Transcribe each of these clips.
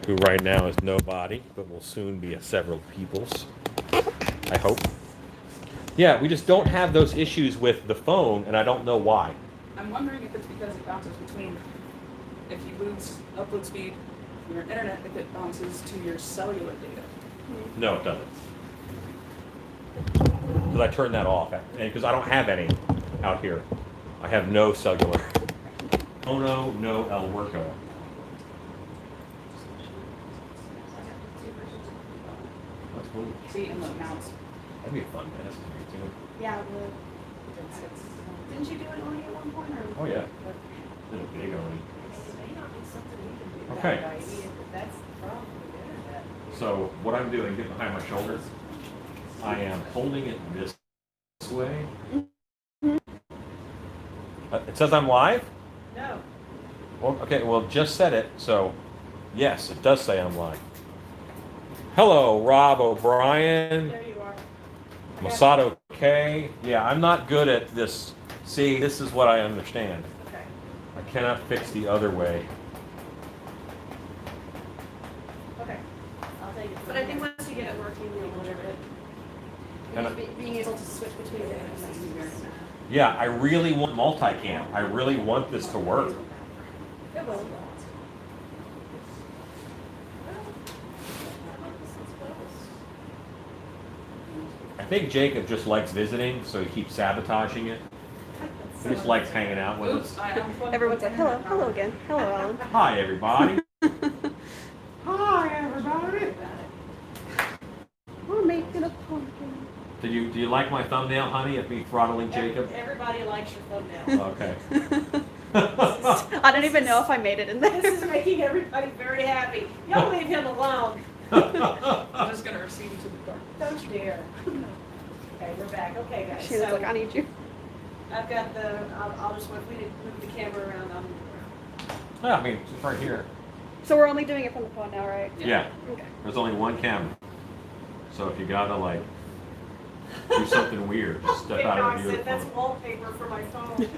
who right now is nobody, but will soon be a several peoples, I hope. Yeah, we just don't have those issues with the phone, and I don't know why. I'm wondering if it's because it bounces between, if you lose upload speed from your internet, if it bounces to your cellular data. No, it doesn't. Because I turned that off, and because I don't have any out here. I have no cellular. Oh no el huerco. That's cool. See, and look, now it's, That'd be a fun test to do too. Yeah, didn't you do it only at one point? Or? Oh yeah. Little big on It may not be something we can do. Okay. That way, but that's the problem with the internet. So what I'm doing, get behind my shoulders, I am holding it this way. It says I'm live? No. Well, okay, well, just said it, so yes, it does say I'm live. Hello, Rob O'Brien, There you are. Masato K. Yeah, I'm not good at this. See, this is what I understand. Okay. I cannot fix the other way. Okay. I'll take it. But I think once you get it working, we'll whatever it. And I- Being able to switch between it is very nice. Yeah, I really want multicam. I really want this to work. It will. I think Jacob just likes visiting, so he keeps sabotaging it. He just likes hanging out with oops, us. I unplugged Everyone's the like, hello, internet hello power. again. Hello, Alan. Hi, everybody. Hi, everybody. We're making a pumpkin. Do you like my thumbnail, honey, of me throttling Jacob? Everybody likes your thumbnail. Okay. I don't even know if I made it in This is there. making everybody very happy. Y'all leave him alone. I'm just gonna receive him to the car. Don't you dare. Okay, we're back. Okay, guys. She was So like, I need you. I've got the, I'll just, if we didn't move the camera around, I'll move it around. Yeah, I mean, it's right here. So we're only doing it from the phone now, right? Yeah, Okay. there's only one camera. So if you gotta like do something weird, just step Okay, out no, of I the said that's view. wallpaper for my phone.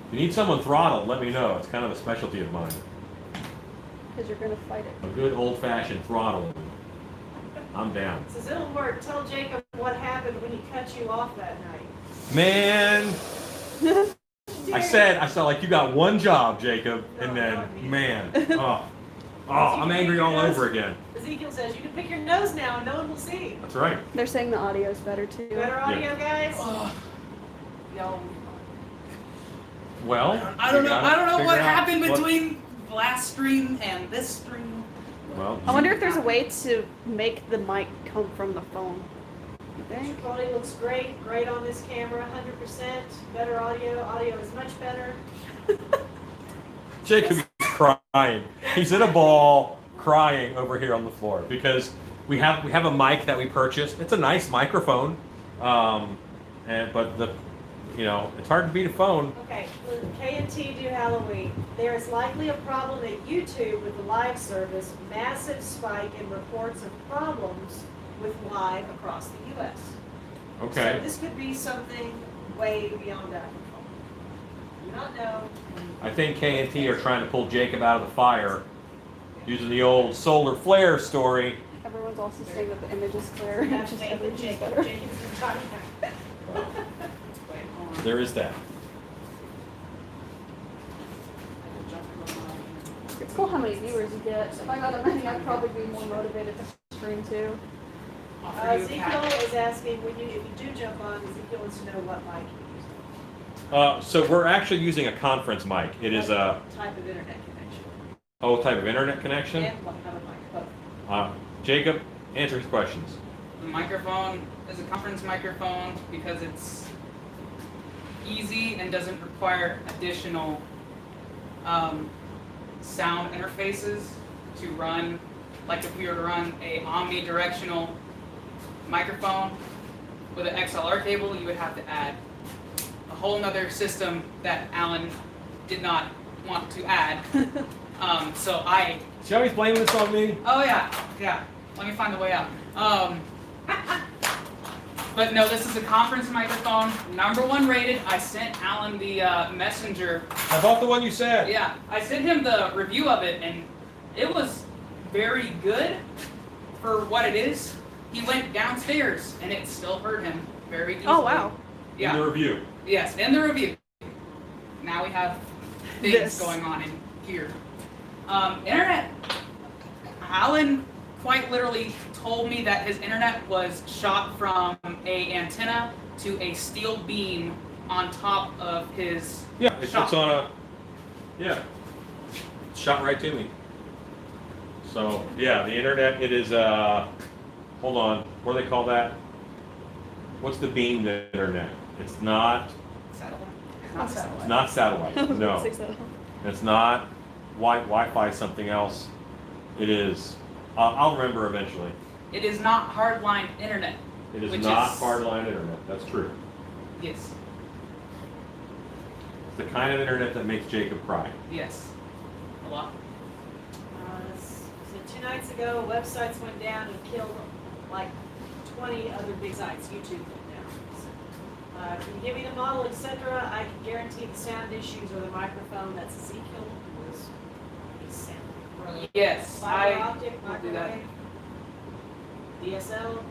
If you need someone throttled, let me know. It's kind of a specialty of mine. Because you're going to fight it. A good old-fashioned throttling. I'm down. Says it'll work. Tell Jacob what happened when he cut you off that night. Man, I said like you got one job, Jacob, and then man, I'm angry all over again. Ezekiel says you can pick your nose now and no one will see. That's right. They're saying the audio's better too. Better audio, guys? Yo, Well, I don't you know. gotta I don't know figure what out happened what- between last stream and this stream. Well, I wonder if there's a way to make the mic come from the phone. You Picture think? quality looks great. Great on this camera, 100%. Better audio. Audio is much better. Jacob is crying. He's in a ball, crying over here on the floor because we have a mic that we purchased. It's a nice microphone, but it's hard to beat a phone. Okay, K&T do Halloween. There is likely a problem at YouTube with the live service. Massive spike in reports of problems with live across the U.S. Okay. So this could be something way beyond our control. Do not know. I think K&T are trying to pull Jacob out of the fire using the old solar flare story. Everyone's also saying that the image is clear. We have Just faith in everything's Jacob. better. Jacob's been trying to. Wait, hold on. There is that. I can jump from my- It's cool how many viewers you get. If I got that many, I'd probably be more motivated to stream too. Offer you a Ezekiel pack. is asking, if you do jump on, Ezekiel wants to know what mic you use. So we're actually using a conference mic. It is a What type of internet connection. type of internet connection. And what kind of mic, both. Jacob, answer his questions. The microphone is a conference microphone because it's easy and doesn't require additional sound interfaces to run. Like if we were to run a omnidirectional microphone with an XLR cable, you would have to add a whole nother system that Alan did not want to add. So I See how he's blaming this on me? Oh yeah. Let me find the way out. But no, this is a conference microphone, #1 rated. I sent Alan the messenger. I bought the one you said. Yeah, I sent him the review of it, and it was very good for what it is. He went downstairs, and it still hurt him very easily. Oh wow. Yeah. In the review. Yes, in the review. Now we have things This. going on in here. Internet. Alan quite literally told me that his internet was shot from a antenna to a steel beam on top of his Yeah, it's shop. on a. Yeah. Shot right to me. So yeah, the internet. It is. Hold on. What do they call that? What's the beamed internet? It's not. satellite. Not satellite. It's not satellite. No. Say satellite. It's not Wi-Fi. Something else. It is. I'll remember eventually. It is not hardline internet. It is Which not is- hardline internet. That's true. Yes. It's the kind of internet that makes Jacob cry. Yes. A lot. So 2 nights ago, websites went down and killed like 20 other big sites. YouTube went down. So, if you give me the model, etc., I can guarantee the sound issues or the microphone that's Ezekiel was a sound. Yes, Fiber I optic, will do that. microwave, DSL.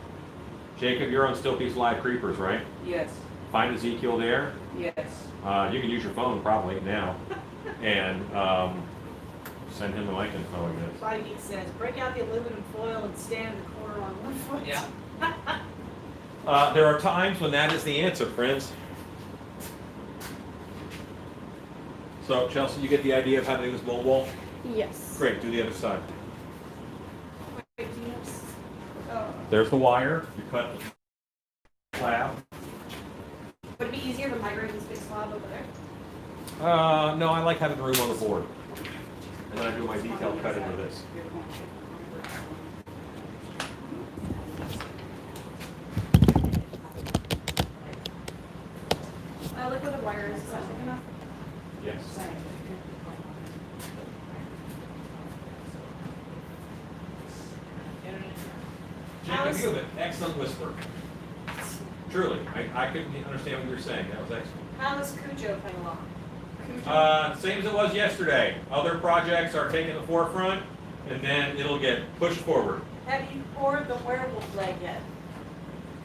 Jacob, you're on Still Peace Live Creepers, right? Yes. Find Ezekiel there. Yes. You can use your phone probably now, and send him the mic info, I guess. Body Geek says, break out the aluminum foil and stand in the corner on one foot. Yeah. There are times when that is the answer, friends. So, Chelsea, you get the idea of how to do this mold wall? Yes. Great, do the other side. Wait, do you have s- There's the wire. You cut the slab. Would it be easier to migrate this big slab over there? No, I like having room on the board. And then I do my detail cut into this. Look where the wire is. Is that big enough? Yes. Jacob, you have an excellent whisper. Truly, I couldn't understand what you were saying. That was excellent. How is Cujo playing along? Same as it was yesterday. Other projects are taking the forefront, and then it'll get pushed forward. Have you poured the werewolf leg yet?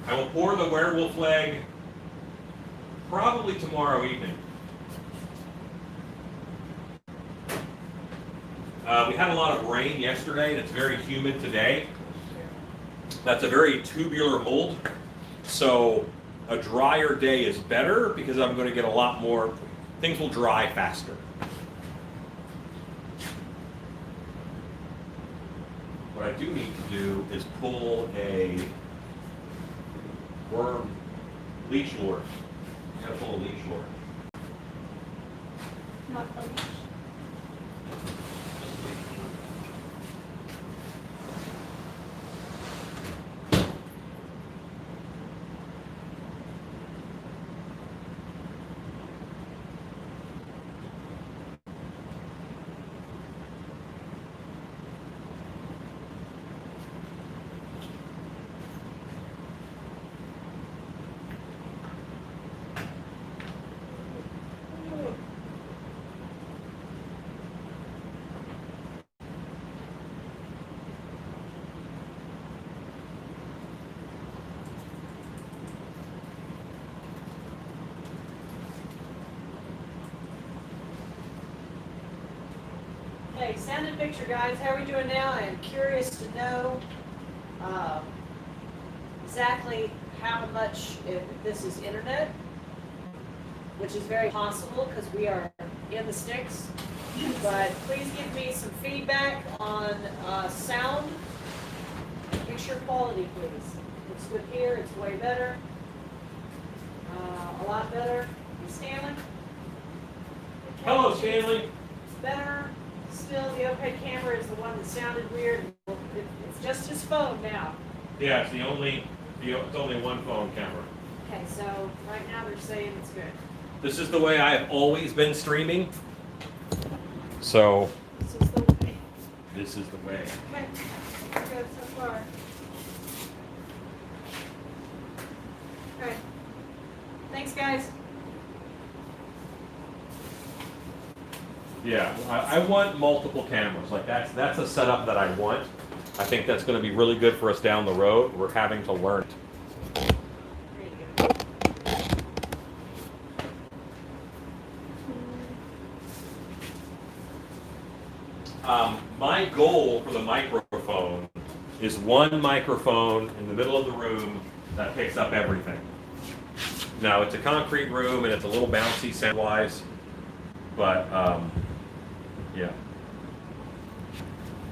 I will pour the werewolf leg probably tomorrow evening. We had a lot of rain yesterday, and it's very humid today. That's a very tubular mold, so a drier day is better because I'm going to get a lot more, things will dry faster. What I do need to do is pull a worm leech lure. I'm going to pull a leech lure. Not a leash. Okay, sound and picture, guys. How are we doing now? I am curious to know exactly how much, if this is internet, which is very possible because we are in the sticks. But please give me some feedback on sound, picture quality, please. Looks good here. It's way better. A lot better. Stanley? Hello, Stanley. Better. Still, the overhead camera is the one that sounded weird. It's just his phone now. Yeah, it's it's only one phone camera. Okay, so right now they're saying it's good. This is the way I have always been streaming. So This is the way. this is the way. Okay, good so far. Thanks, guys. Yeah, I want multiple cameras. Like that's a setup that I want. I think that's going to be really good for us down the road. We're having to learn it. There you go. My goal for the microphone is one microphone in the middle of the room that picks up everything. Now, it's a concrete room and it's a little bouncy sound-wise, but yeah.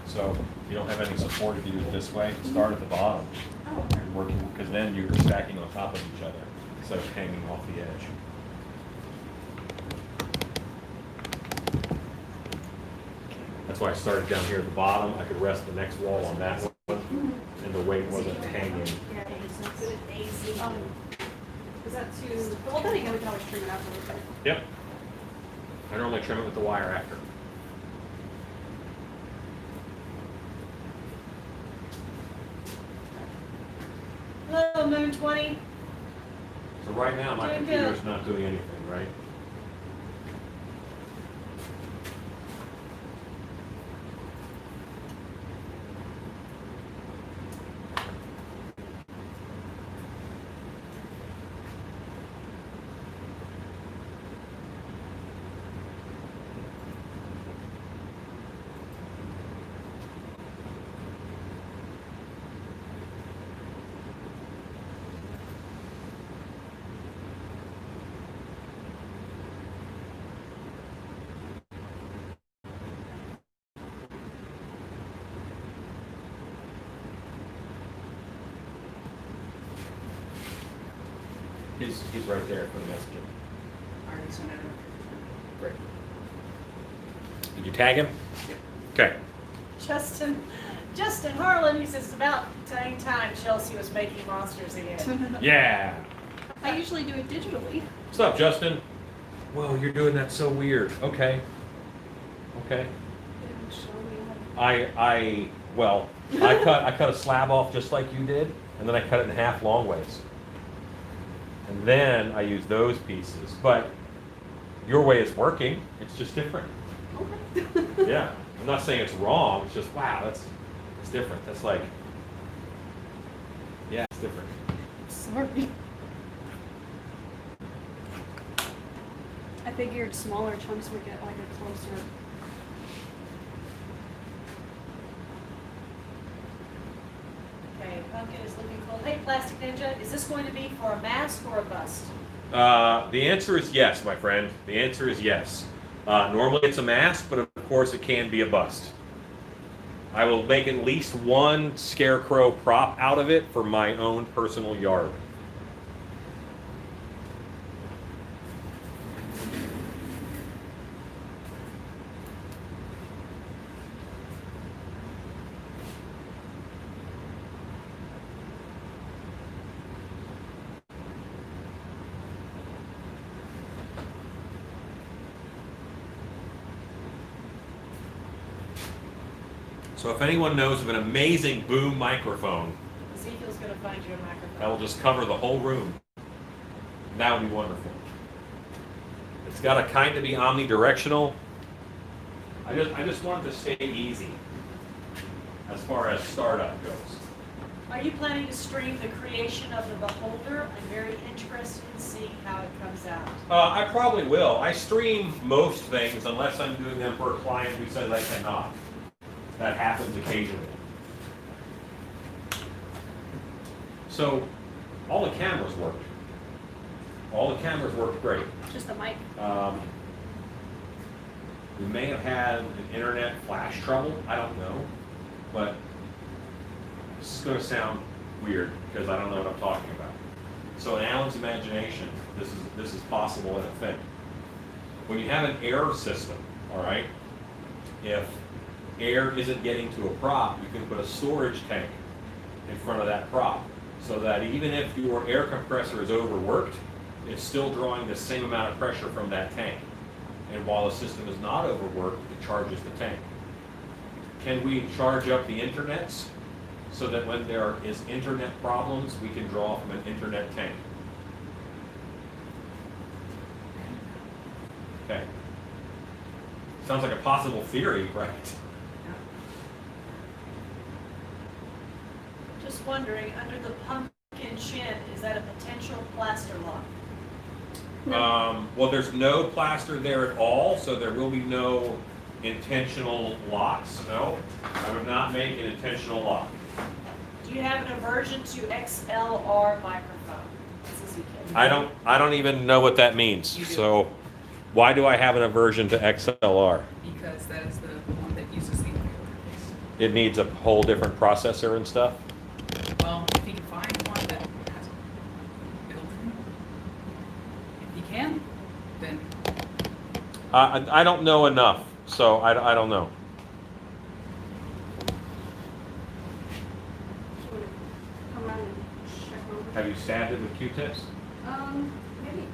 So, if you don't have any support, if you do it this way, start at the bottom and working, because then you're stacking on top of each other instead of hanging off the edge. That's why I started down here at the bottom. I could rest the next wall on that one, and the weight wasn't hanging. Yeah, it's good at easy. Is that too? Well, then again, we can always trim it afterwards. Right? Yep. I normally trim it with the wire after. Hello, Moon 20. So right now, my Doing computer's good. not doing anything, right? He's right there for the messaging. Already sent it. Great. Did you tag him? Okay. Justin Harlan, he says it's about dang time Chelsea was making monsters again. Yeah. I usually do it digitally. What's up, Justin? Whoa, you're doing that so weird. Okay. Okay. It'll show me I cut a slab off just like you did, and then I cut it in half long ways. And then I use those pieces. But your way is working. It's just different. Okay. Yeah. I'm not saying it's wrong. It's just, wow, it's different. That's like, yeah, it's different. Sorry. I figured smaller chunks would get like a closer. Okay, pumpkin is looking cool. Hey, Plastic Ninja, is this going to be for a mask or a bust? The answer is yes, my friend. The answer is yes. Normally it's a mask, but of course it can be a bust. I will make at least one scarecrow prop out of it for my own personal yard. So if anyone knows of an amazing boom microphone Ezekiel's going to find you a microphone. that will just cover the whole room, that would be wonderful. It's got to kind of be omnidirectional. I just want it to stay easy as far as startup goes. Are you planning to stream the creation of the beholder? I'm very interested in seeing how it comes out. I probably will. I stream most things unless I'm doing them for a client who says I cannot. That happens occasionally. So all the cameras worked. All the cameras worked great. Just the mic. We may have had an internet flash trouble. I don't know. But this is going to sound weird because I don't know what I'm talking about. So in Alan's imagination, this is possible in a thing. When you have an air system, all right, if air isn't getting to a prop, you can put a storage tank in front of that prop so that even if your air compressor is overworked, it's still drawing the same amount of pressure from that tank. And while the system is not overworked, it charges the tank. Can we charge up the internets so that when there is internet problems, we can draw from an internet tank? Okay. Sounds like a possible theory, right? Just wondering, under the pumpkin chin, is that a potential plaster lock? Well, there's no plaster there at all, so there will be no intentional locks. No, I would not make an intentional lock. Do you have an aversion to XLR microphone? This is EK. I don't even know what that means. You do. So why do I have an aversion to XLR? Because that is the one that uses the interface. It needs a whole different processor and stuff. Well, if you can find one that has a built-in, if you can, then I don't know enough, so I don't know. Should we come around and check over? Have you stabbed it with Q-tips? Maybe.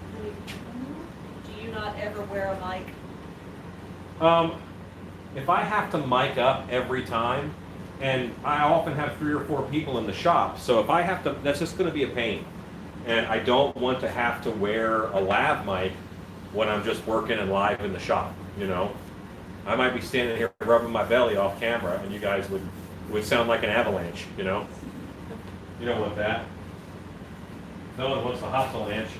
Do you not ever wear a mic? If I have to mic up every time, and I often have 3 or 4 people in the shop, so if I have to, that's just going to be a pain. And I don't want to have to wear a lav mic when I'm just working and live in the shop, you know? I might be standing here rubbing my belly off camera, and you guys would sound like an avalanche, you know? You don't want that. No one wants the avalanche.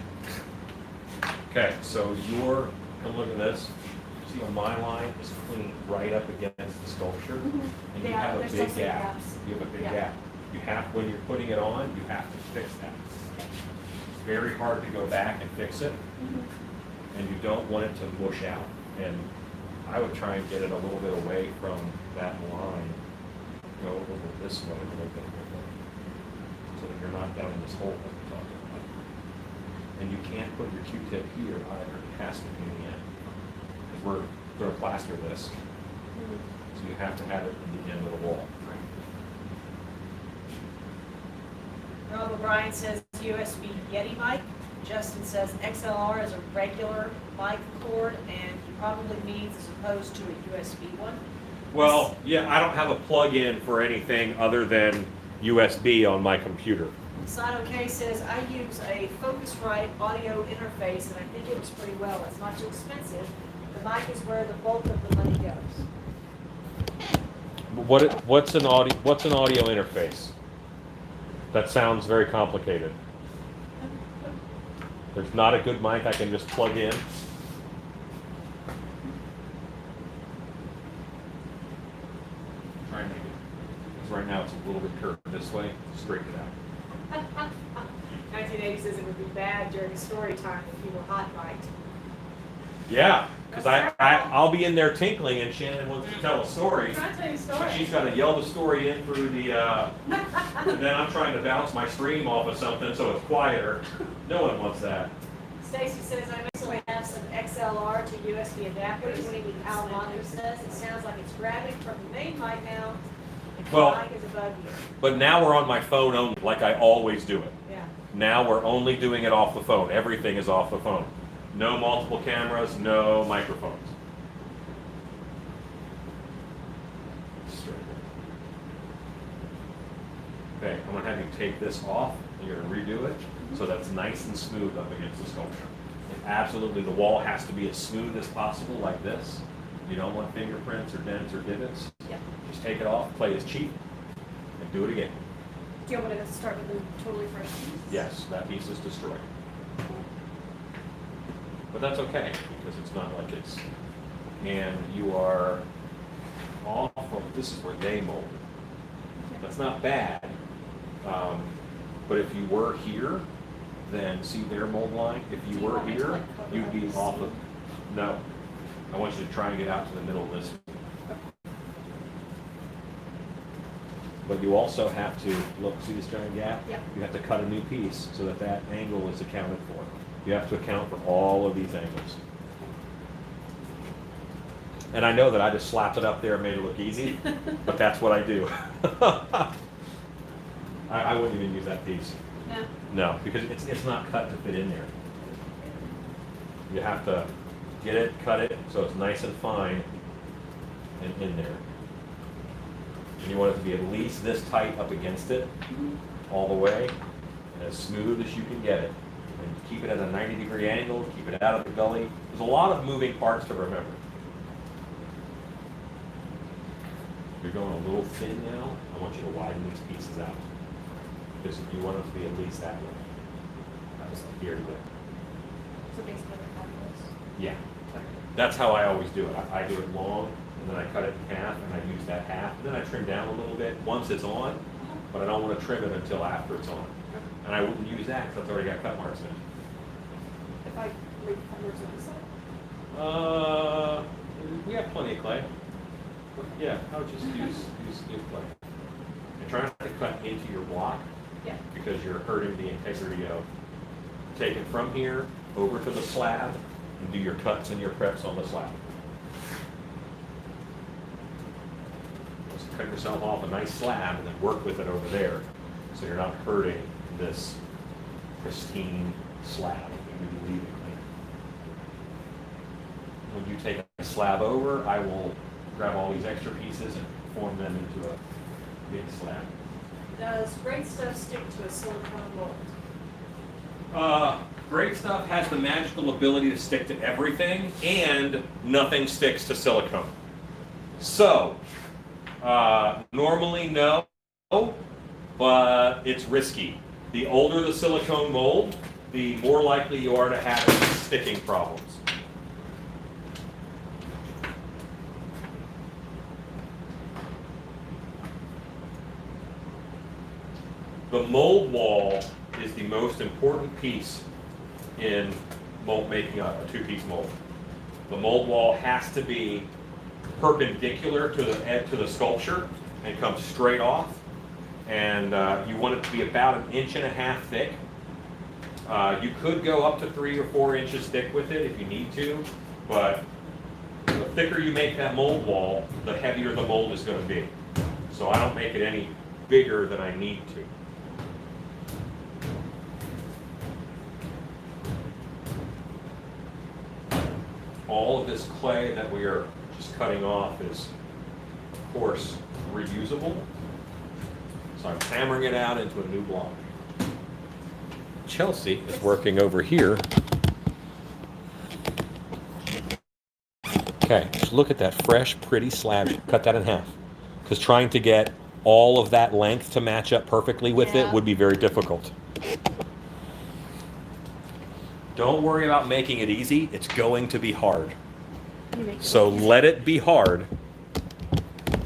Okay, so come look at this. See how my line is clean right up against the sculpture? And you Yeah, have a there's big still some gap. gaps. You have a big Yeah. gap. You have, when you're putting it on, you have to fix that. It's very hard to go back and fix it, and you don't want it to mush out. And I would try and get it a little bit away from that line. Go a little this way, a little bit, so that you're not down in this hole that we're talking about. And you can't put your Q-tip here either. It has to be in the end. Because we're going to plaster this. So you have to have it in the end of the wall. Rob O'Brien says USB Yeti mic. Justin says XLR is a regular mic cord, and he probably means as opposed to a USB one. Well, yeah, I don't have a plug-in for anything other than USB on my computer. Sino K says, I use a Focusrite audio interface, and I think it works pretty well. It's not too expensive. The mic is where the bulk of the money goes. What's an audio interface? That sounds very complicated. There's not a good mic I can just plug in. Try and make it. Because right now it's a little bit curved this way. Straighten it out. 1980 says it would be bad during story time if you were hot mic'd. Yeah, because I'll be in there tinkling and Shannon wants to tell a story. I'm trying to tell you a But story. she's got to yell the story in through the, and then I'm trying to bounce my stream off of something so it's quieter. No one wants that. Stacy says, I recently have some XLR to USB adapters. Al Monter says, it sounds like it's grabbing from the main mic now. The Well- mic is above you. But now we're on my phone only, like I always do it. Yeah. Now we're only doing it off the phone. Everything is off the phone. No multiple cameras, no microphones. Okay, I'm gonna have you take this off, and you're gonna redo it, so that's nice and smooth up against the sculpture. And absolutely, the wall has to be as smooth as possible, like this. You don't want fingerprints or dents or divots. Yep. Just take it off, play as cheap, and do it again. Do you want me to start with the totally fresh piece? Yes, that piece is destroyed. But that's okay, because it's not like it's, and you are off of, this is where they molded. That's not bad, but if you were here, then see their mold line? If you Do you were want me to, here, like, cover you'd be up off the of, no. I want you to try and get out to the middle of this. But you also have to, look, see this giant gap? Yep. You have to cut a new piece so that that angle is accounted for. You have to account for all of these angles. And I know that I just slapped it up there and made it look easy, but that's what I do. I wouldn't even use that piece. No. No, because it's not cut to fit in there. You have to get it, cut it, so it's nice and fine and in there. And you want it to be at least this tight up against it, all the way, and as smooth as you can get it. And keep it at a 90-degree angle, keep it out of the gully. There's a lot of moving parts to remember. You're going a little thin now. I want you to widen these pieces out. Because you want them to be at least that way. That was here to there. So basically, like half this. Yeah. That's how I always do it. I do it long, and then I cut it in half, and I use that half. And then I trim down a little bit once it's on, but I don't want to trim it until after it's on. And I wouldn't use that because it's already got cut marks in it. If I leave fingers on the side. We have plenty of clay. Yeah, I would just use clay. And try not to cut into your block Yeah. because you're hurting the integrity of take it from here over to the slab and do your cuts and your preps on the slab. Just cut yourself off a nice slab and then work with it over there so you're not hurting this pristine slab that you'll be leaving. When you take a slab over, I will grab all these extra pieces and form them into a big slab. Does great stuff stick to a silicone mold? Great Stuff has the magical ability to stick to everything, and nothing sticks to silicone. So, normally no, but it's risky. The older the silicone mold, the more likely you are to have sticking problems. The mold wall is the most important piece in mold making a two-piece mold. The mold wall has to be perpendicular to the sculpture and come straight off. And you want it to be about 1.5 inches thick. You could go up to 3 or 4 inches thick with it if you need to, but the thicker you make that mold wall, the heavier the mold is going to be. So I don't make it any bigger than I need to. All of this clay that we are just cutting off is, of course, reusable. So I'm hammering it out into a new block. Chelsea is working over here. Okay, just look at that fresh, pretty slab. Cut that in half. Because trying to get all of that length to match up perfectly with it would be very difficult. Don't worry about making it easy. It's going to be hard. So let it be hard.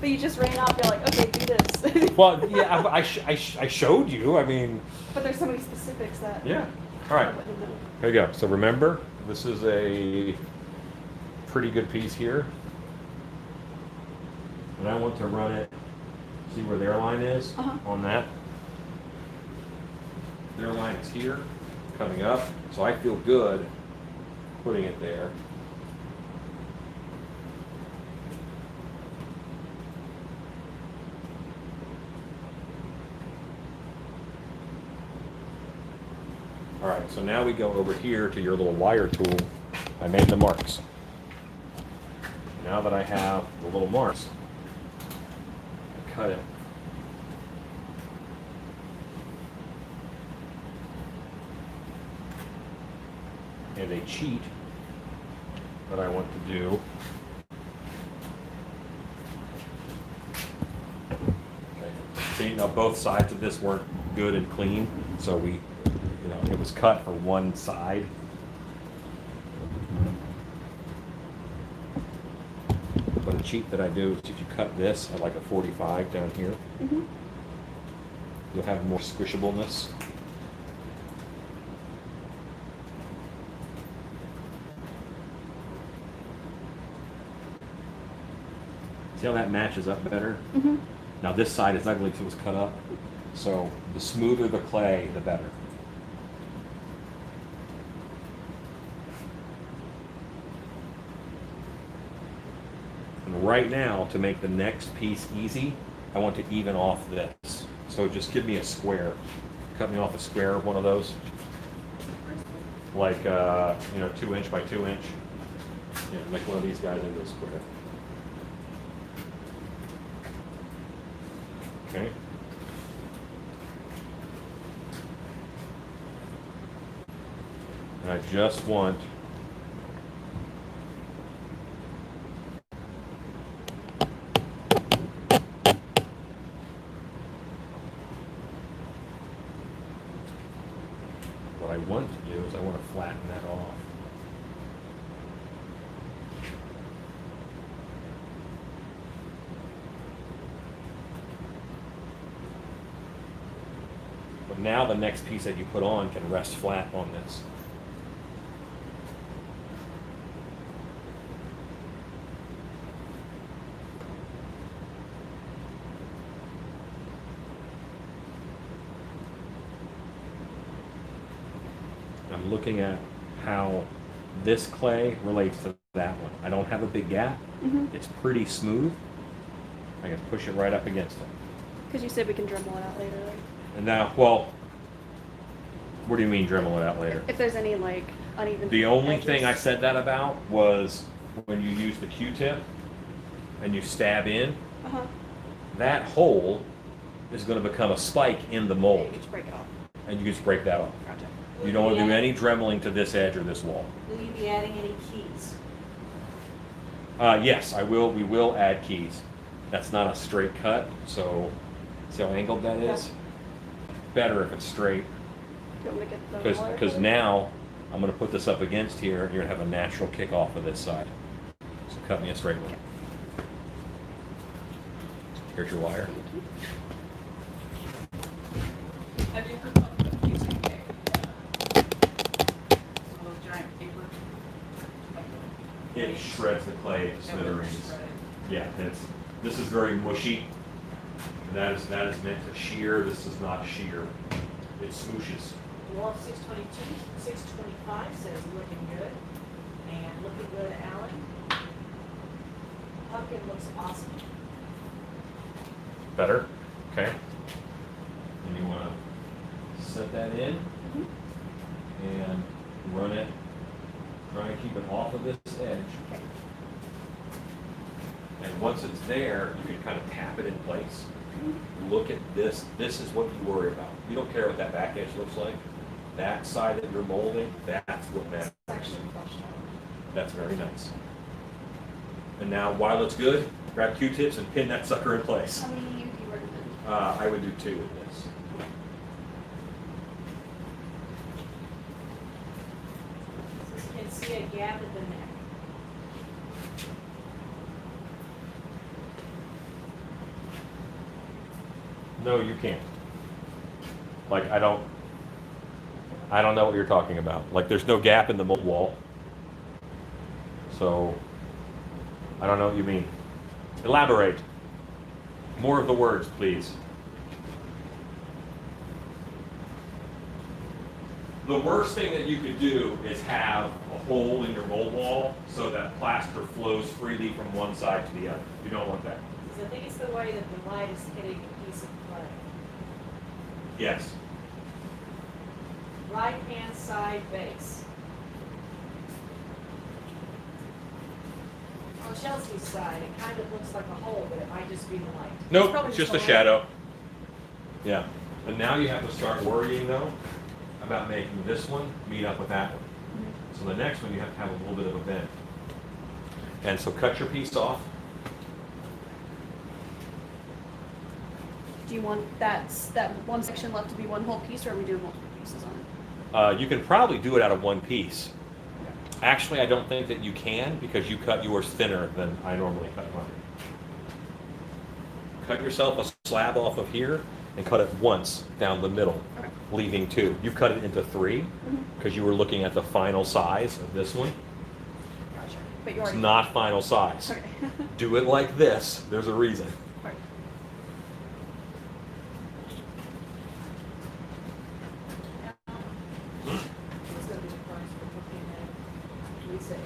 But you just ran out, you're like, okay, do this. Well, yeah, I showed you. I mean. But there's so many specifics that. Yeah. All right. Here we go. So remember, this is a pretty good piece here. And I want to run it, see where their line is on that. Their line is here, coming up. So I feel good putting it there. All right, so now we go over here to your little wire tool. I made the marks. Now that I have the little marks, I cut it. And a cheat that I want to do. Okay. See, now both sides of this weren't good and clean, so it was cut for one side. But a cheat that I do is if you cut this at like a 45 down here, you'll have more squishableness. See how that matches up better? Now this side is ugly because it was cut up. So the smoother the clay, the better. And right now, to make the next piece easy, I want to even off this. So just give me a square. Cut me off a square of one of those. Like, 2 inch by 2 inch. Yeah, make one of these guys into a square. Okay. I just want what I want to do is I want to flatten that off. But now the next piece that you put on can rest flat on this. I'm looking at how this clay relates to that one. I don't have a big gap. It's pretty smooth. I can push it right up against it. Because you said we can Dremel it out later. Right? And now, well, what do you mean Dremel it out later? If there's any like uneven. The only edges. thing I said that about was when you use the Q-tip and you stab in, Uh-huh. that hole is going to become a spike in the Yeah, mold, you just break it off. and you just break that off. Gotcha. You don't want to do any dremeling to this edge or this wall. Will you be adding any keys? Yes, I will. We will add keys. That's not a straight cut, so see how angled that is? Better if it's straight, Do you want me to get the water because for it? now I'm going to put this up against here, and you're going to have a natural kick off of this side. So cut me a straight one. Here's your wire. Thank you. Have you ever thought of using a little giant paper? It shreds the clay to That would smithereens. shred it. Yeah, this is very mushy. And that is meant to shear. This does not shear. It smooshes. Wall 622, 625 says looking good. And looking good, Alan. Pumpkin looks awesome. Better? Okay. And you want to set that in and run it. Try and keep it off of this edge. And once it's there, you can kind of tap it in place. Look at this. This is what you worry about. You don't care what that back edge looks like. That side that you're molding, that's what matters. Actually, flushed out. That's very nice. And now, while it's good, grab Q-tips and pin that sucker in place. How many do you recommend? I would do 2 with this. You can see a gap in the neck. No, you can't. Like, I don't know what you're talking about. Like, there's no gap in the mold wall. So, I don't know what you mean. Elaborate. More of the words, please. The worst thing that you could do is have a hole in your mold wall so that plaster flows freely from one side to the other. You don't want that. Because I think it's the way that the light is hitting a piece of clay. Yes. Right-hand side base. On Chelsea's side, it kind of looks like a hole, but it might just be the light. Nope, probably it's just a just a light. shadow. Yeah. But now you have to start worrying, though, about making this one meet up with that one. So the next one, you have to have a little bit of a bend. And so cut your piece off. Do you want that one section left to be one whole piece, or are we doing multiple pieces on it? You can probably do it out of one piece. Actually, I don't think that you can because you cut yours thinner than I normally cut mine. Cut yourself a slab off of here and cut it once down the middle, Okay. leaving 2. You've cut it into 3 because you were looking at the final size of this one. Gotcha. But you It's already. not final size. Okay. Do it like this. There's a reason. Alright. What's gonna be the price for looking at Lisa and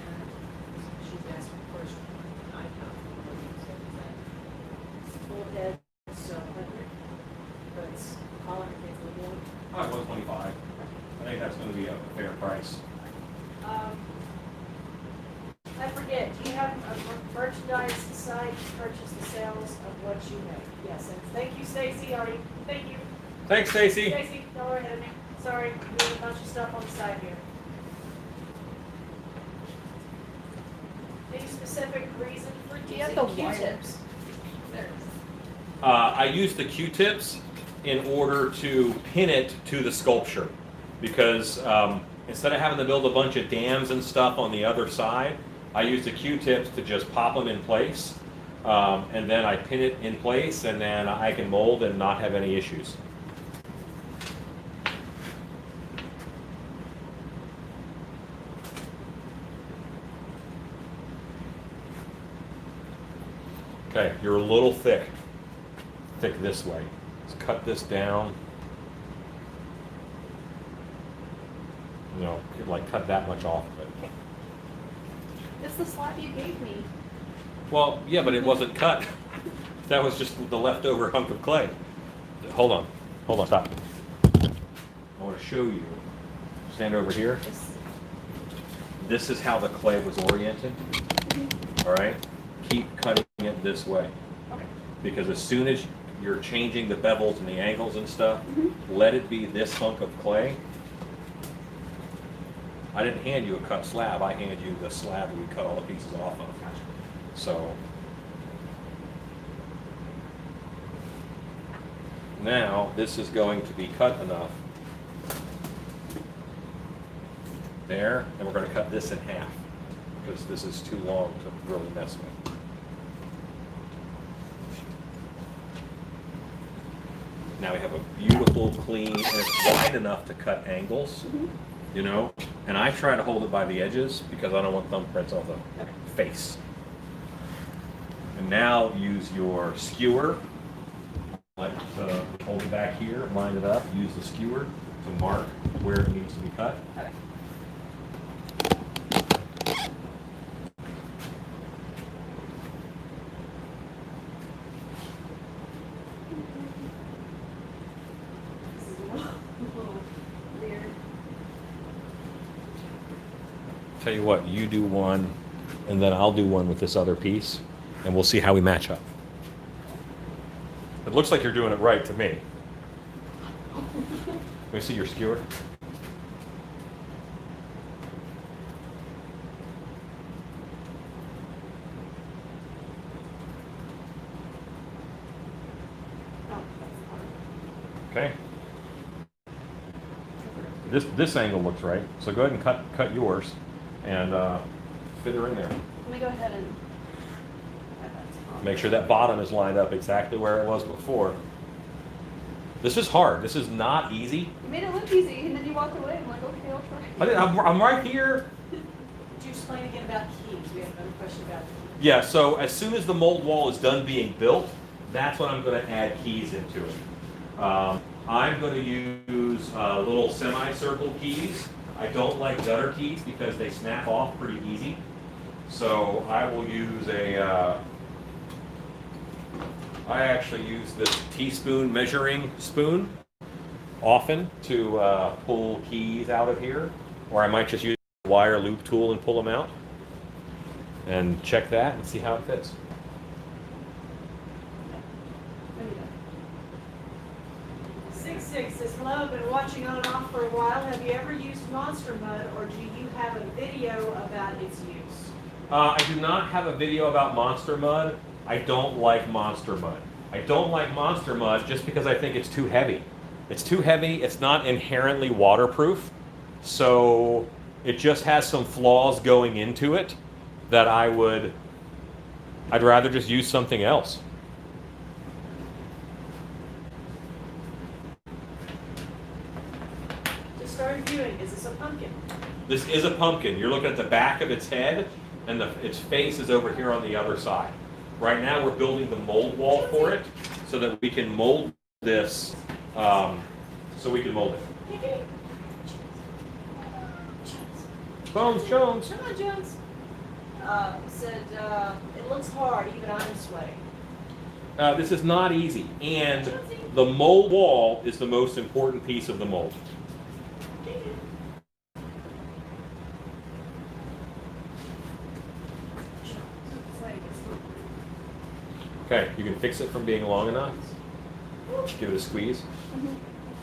she's asking first. I count. Full head, so 100, but it's calling it for the one. Probably 125. I think that's going to be a fair price. I forget, do you have a merchandise site to purchase the sales of what you make? Yes, and thank you, Stacy, already, thank you. Thanks, Stacy. Stacy, y'all are ahead of me. Sorry, I'm doing a bunch of stuff on the side here. specific reason for Do you have using the wire? Q-tips? There. I use the Q-tips in order to pin it to the sculpture because instead of having to build a bunch of dams and stuff on the other side, I use the Q-tips to just pop them in place, and then I pin it in place, and then I can mold and not have any issues. Okay, you're a little thick this way. Let's cut this down. You know, like cut that much off of it. It's the slab you gave me. Well, yeah, but it wasn't cut. That was just the leftover hunk of clay. Hold on, stop. I want to show you. Stand over here. This is how the clay was oriented. All right? Keep cutting it this way. Okay. Because as soon as you're changing the bevels and the angles and stuff, let it be this hunk of clay. I didn't hand you a cut slab. I handed you the slab that we cut all the pieces off of. So now this is going to be cut enough. There, and we're going to cut this in half because this is too long to really mess with. Now we have a beautiful, clean, and it's wide enough to cut angles, you know, and I try to hold it by the edges because I don't want thumbprints on the face. And now use your skewer, like hold it back here, line it up, use the skewer to mark where it needs to be cut. Okay. This is a little weird. Tell you what, you do one, and then I'll do one with this other piece, and we'll see how we match up. It looks like you're doing it right to me. Let me see your skewer. Okay. This angle looks right, so go ahead and cut yours, and fit her in there. Let me go ahead and add that top. Make sure that bottom is lined up exactly where it was before. This is hard. This is not easy. You made it look easy, and then you walked away. I'm like, okay, I'll try. I'm right here. Could you explain again about keys? We have another question about keys. Yeah, so as soon as the mold wall is done being built, that's when I'm going to add keys into it. I'm going to use little semicircle keys. I don't like gutter keys because they snap off pretty easy. So I will use I actually use this teaspoon measuring spoon often to pull keys out of here, or I might just use a wire loop tool and pull them out. And check that and see how it fits. Maybe that. 6-6 says, hello, been watching on and off for a while. Have you ever used Monster Mud, or do you have a video about its use? I do not have a video about Monster Mud. I don't like Monster Mud. I don't like Monster Mud just because I think it's too heavy. It's too heavy. It's not inherently waterproof. So it just has some flaws going into it that I'd rather just use something else. To start viewing, is this a pumpkin? This is a pumpkin. You're looking at the back of its head, and its face is over here on the other side. Right now we're building the mold wall for it so that we can mold this, so we can mold it. Bones, Jones. Come on, Jones. Said, it looks hard, even I'm sweating. This is not easy, and the mold wall is the most important piece of the mold. Okay, you can fix it from being long enough. Give it a squeeze,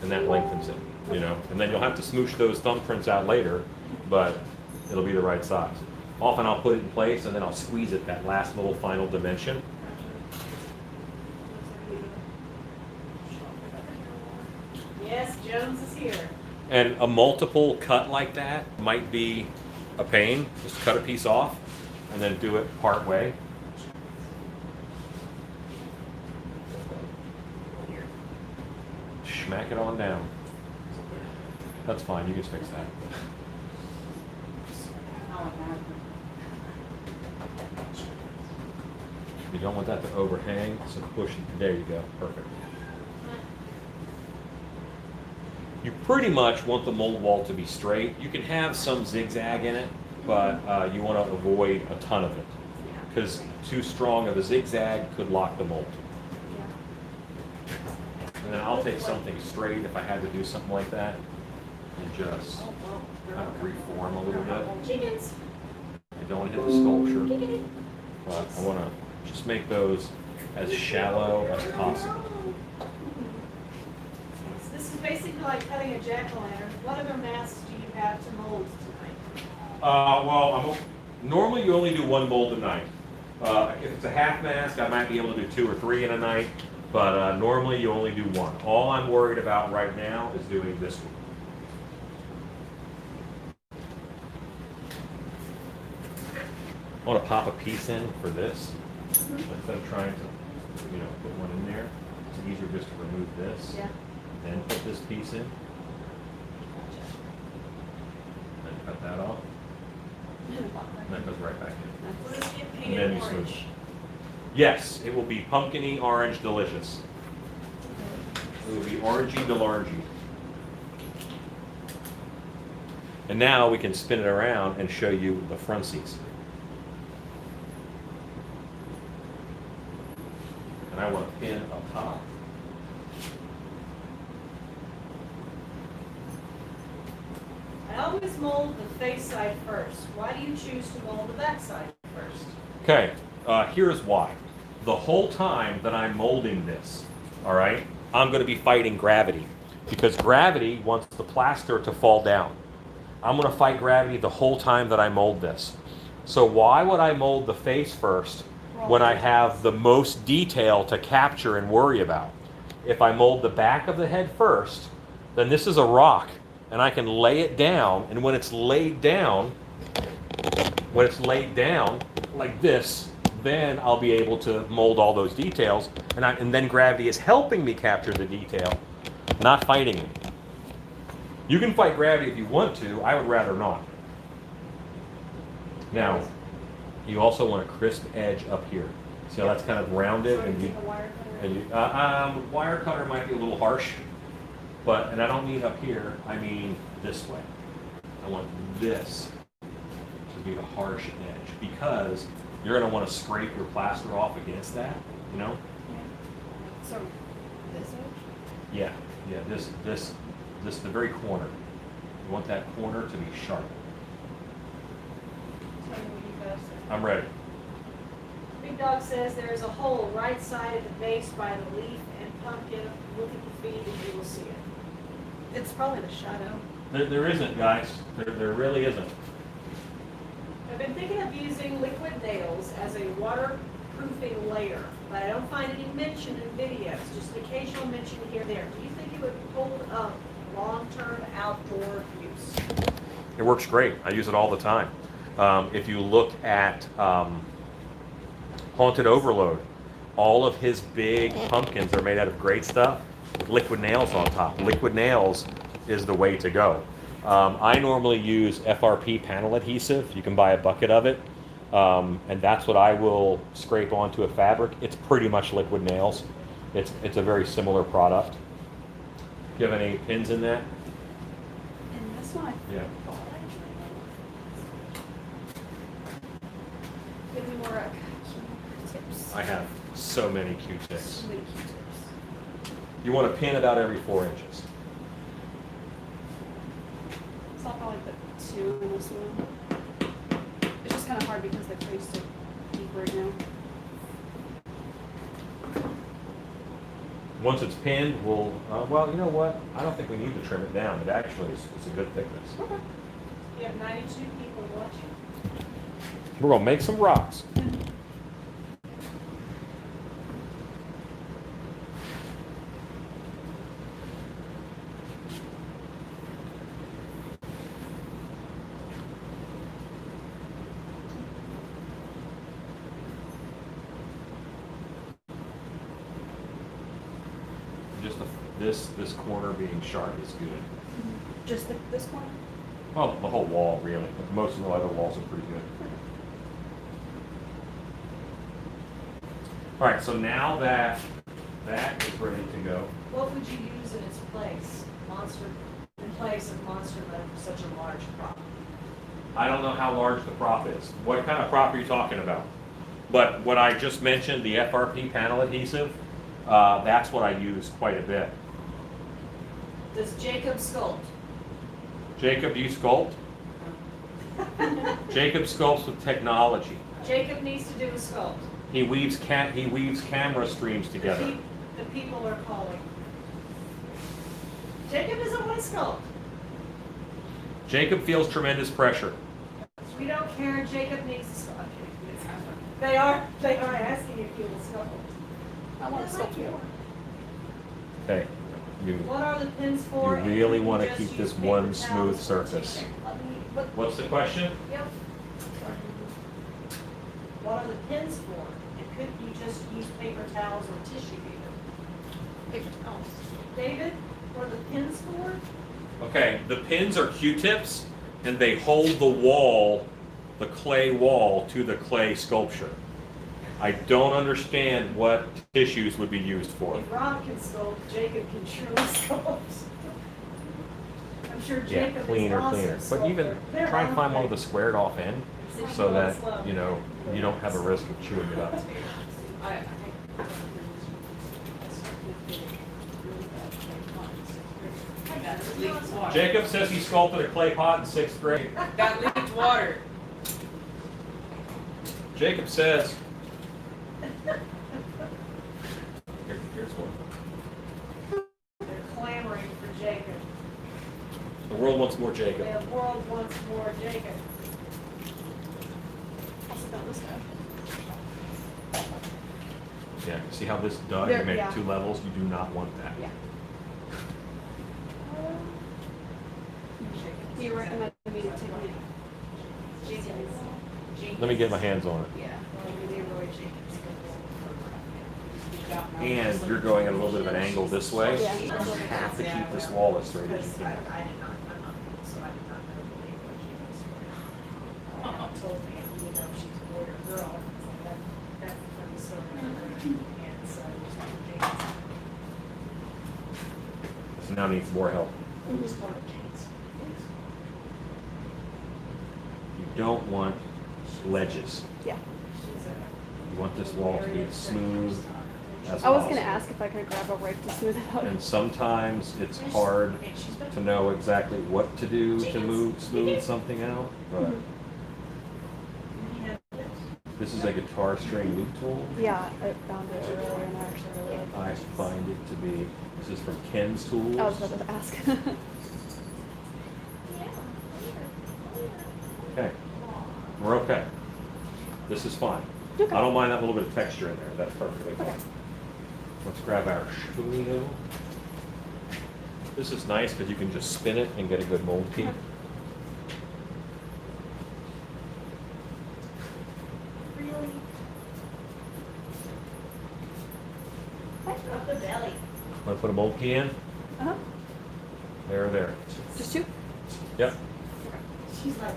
and that lengthens it, you know. And then you'll have to smoosh those thumbprints out later, but it'll be the right size. Often I'll put it in place and then I'll squeeze it that last little final dimension. Yes, Jones is here. And a multiple cut like that might be a pain. Just cut a piece off and then do it part way. Smack it on down. That's fine, you can fix that. You don't want that to overhang, so push it. There you go, perfect. You pretty much want the mold wall to be straight. You can have some zigzag in it, but you want to avoid a ton of it, because too strong of a zigzag could lock the mold. And then I'll take something straight if I had to do something like that, and just kind of reform a little bit. Chickens. I don't want to hit the sculpture, but I want to just make those as shallow as possible. So this is basically like cutting a jack-o'-lantern. What other masks do you have to mold tonight? Well, normally you only do one mold a night. If it's a half mask, I might be able to do 2 or 3 in a night, but normally you only do one. All I'm worried about right now is doing this one. I want to pop a piece in for this instead of trying to, put one in there. It's easier just to remove this and put this piece in, and cut that off. And that goes right back in. Let's get And painted then you smooth orange. it. Yes, it will be pumpkiny orange delicious. It will be orangey delargy. And now we can spin it around and show you the frontsies. And I want a pin up top. I always mold the face side first. Why do you choose to mold the back side first? Okay, here's why. The whole time that I'm molding this, all right, I'm going to be fighting gravity, because gravity wants the plaster to fall down. I'm going to fight gravity the whole time that I mold this. So why would I mold the face first when I have the most detail to capture and worry about? If I mold the back of the head first, then this is a rock, and I can lay it down, and when it's laid down like this, then I'll be able to mold all those details, and then gravity is helping me capture the detail, not fighting it. You can fight gravity if you want to. I would rather not. Now, you also want a crisp edge up here. See how that's kind of rounded, wire cutter might be a little harsh, and I don't mean up here. I mean this way. I want this to be the harsh edge, because you're going to want to scrape your plaster off against that, So, this way? Yeah, this, the very corner. You want that corner to be sharp. Tell me what you guys think. I'm ready. Big Dog says there is a hole right side at the base by the leaf and pumpkin. Look at the feet and you will see it. It's probably the shadow. There isn't, guys. There really isn't. I've been thinking of using liquid nails as a waterproofing layer, but I don't find any mention in videos, just an occasional mention here and there. Do you think it would hold up long-term outdoor use? It works great. I use it all the time. If you look at Haunted Overload, all of his big pumpkins are made out of great stuff with liquid nails on top. Liquid nails is the way to go. I normally use FRP panel adhesive. You can buy a bucket of it, and that's what I will scrape onto a fabric. It's pretty much liquid nails. It's a very similar product. Do you have any pins in that? And this one, Yeah. give me more tips. I have so many Q-tips. So many Q-tips. You want to pin about every 4 inches. So I'll probably put 2 in this one. It's just kind of hard because the trays so deep right now. Once it's pinned, we'll, well, you know what? I don't think we need to trim it down. It actually is, it's a good thickness. Okay. You have 92 people watching. We're gonna make some rocks. Just this corner being sharp is good. Just this corner? Well, the whole wall really, but most of the other walls are pretty good. All right, so now that that is ready to go, What would you use in its place? In place of monster mode for such a large prop? I don't know how large the prop is. What kind of prop are you talking about? But what I just mentioned, the FRP panel adhesive, that's what I use quite a bit. Does Jacob sculpt? Jacob, do you sculpt? Jacob sculpts with technology. Jacob needs to do a sculpt. He weaves camera streams together. The people are calling. Jacob doesn't want to sculpt. Jacob feels tremendous pressure. We don't care. Jacob needs to sculpt. They are asking if you will sculpt. I want to sculpt you. Okay. You What are the pins for? You really And wanna just keep use this paper one towels smooth or surface. tissue. What's the question? Yep. What are the pins for? And couldn't you just use paper towels or tissue paper? Paper towels. David, what are the pins for? Okay, the pins are Q-tips, and they hold the wall, the clay wall, to the clay sculpture. I don't understand what tissues would be used for. If Rob can sculpt, Jacob can surely sculpt. I'm sure Yeah, Jacob is cleaner, awesome cleaner. But sculptor. even They're try and all find one great. with a squared off end, so that, you know, you don't have a risk of chewing it up. Jacob says he sculpted a clay pot in 6th grade. That leaked water. Jacob says. Here's one. They're clamoring for Jacob. The world wants more Jacob. The world wants more Jacob. I'll sit down this guy. Yeah, see how this dug, There, you made yeah. 2 levels? You do not want that. Yeah. You recommend me to take it? Let me get my hands on it. Yeah. And you're going at a little bit of an angle this way. Yeah. You have to keep this wall as straight as you I can. did not, I'm not, so I did not know what she was. Told me, you know, she's a boy or girl, that's the funny story. And so it was like, So now needs more help. You don't want ledges. Yeah. You want this wall to be smooth as I was gonna possible. ask if I could grab a rake to smooth it out. And sometimes it's hard to know exactly what to do to smooth something out, but this is a guitar string loop tool. Yeah, I found it earlier and I actually really like it. I find it to be, this is from Ken's Tools. I was about to ask. Okay, we're okay. This is fine. Okay. I don't mind that little bit of texture in there, that's perfectly fine. Let's grab our spoolie. This is nice because you can just spin it and get a good mold peak. Up the belly. Want to put a mold key in? Uh-huh. There. Just 2? Yep. She's like.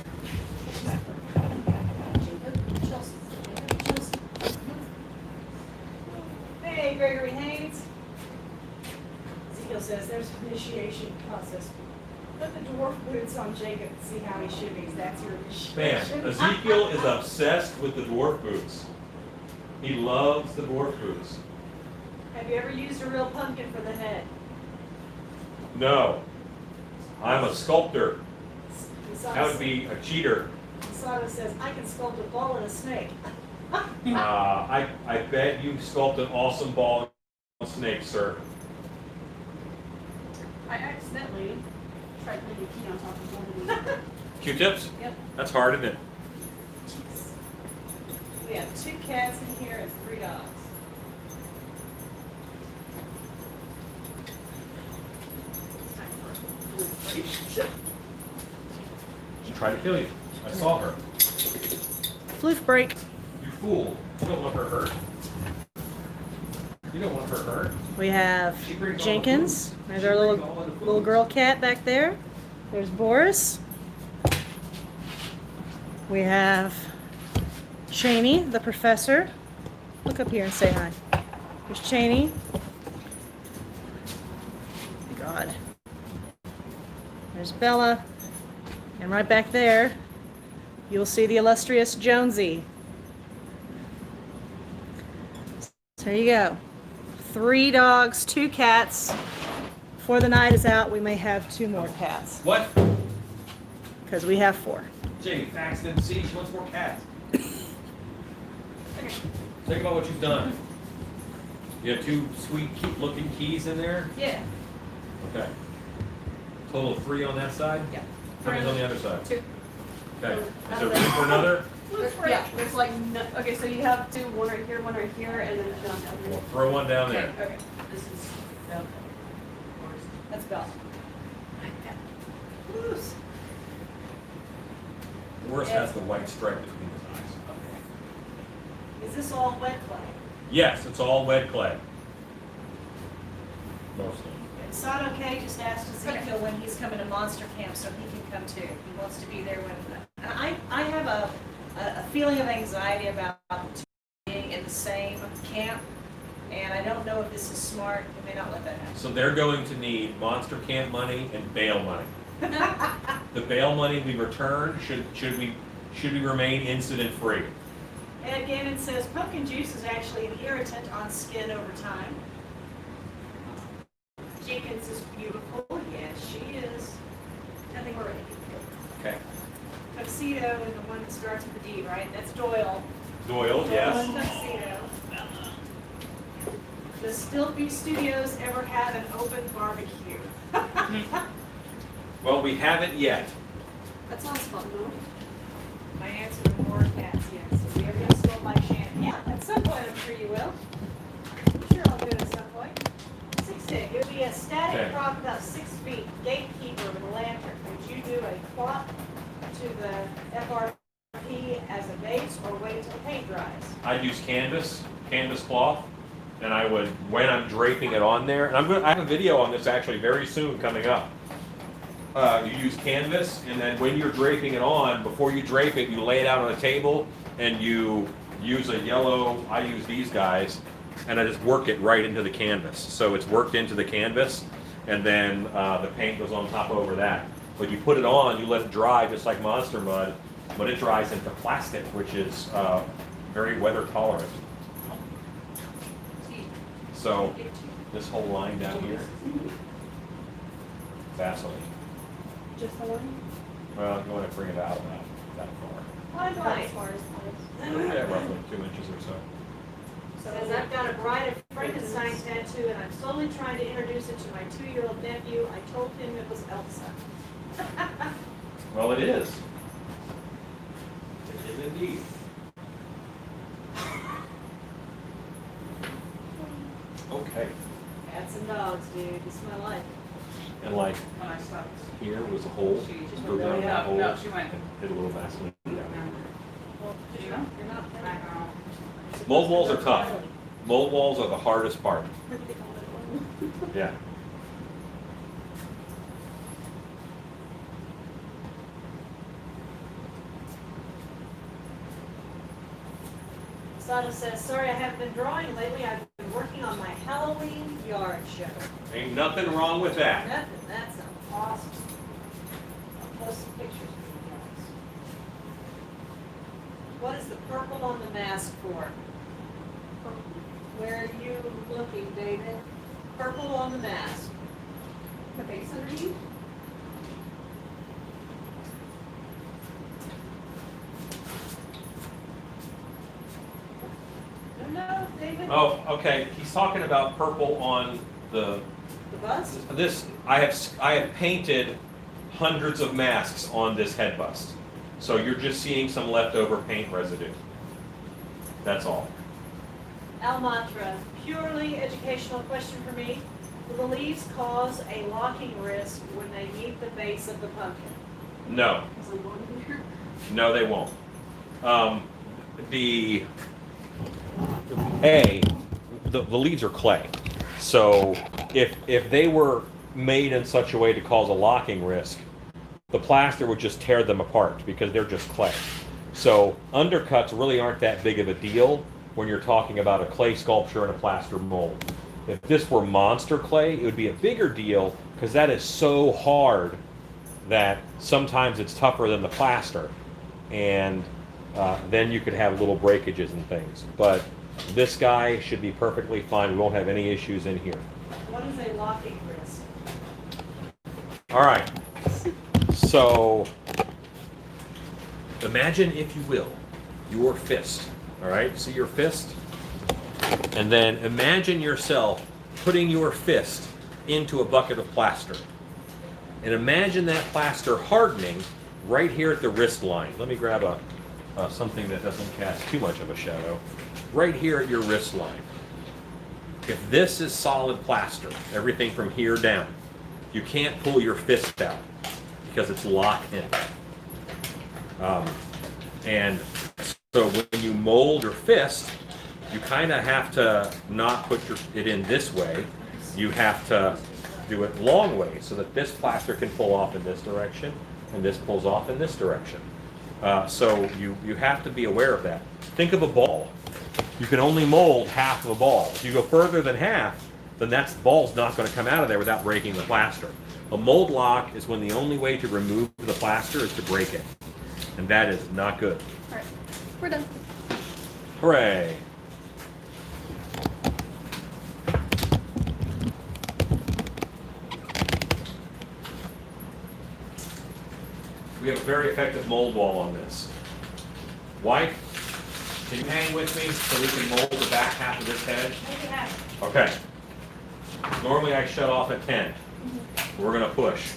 Hey, Gregory Haynes. Ezekiel says there's an initiation process. Put the dwarf boots on Jacob and see how he shimmies. That's your initiation. Man, Ezekiel is obsessed with the dwarf boots. He loves the dwarf boots. Have you ever used a real pumpkin for the head? No, I'm a sculptor. Masada That would be a cheater. says, I can sculpt a ball and a snake. I bet you sculpt an awesome ball and snake, sir. I accidentally tried putting a key on top of one of these. Q-tips? Yep. That's hard, isn't it? We have 2 cats in here and 3 dogs. It's time for a food break. She tried to kill you. I saw her. Floof break. You fool. You don't want her hurt. You don't want her hurt. We have She brings all the Jenkins. food. There's She our brings little all the food. little girl cat back there. There's Boris. We have Cheney, the professor. Look up here and say hi. There's Cheney. God. There's Bella. And right back there, you'll see the illustrious Jonesy. So there you go. 3 dogs, 2 cats. Before the night is out, we may have 2 more cats. What? Because we have 4. Jamie, facts didn't see. She wants more cats. Think about what you've done. You have 2 sweet, cute-looking keys in there. Yeah. Okay. Total of 3 on that side. Yeah. How many's on the other side? 2. Okay. Is there room for another? Yeah, there's like no, okay, so you have 2, one right here, and then down down We'll here. throw one down there. Okay. This is okay. That's Bella. Loose. Worst has the white stripe between his eyes. Okay. Is this all wet clay? Yes, it's all wet clay. Mostly. Sod okay just asked Ezekiel when he's coming to Monster Camp so he can come too. He wants to be there when. And I have a feeling of anxiety about being in the same camp, and I don't know if this is smart. We may not let that happen. So they're going to need monster camp money and bail money. The bail money we return should we remain incident free. And again, it says pumpkin juice is actually an irritant on skin over time. Jenkins is beautiful. Yes, she is. Nothing more ready. Okay. Tuxedo is the one that starts with a D, right? That's Doyle. Doyle, yes. Tuxedo. Does Stiltby Studios ever have an open barbecue? Well, we haven't yet. That sounds fun, though. My answer to more cats, yes. If we ever get sold by Shannon, yeah, at some point I'm sure you will. I'm sure I'll do it at some point. 6 stick. It would be a static Okay. prop about 6 feet, gatekeeper with a lantern. Would you do a clock to the FRP as a base or wait until paint dries? I'd use canvas cloth, and I would, when I'm draping it on there, and I have a video on this actually very soon coming up. You use canvas, and then when you're draping it on, before you drape it, you lay it out on a table, and you use a yellow, I use these guys, and I just work it right into the canvas. So it's worked into the canvas, and then the paint goes on top over that. But you put it on, you let it dry just like Monster Mud, but it dries into plastic, which is very weather tolerant. So this whole line down here, Vaseline. Just the one? Well, you want to bring it out that far. Fine, fine. As far as Yeah, roughly 2 inches or so. Says I've got a Bride of Frankenstein tattoo and I'm slowly trying to introduce it to my 2-year-old nephew. I told him it was Elsa. Well, it is. It is indeed. Okay. Cats and dogs, dude. This is my life. And like When I stopped. here was a hole. She just Go went down down. that hole. No, she went. And hit a little Vaseline down there. Well, Did you know? you're not I know. Mold walls are tough. Mold walls are the hardest part. Yeah. Sada says, sorry I haven't been drawing lately. I've been working on my Halloween yard show. Ain't nothing wrong with that. Nothing. That sounds awesome. I'll post some pictures for you guys. What is the purple on the mask for? Where are you looking, David? Purple on the mask. the base underneath? No, David. Oh, okay. He's talking about purple on the The bus? this. I have painted hundreds of masks on this head bust, so you're just seeing some leftover paint residue. That's all. Almantra, purely educational question for me. Will the leaves cause a locking risk when they meet the base of the pumpkin? No. Is there one in here? No, they won't. The leaves are clay. So if they were made in such a way to cause a locking risk, the plaster would just tear them apart because they're just clay. So undercuts really aren't that big of a deal when you're talking about a clay sculpture and a plaster mold. If this were monster clay, it would be a bigger deal because that is so hard that sometimes it's tougher than the plaster. And then you could have little breakages and things. But this guy should be perfectly fine. We won't have any issues in here. What is a locking risk? All right. So imagine, if you will, your fist. All right. See your fist? And then imagine yourself putting your fist into a bucket of plaster. And imagine that plaster hardening right here at the wrist line. Let me grab something that doesn't cast too much of a shadow. Right here at your wrist line. If this is solid plaster, everything from here down, you can't pull your fist out because it's locked in. And so when you mold your fist, you kind of have to not put it in this way. You have to do it long way so that this plaster can pull off in this direction and this pulls off in this direction. So you have to be aware of that. Think of a ball. You can only mold half of a ball. If you go further than half, then that ball's not going to come out of there without breaking the plaster. A mold lock is when the only way to remove the plaster is to break it. And that is not good. All right, we're done. Hooray. We have a very effective mold wall on this. White, can you hang with me so we can mold the back half of this head? Okay. Normally I shut off at 10. We're going to push.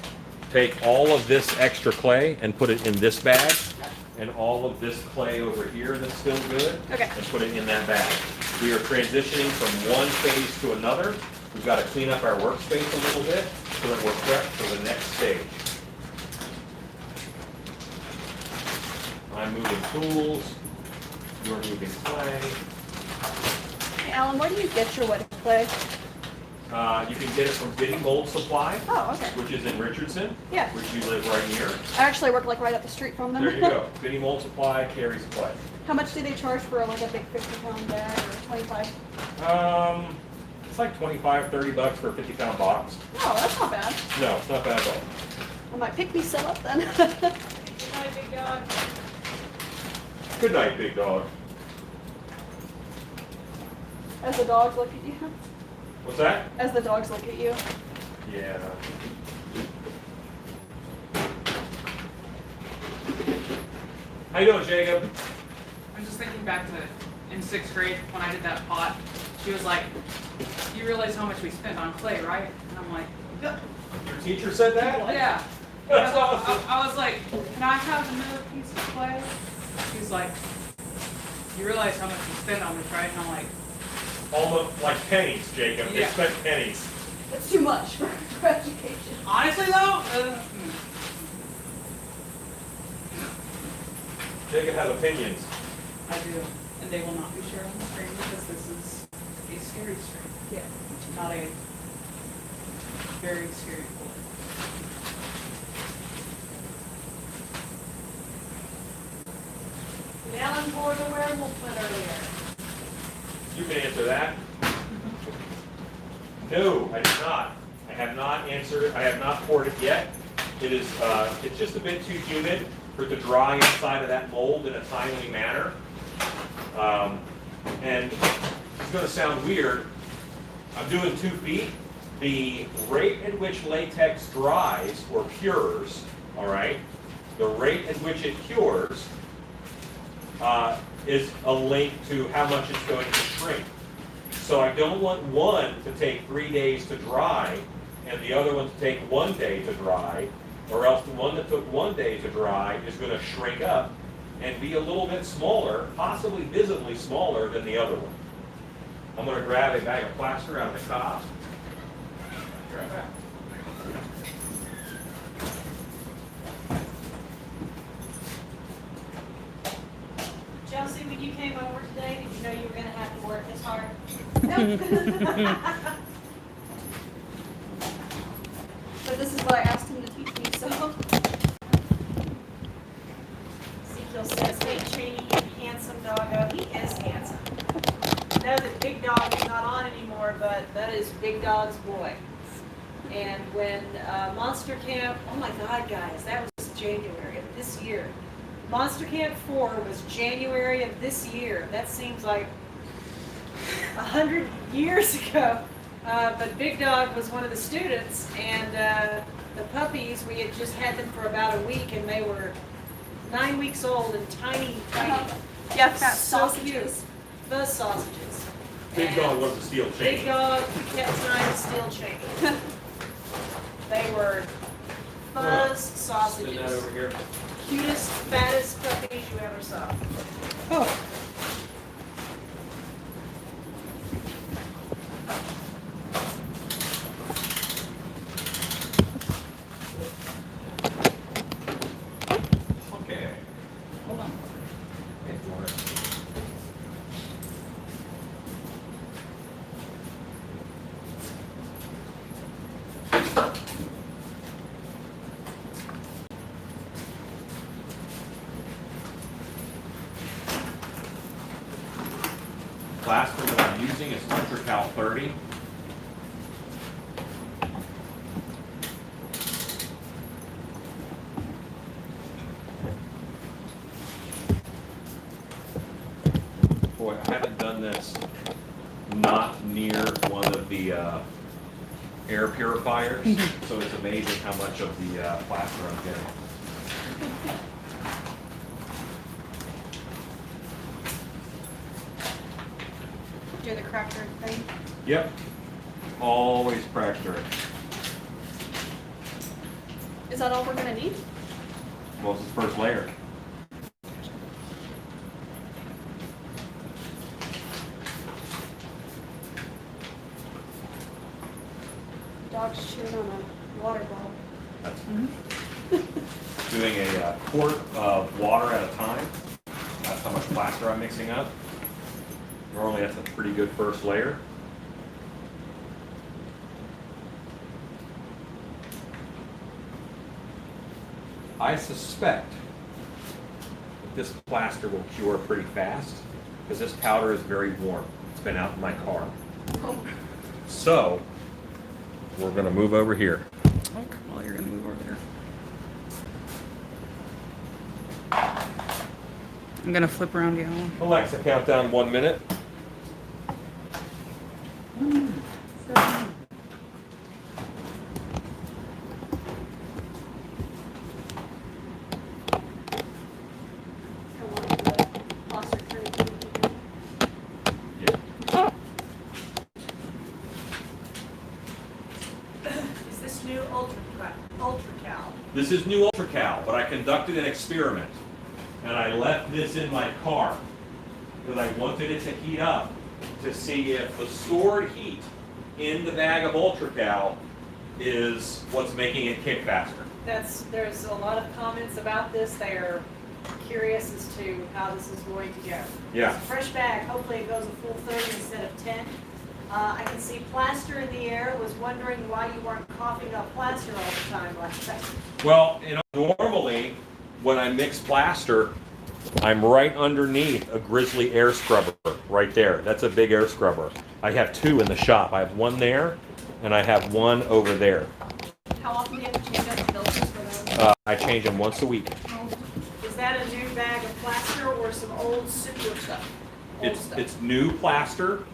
Take all of this extra clay and put it in this bag, and all of this clay over here that's still good, Okay. and put it in that bag. We are transitioning from one phase to another. We've got to clean up our workspace a little bit so that we're prepped for the next stage. I'm moving tools. You're moving clay. Hey, Alan, where do you get your wet clay? You can get it from Biddy Mold Supply, Oh, okay. which is in Richardson, Yeah. which you live right near. I actually work like right up the street from them. There you go. Biddy Mold Supply carries clay. How much do they charge for like a big 50-pound bag or 25? It's like $25, $30 for a 50-pound box. Oh, that's not bad. No, it's not bad at all. I might pick me some up then. Good night, big dog. Good night, big dog. As the dogs look at you. What's that? As the dogs look at you. Yeah. How you doing, Jacob? I'm just thinking back to in 6th grade when I did that pot. She was like, "You realize how much we spent on clay, right?" And I'm like, "Yeah." Your teacher said that? Yeah. That's awesome. I was like, "Can I have another piece of clay?" She's like, "You realize how much we spent on this, right?" And I'm like, Almost like pennies, Jacob. They Yeah. spent pennies. It's too much for education. honestly though, Jacob has opinions. I do, and they will not be shared on the screen because this is a scary screen. Yeah. Not a very scary board. Did Alan pour the werewolf one earlier? You can answer that. No, I did not. I have not answered it. I have not poured it yet. It is, it's just a bit too humid for it to dry inside of that mold in a timely manner. And it's going to sound weird. I'm doing 2 feet. The rate at which latex dries or cures, all right, the rate at which it cures is a link to how much it's going to shrink. So I don't want one to take 3 days to dry and the other one to take 1 day to dry, or else the one that took 1 day to dry is going to shrink up and be a little bit smaller, possibly visibly smaller than the other one. I'm going to grab a bag of plaster out of the top. Grab that. Chelsea, when you came over today, did you know you were gonna have to work this hard? But this is what I asked him to teach me, so. Ezekiel says, hey, Cheney, handsome doggo. He is handsome. I know that Big Dog is not on anymore, but that is Big Dog's boy. And when Monster Camp, oh my God, guys, that was January of this year. Monster Camp 4 was January of this year. That seems like 100 years ago. But Big Dog was one of the students, and the puppies, we had just had them for about a week, and they were 9 weeks old and tiny, tiny. Yeah, fat So sausages. Fuzz sausages. Big And Dog was the steel chain. Big Dog kept trying to steal chain. They were fuzz Spin that sausages. over here. Cutest, fattest puppies you ever saw. Oh. Okay. Hold on. Hey, Florence. Plaster that I'm using is Untitled 30. Boy, I haven't done this not near one of the air purifiers, so it's amazing how much of the plaster I'm getting. Do the cracker thing. Yep, always pressure it. Is that all we're gonna need? Well, it's the first layer. Dog's chewing on a water bottle. That's doing a quart of water at a time. That's how much plaster I'm mixing up. Normally that's a pretty good first layer. I suspect that this plaster will cure pretty fast because this powder is very warm. It's been out in my car. So we're going to move over here. Well, you're gonna move over there. I'm gonna flip around you. Alexa, count down 1 minute. Come on, the foster care. Yeah. Is this new Ultra Cal? This is new Ultra Cal, but I conducted an experiment, and I left this in my car because I wanted it to heat up to see if the stored heat in the bag of Ultra Cal is what's making it kick faster. There's a lot of comments about this. They are curious as to how this is going to go. Yeah. It's a fresh bag. Hopefully it goes a full 30 instead of 10. I can see plaster in the air. Was wondering why you weren't coughing up plaster all the time like that. Well, normally when I mix plaster, I'm right underneath a Grizzly air scrubber right there. That's a big air scrubber. I have two in the shop. I have one there, and I have one over there. How often do you have to change out the filters for those? I change them once a week. Is that a new bag of plaster or some old super stuff? Old stuff. It's new plaster,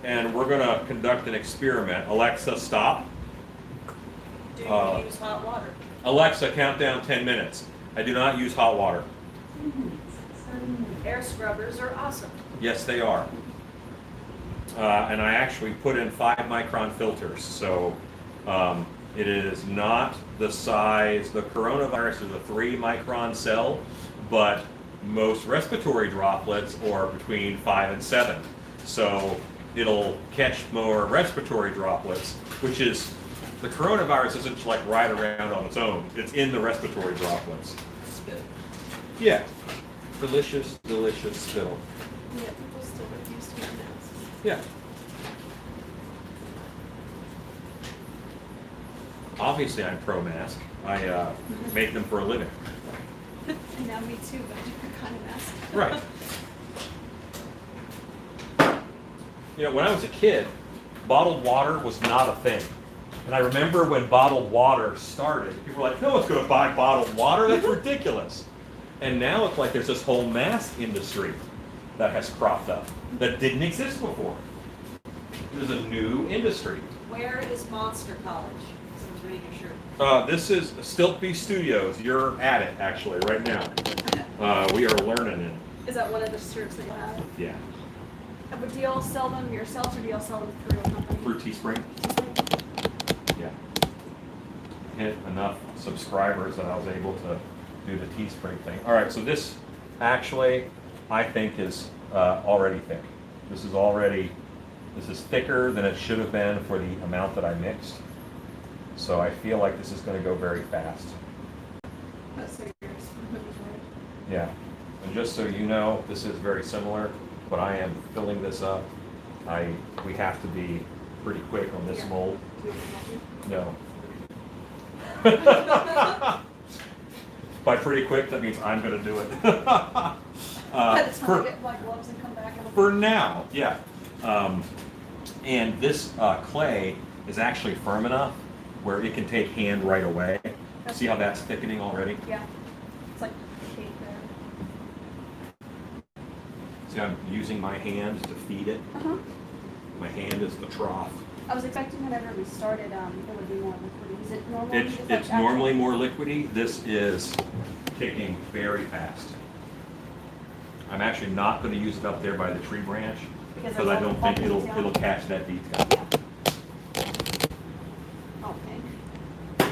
and we're going to conduct an experiment. Alexa, stop. Do you use hot water? Alexa, count down 10 minutes. I do not use hot water. Air scrubbers are awesome. Yes, they are. And I actually put in 5-micron filters, so it is not the size. The coronavirus is a 3-micron cell, but most respiratory droplets are between 5 and 7. So it'll catch more respiratory droplets, which is, the coronavirus isn't like right around on its own. It's in the respiratory droplets. Spit. Yeah. Delicious, delicious spittle. Yeah, people still refuse to wear masks. Yeah. Obviously, I'm pro-mask. I make them for a living. And now me too, but a different kind of mask. Right. You know, when I was a kid, bottled water was not a thing. And I remember when bottled water started, people were like, no one's going to buy bottled water. That's ridiculous. And now it's like there's this whole mask industry that has cropped up that didn't exist before. There's a new industry. Where is Monster College? Someone's reading your shirt. This is Stiltby Studios. You're at it, actually, right now. We are learning it. Is that one of the shirts that you have? Yeah. But do y'all sell them yourselves or do y'all sell them through a company? Through Teespring. Yeah. Hit enough subscribers that I was able to do the Teespring thing. All right, so this actually, I think, is already thick. This is thicker than it should have been for the amount that I mixed. So I feel like this is going to go very fast. That's so yours. Yeah. And just so you know, this is very similar, but I am filling this up. We have to be pretty quick on this mold. Do we have to help No. By pretty quick, that means I'm going to do it. By the time I get my gloves and come back. For now, yeah. And this clay is actually firm enough where it can take hand right away. See how that's thickening already? Yeah. It's like cake there. See, I'm using my hand to feed it. Uh-huh. My hand is the trough. I was expecting whenever we started, it would be more liquidy. Is it normal? It's normally more liquidy. This is kicking very fast. I'm actually not going to use it up there by the tree branch because I don't think it'll catch that detail. Oh, okay.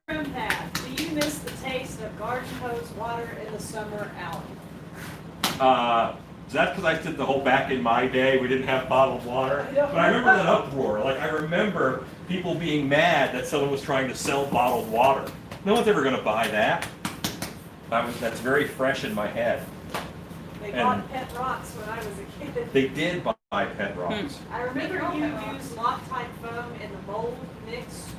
Room pad. Do you miss the taste of garden hose water in the summer, Alan? So that's because I said the whole back in my day we didn't have bottled water. But I remember that uproar. Like I remember people being mad that someone was trying to sell bottled water. No one's ever going to buy that. That's very fresh in my head. They bought pet rocks when I was a kid. They did buy pet rocks. I remember you used Loctite foam in the mold mix.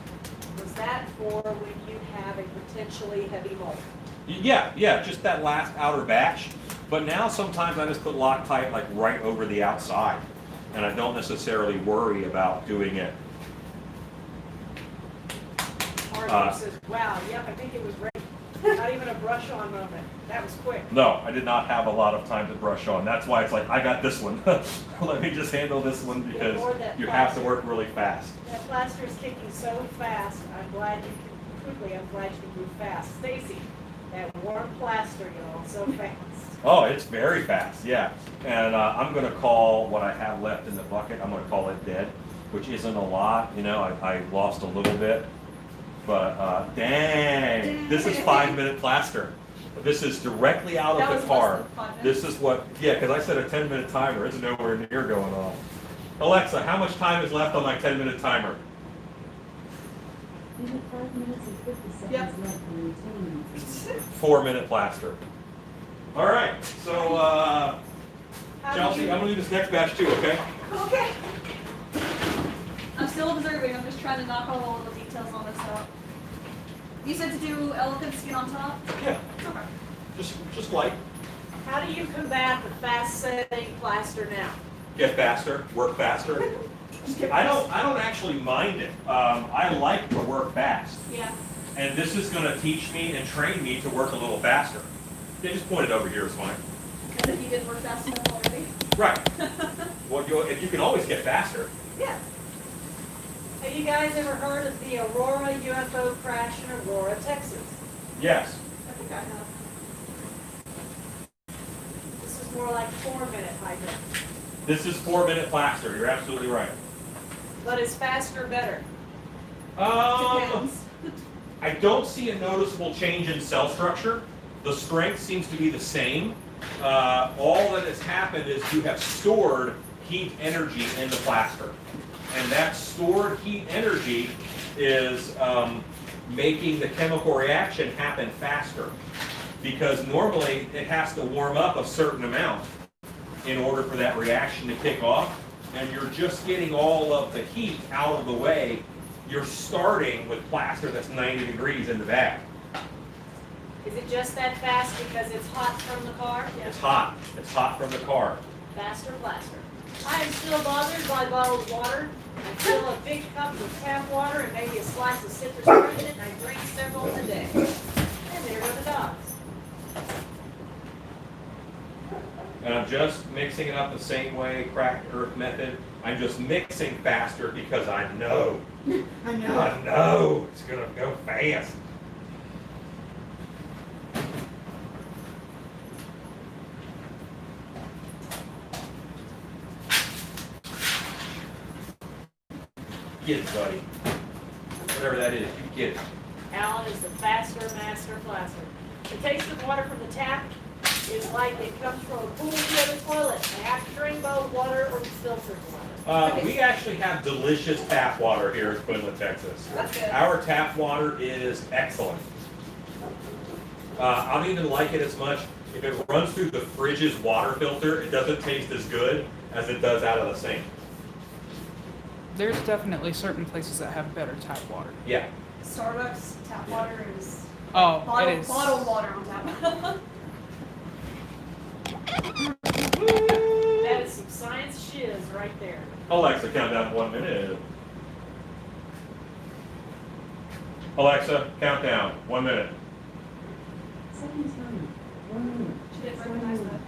Was that for when you have a potentially heavy mold? Yeah, just that last outer batch. But now sometimes I just put Loctite like right over the outside, and I don't necessarily worry about doing it. Arthur says, wow, yep, I think it was ready. Not even a brush on moment. That was quick. No, I did not have a lot of time to brush on. That's why it's like, I got this one. Let me just handle this one because you have to work really fast. That plaster is kicking so fast. I'm glad you can move fast. Stacy, that warm plaster, so fast. Oh, it's very fast, yeah. And I'm going to call what I have left in the bucket, I'm going to call it dead, which isn't a lot. I lost a little bit. But dang, this is 5-minute plaster. This is directly out of the car. This is because I set a 10-minute timer. It's nowhere near going off. Alexa, how much time is left on my 10-minute timer? You have 5 minutes and 50 seconds Yep. left for your 10 minutes. 4-minute plaster. All right, so Chelsea, I'm going to do this next batch too, okay? Okay. I'm still observing. I'm just trying to knock all the details on this out. You said to do elephant skin on top? Yeah, Okay. just light. How do you combat the fast-setting plaster now? Get faster, work faster. I don't actually mind it. I like to work fast. Yeah. And this is going to teach me and train me to work a little faster. Yeah, just point it over here, it's fine. Because if you didn't work fast enough already. Right. Well, you can always get faster. Yeah. Have you guys ever heard of the Aurora UFO crash in Aurora, Texas? Yes. I think I have. This is more like 4-minute hydrant. This is 4-minute plaster. You're absolutely right. But is faster better? Depends. I don't see a noticeable change in cell structure. The strength seems to be the same. all that has happened is you have stored heat energy in the plaster. And that stored heat energy is making the chemical reaction happen faster. Because normally it has to warm up a certain amount in order for that reaction to kick off. And you're just getting all of the heat out of the way. You're starting with plaster that's 90 degrees in the bag. Is it just that fast because it's hot from the car? It's hot. It's hot from the car. Faster plaster. I am still bothered by bottled water. I fill a big cup of tap water and maybe a slice of citrus fruit in it, and I drink several a day. And there go the dogs. And I'm just mixing it up the same way, cracked earth method. I'm just mixing faster because I know. I know it's gonna go fast. Get it, buddy. Whatever that is, you get it. Alan is the faster master plaster. The taste of water from the tap is like it comes from a pool near the toilet. I have to drink bottled water or filtered water. We actually have delicious tap water here in Quinlan, Texas. That's good. Our tap water is excellent. I don't even like it as much. If it runs through the fridge's water filter, it doesn't taste as good as it does out of the sink. There's definitely certain places that have better tap water. Yeah. Starbucks tap water is Oh, bottled, it is. bottled water on tap. That is some science shiz right there. Alexa, count down 1 minute. Alexa, count down 1 minute. Second time, 1 minute. She didn't recognize that.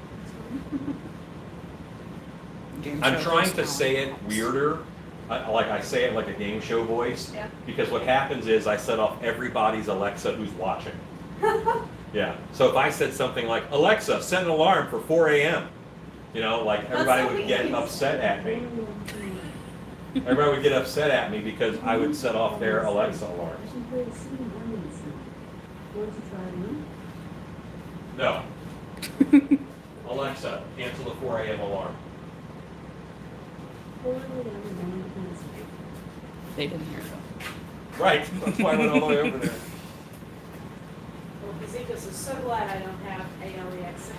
Game I'm show trying host to now. say it weirder. I say it like a game show voice. Yeah. Because what happens is I set off everybody's Alexa who's watching. Yeah. So if I said something like, Alexa, set an alarm for 4 a.m., you know, like everybody so would get mean. upset at me. Everybody would get upset at me because I would set off their Alexa alarms. I should play a scene 1 minute now. Want to try one? No. Alexa, cancel the 4 a.m. alarm. Pull it down and down the pencil. They didn't hear them. Right. That's why I went all the way over there. Well, Kazikas is so glad I don't have ALEX.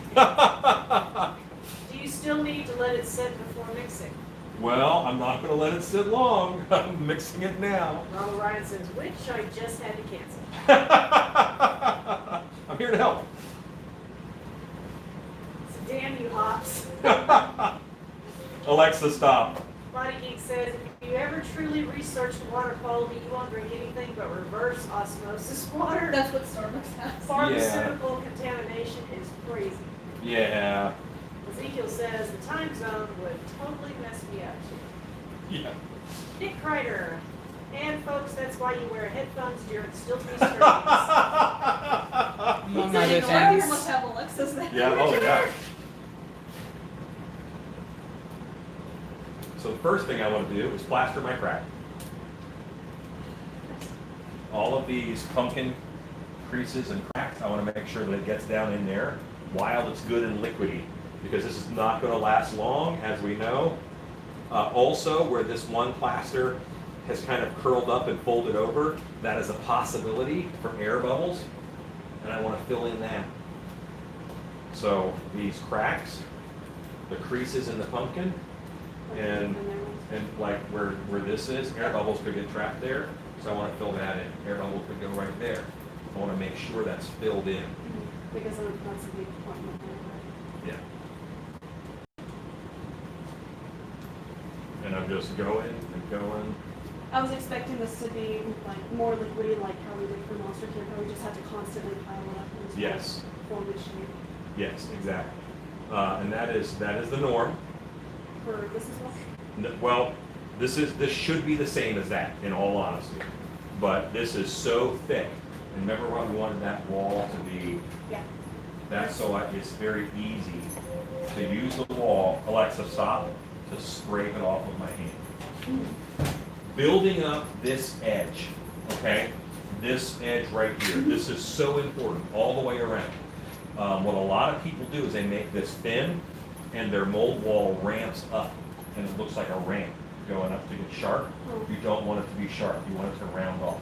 Do you still need to let it sit before mixing? Well, I'm not going to let it sit long. I'm mixing it now. Ronald Ryan says, which I just had to cancel. I'm here to help. So damn you, Hops. Alexa, stop. Body Geek says, if you ever truly research water quality, you won't drink anything but reverse osmosis water. That's what Starbucks has. Pharmaceutical contamination is crazy. Yeah. Ezekiel says, the time zone would totally mess me up. Yeah. Nick Kreider. And folks, that's why you wear headphones during stilty streams. Among So other you know, you things. must have Alexas there. Yeah, oh yeah. So the first thing I want to do is plaster my crack. All of these pumpkin creases and cracks, I want to make sure that it gets down in there while it's good and liquidy, because this is not going to last long, as we know. Also, where this one plaster has kind of curled up and folded over, that is a possibility from air bubbles, and I want to fill in that. So these cracks, the creases in the pumpkin, and like where this is, air bubbles could get trapped there, so I want to fill that in. Air bubble could go right there. I want to make sure that's filled in. Because I'm constantly pointing Yeah. And I'm just going and going. I was expecting this to be like more liquidy, like how we did for Monster Kid, how we just had to constantly pile it up and just Yes. form the shape Yes, exactly. And that is the norm. for this as well. Well, this should be the same as that, in all honesty. But this is so thick. And remember when we wanted that wall to be, Yeah. that's so it's very easy to use the wall, Alexa, stop, to scrape it off with my hand. Building up this edge, okay? This edge right here. This is so important all the way around. What a lot of people do is they make this thin, and their mold wall ramps up, and it looks like a ramp going up to get sharp. Oh. You don't want it to be sharp. You want it to round off.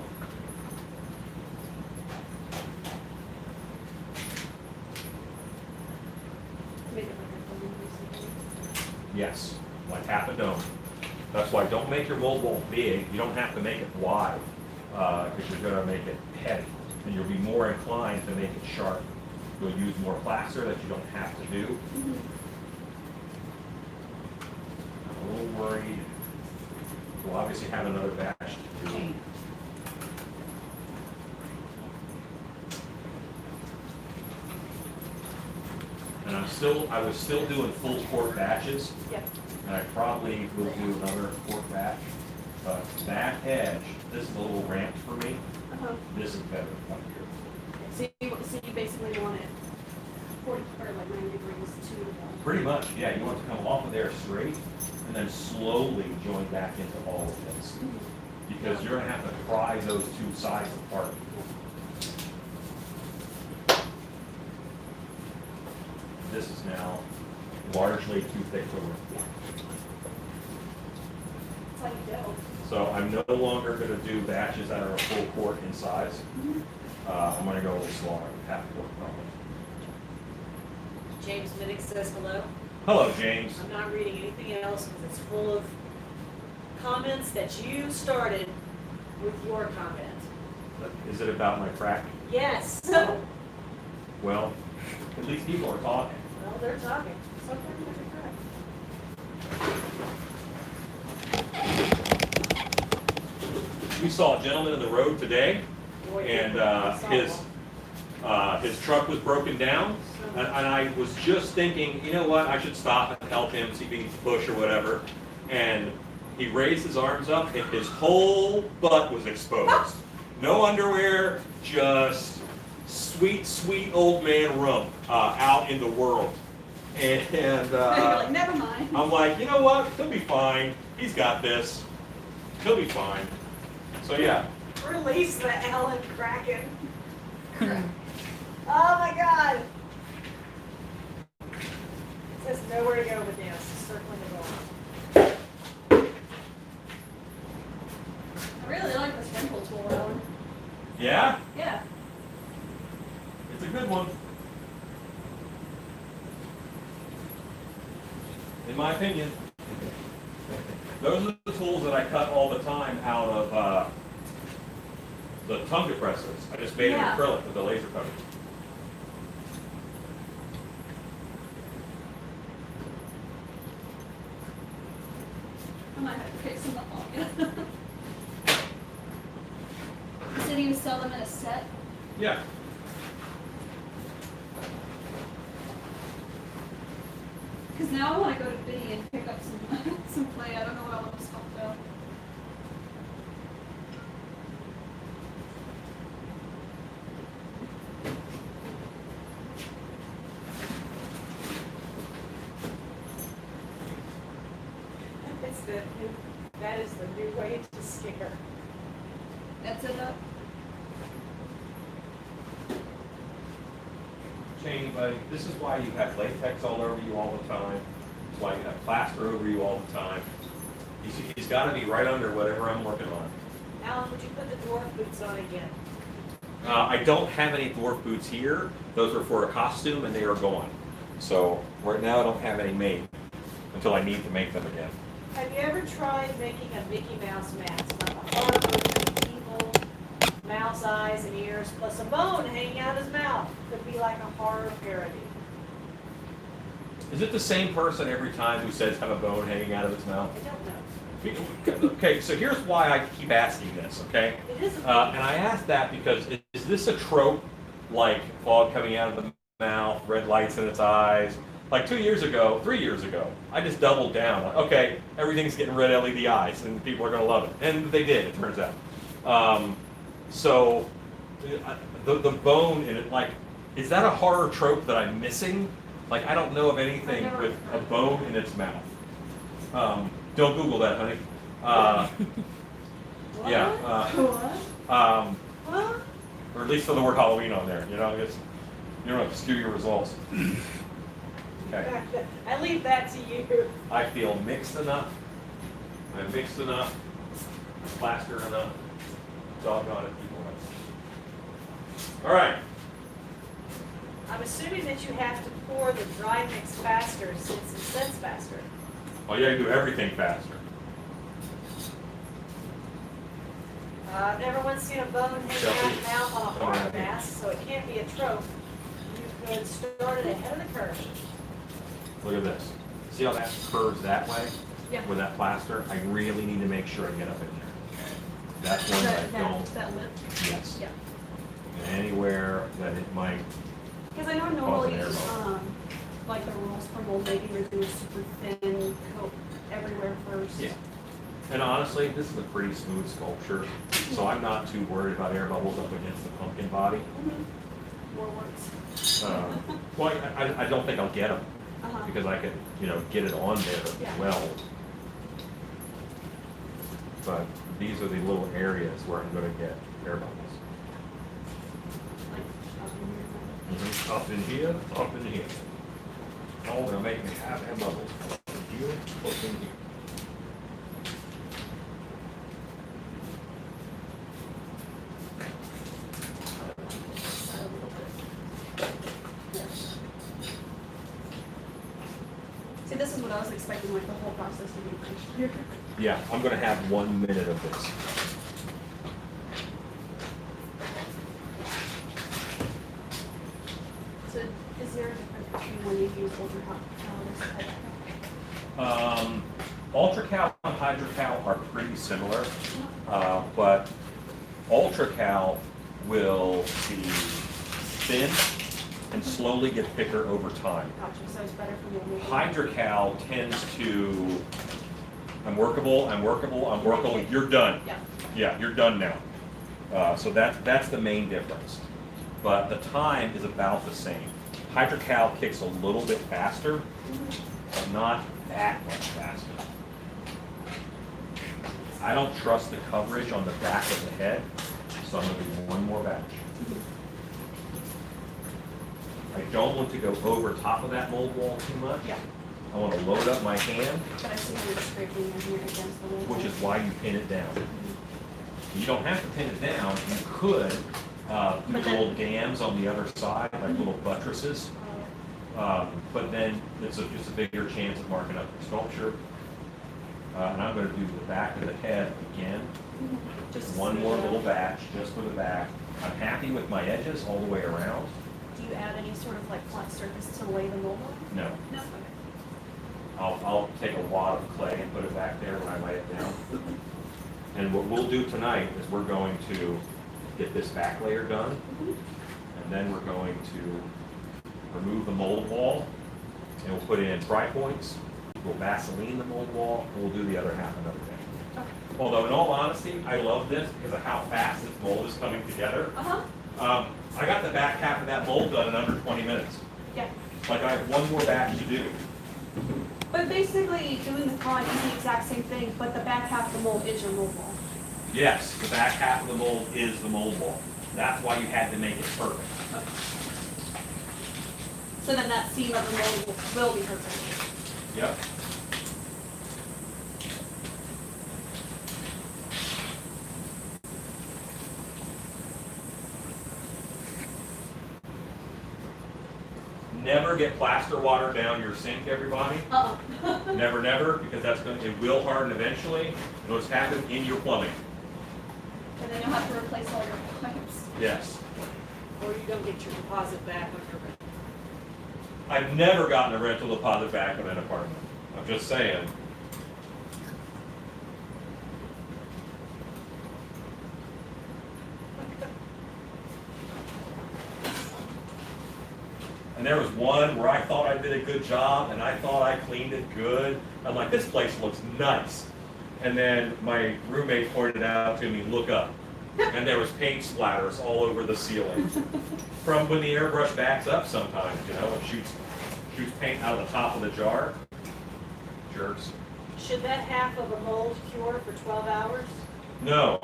Make it like a dome basically. Yes, like half a dome. That's why don't make your mold wall big. You don't have to make it wide, because you're going to make it heavy, and you'll be more inclined to make it sharp. You'll use more plaster that you don't have to do. Mm-hmm. I'm a little worried. We'll obviously have another batch to do. And I was still doing full quart batches, Yep. and I probably will do another quart batch. But that edge, this is a little ramp for me. Uh-huh. This is better up here. So you basically want it 40 or like 90 degrees to the wall. Pretty much, yeah. You want it to come off of there straight, and then slowly join back into all of this. Because you're gonna have to pry those two sides apart. This is now largely too thick for work. That's how you go. So I'm no longer gonna do batches that are a full quart in size. I'm gonna go a little smaller, half a quart probably. James Minnick says hello. Hello, James. I'm not reading anything else because it's full of comments that you started with your comment. Is it about my crack? Yes. Well, at least people are talking. Well, they're talking. Sometimes they're correct. We saw a gentleman in the road today, Boy, and I saw his truck was broken down, and I was just thinking, you know what, I should stop and help him, see if he needs a push or whatever. And he raised his arms up, and his whole butt was exposed. No underwear, just sweet, sweet old man rump out in the world. And And you're like, never mind. I'm like, you know what, he'll be fine. He's got this. He'll be fine. So yeah. Release the Alan Kraken. Oh my God. It says nowhere to go with this. Circling the ball. I really like this wrinkle tool, Alan. Yeah, Yeah. it's a good one. In my opinion. Those are the tools that I cut all the time out of the tongue depressors. I just made Yeah. them acrylic with the laser cutter. I might have to pick some up on you. You said you sell them in a set? Yeah. Because now I want to go to Biddy and pick up some some clay. I don't know what all this stuff about. That is the new way to scare. That's it up. Cheney, buddy, this is why you have latex all over you all the time. It's why you have plaster over you all the time. He's got to be right under whatever I'm working on. Alan, would you put the dwarf boots on again? I don't have any dwarf boots here. Those are for a costume, and they are gone. So right now, I don't have any made until I need to make them again. Have you ever tried making a Mickey Mouse mask? Like a hard version, evil mouse eyes and ears, plus a bone hanging out his mouth. Could be like a horror parody. Is it the same person every time who says have a bone hanging out of his mouth? I don't know. Okay, so here's why I keep asking this, okay? It is a And I ask that because is this a trope, like fog coming out of the mouth, red lights in its eyes? Like 3 years ago, I just doubled down. Like, okay, everything's getting red LED eyes, and people are going to love it. And they did, it turns out. So the bone in it, like, is that a horror trope that I'm missing? Like, I don't know of anything with a bone in its mouth. Don't Google that, honey. Yeah. What? Um, What? or at least for the word Halloween on there, you know. You don't have to skew your results. Okay. I leave that to you. I feel mixed enough. I'm mixed enough. Plaster enough. Doggone it, people. All right. I'm assuming that you have to pour the dry mix faster since it sets faster. Oh, you gotta do everything faster. I've never once seen a bone hanging out Chelsea. of the mouth on a Oh, hard yeah. mask, so it can't be a trope. You could start it ahead of the curve. Look at this. See how that curves that way? Yeah. With that plaster? I really need to make sure I get up in there. That's one that I don't, That lip. yes. Yeah. Anywhere that it might, Because I know Cause normally, an air bubble. like the rules for mold making are doing super thin coat everywhere first. yeah. And honestly, this is a pretty smooth sculpture, so I'm not too worried about air bubbles up against the pumpkin body. More works. Well, I don't think I'll get them, Uh-huh. because I could, get it on there Yeah. well. But these are the little areas where I'm gonna get air bubbles. Like, Up in here, up in here. Oh, they'll make me have air bubbles. Up in here, up in here. See, this is what I was expecting, like the whole process to be finished here. Yeah, I'm gonna have 1 minute of this. So is there a difference between when you use ultra hot versus Ultracal and hydrocal are pretty similar, but ultracal will be thin and slowly get thicker over time. Gotcha, so it's better for mold making. Hydrocal tends to, I'm workable, you're done. Yeah. Yeah, you're done now. So that's the main difference. But the time is about the same. Hydrocal kicks a little bit faster, but not that much faster. I don't trust the coverage on the back of the head, so I'm gonna do one more batch. I don't want to go over top of that mold wall too much. Yeah, I want to load up my hand, but I see how you're scraping in here against the mold. which is why you pin it down. You don't have to pin it down. You could But put then- little dams on the other side, like little buttresses. But then it's just a bigger chance of marking up the sculpture. And I'm going to do the back of the head again. Just One more smooth it little out. batch just for the back. I'm happy with my edges all the way around. Do you add any sort of like flat surface to lay the mold on? No, No. Okay. I'll take a wad of clay and put it back there when I lay it down. And what we'll do tonight is we're going to get this back layer done, and then we're going to remove the mold wall, and we'll put in tri-points, we'll Vaseline the mold wall, and we'll do the other half another day. Okay. Although in all honesty, I love this because of how fast this mold is coming together. Uh-huh. I got the back half of that mold done in under 20 minutes. Yeah. Like I have one more batch to do. But basically, doing the con is the exact same thing, but the back half of the mold is your mold wall. Yes, the back half of the mold is the mold wall. That's why you had to make it perfect. So then that seam of the mold will be perfect. Yep. Never get plaster water down your sink, everybody. Uh-uh. Never, never, because it will harden eventually. And what's happened in your plumbing. And then you'll have to replace all your pipes. Yes. Or you don't get your deposit back on your rent. I've never gotten a rental deposit back on an apartment. I'm just saying. And there was one where I thought I did a good job and I thought I cleaned it good. I'm like, this place looks nice. And then my roommate pointed out to me, look up. And there was paint splatters all over the ceiling. From when the airbrush backs up sometimes, and shoots paint out of the top of the jar. Jerks. Should that half of a mold cure for 12 hours? No,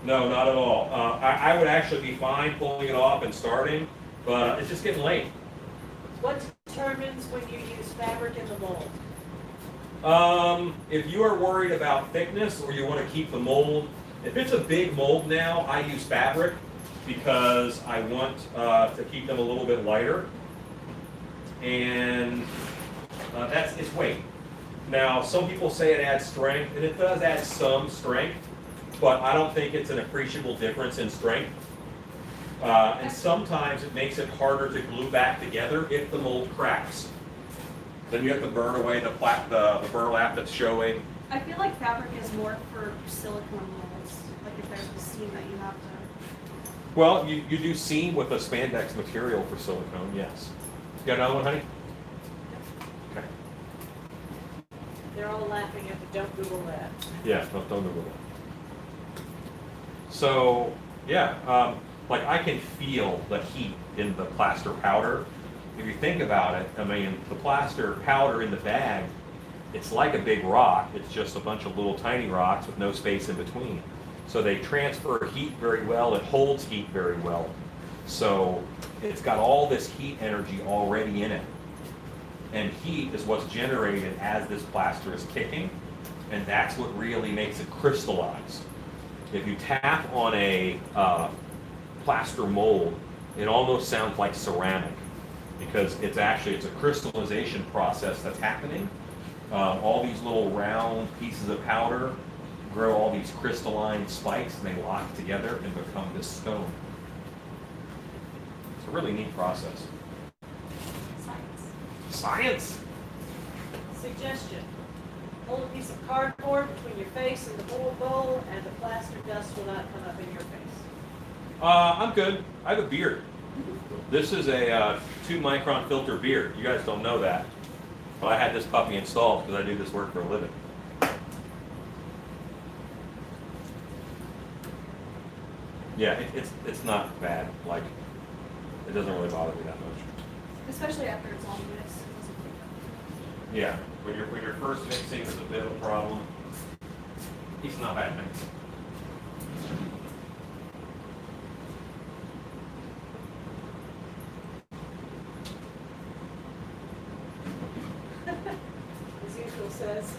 not at all. I would actually be fine pulling it off and starting, But it's just getting late. What determines when you use fabric in the mold? If you are worried about thickness or you want to keep the mold, if it's a big mold now, I use fabric because I want to keep them a little bit lighter. And that's its weight. Now, some people say it adds strength, and it does add some strength, but I don't think it's an appreciable difference in strength. And sometimes it makes it harder to glue back together if the mold cracks. Then you have to burn away the burlap that's showing. I feel like fabric is more for silicone molds. Like if there's a seam that you have to. Well, you do seam with a spandex material for silicone, yes. You got another one, honey? Okay. They're all laughing at the don't Google that. Yeah, don't Google that. So, yeah, like I can feel the heat in the plaster powder. If you think about it, I mean, the plaster powder in the bag, it's like a big rock. It's just a bunch of little tiny rocks with no space in between. So they transfer heat very well. It holds heat very well. So it's got all this heat energy already in it. And heat is what's generated as this plaster is kicking. And that's what really makes it crystallize. If you tap on a plaster mold, it almost sounds like ceramic because it's a crystallization process that's happening. All these little round pieces of powder grow all these crystalline spikes and they lock together and become this stone. It's a really neat process. Science! Suggestion. Hold a piece of cardboard between your face and the mold bowl, and the plaster dust will not come up in your face. I'm good. I have a beard. This is a 2-micron filter beard. You guys don't know that. But I had this puppy installed because I do this work for a living. Yeah, it's not bad. Like, it doesn't really bother me that much. Especially after it's all mixed. Yeah, when you're first mixing, it's a bit of a problem. He's not bad mix. As usual says,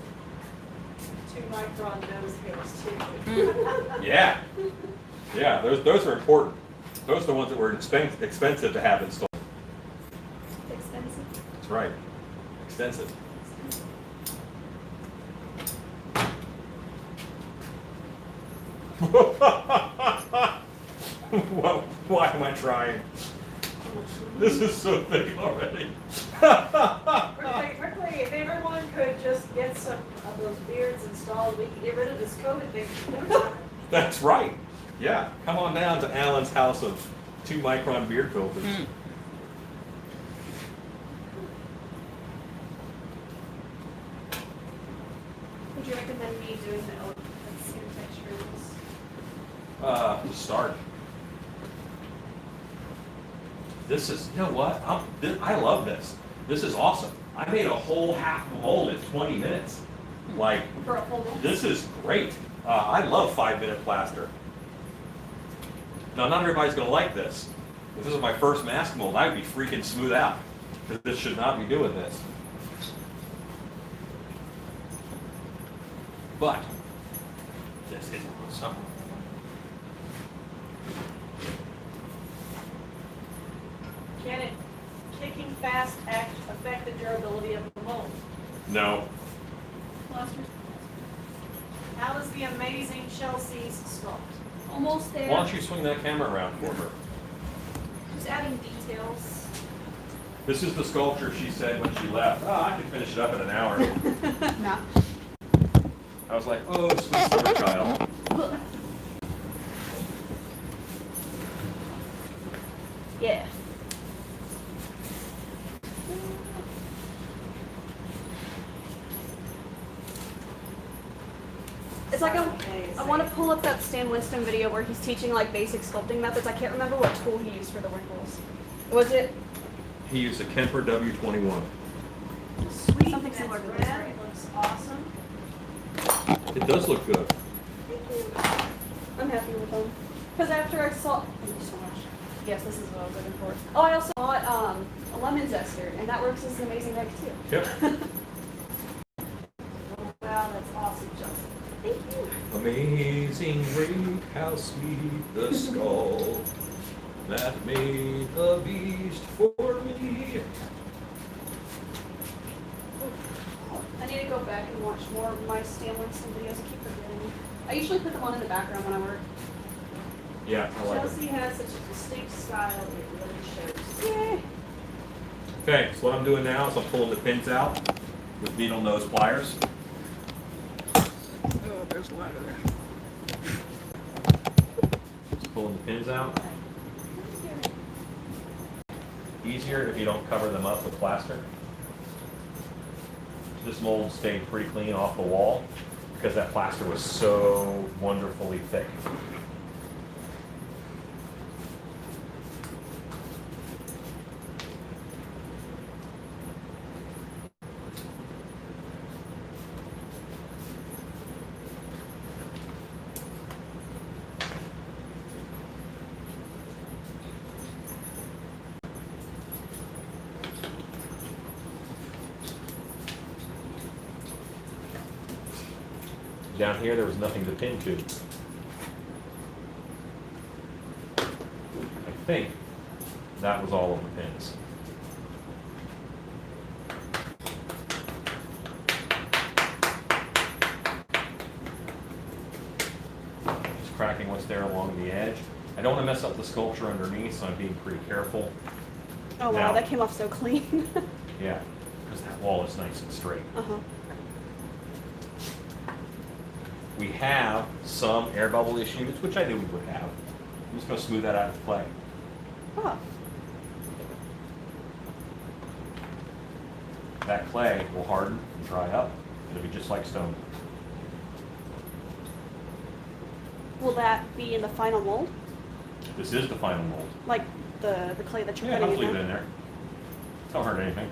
2-micron nose hairs too. Yeah, yeah, those are important. Those are the ones that were expensive to have installed. Expensive. That's right, extensive. Why am I trying? This is so thick already. Ripley, if everyone could just get some of those beards installed, we could get rid of this COVID thing. That's right. Yeah, come on down to Alan's house of 2-micron beard filters. Would you recommend me doing the skin textures? To start. This is, you know what? I love this. This is awesome. I made a whole half mold in 20 minutes. Like, For a full one? this is great. I love 5-minute plaster. Now, not everybody's going to like this. If this is my first mask mold, I would be freaking smooth out. Because this should not be doing this. But, this is awesome. Can it, kicking fast affect the durability of the mold? No. Plasters? How does the amazing Chelsea's sculpt? Almost there. Why don't you swing that camera around for her? Just adding details. This is the sculpture she said when she left. Oh, I can finish it up in an hour. Nah. I was like, oh, sweet summer child. Yeah. It's like I want to pull up that Stan Winston video where he's teaching like basic sculpting methods. I can't remember what tool he used for the wrinkles. Was it He used a Kemper W21. sweet something similar to this? Red Right? looks awesome. It does look good. I'm happy with them. Because after I saw, thank you so much. Yes, this is what I was looking for. Oh, I also bought a lemon zester, and that works as an amazing deck too. Yep. Wow, that's awesome, Justin. Thank you. Amazing grace, how sweet the skull that made a beast for me. I need to go back and watch more of my Stan Winston videos. I keep forgetting. I usually put them on in the background when I work. Yeah, I like it. Chelsea has such a distinct style, it really shows. Yay! Okay, so what I'm doing now is I'm pulling the pins out with needle nose pliers. Oh, there's a ladder there. Just pulling the pins out. Easier if you don't cover them up with plaster. This mold stayed pretty clean off the wall because that plaster was so wonderfully thick. Down here, there was nothing to pin to. I think that was all of the pins. Just cracking what's there along the edge. I don't want to mess up the sculpture underneath, so I'm being pretty careful. Oh wow, Now- that came off so clean. Yeah, because that wall is nice and straight. Uh-huh. We have some air bubble issues, which I knew we would have. I'm just going to smooth that out with clay. Oh. That clay will harden and dry up. It'll be just like stone. Will that be in the final mold? This is the final mold. Like the clay that you're Yeah, I'll putting leave in it there? in there. Don't hurt anything.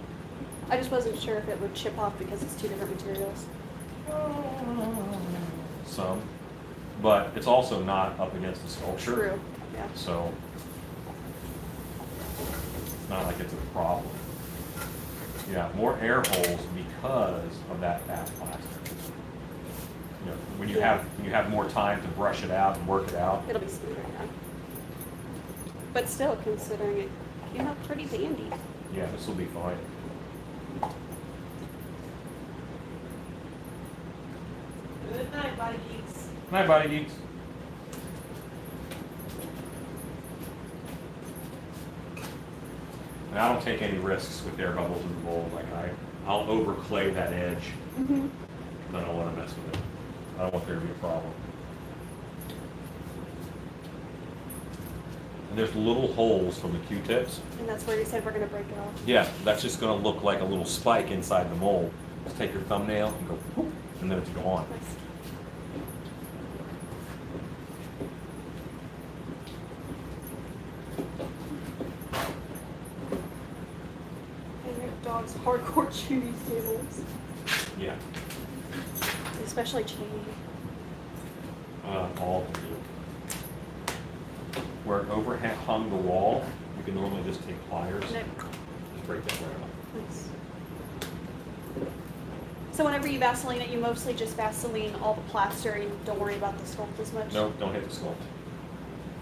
I just wasn't sure if it would chip off because it's two different materials. Some. But it's also not up against the sculpture. True. Yeah. So it's not like it's a problem. Yeah, more air holes because of that fast plaster. You know, when you have more time to brush it out and work it out. It'll be smoother now. But still, considering it came out pretty dandy. Yeah, this will be fine. Good night, body geeks. Night, body geeks. And I don't take any risks with air bubbles in the mold. Like I'll overclay that edge. Mm-hmm. Then I don't want to mess with it. I don't want there to be a problem. And there's little holes from the Q-tips. And that's where you said we're going to break it off. Yeah, that's just going to look like a little spike inside the mold. Just take your thumbnail and go, whoop, and then it's gone. Nice. And your dog's hardcore chew these tables. Yeah, Especially chain. all of them do. Where it overhung the wall, you can normally just take pliers, No. just break that right off. Nice. So whenever you Vaseline it, you mostly just Vaseline all the plaster and you don't worry about the sculpt as much? No, don't hit the sculpt.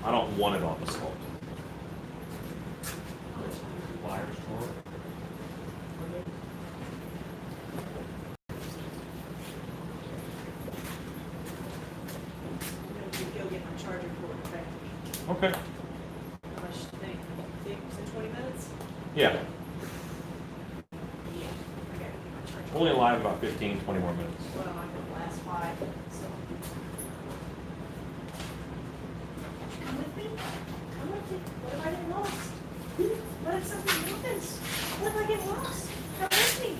I don't want it on the sculpt. Pliers for it. I'm gonna go get my charger cord back. Okay. How much do you think? Think in 20 minutes? Yeah, Yeah. I gotta get my charger. only alive about 15, 20 more minutes. Well, I'm gonna last 5, so. Come with me. Come with me. What if I get lost? What if something happens? What if I get lost? Come with me.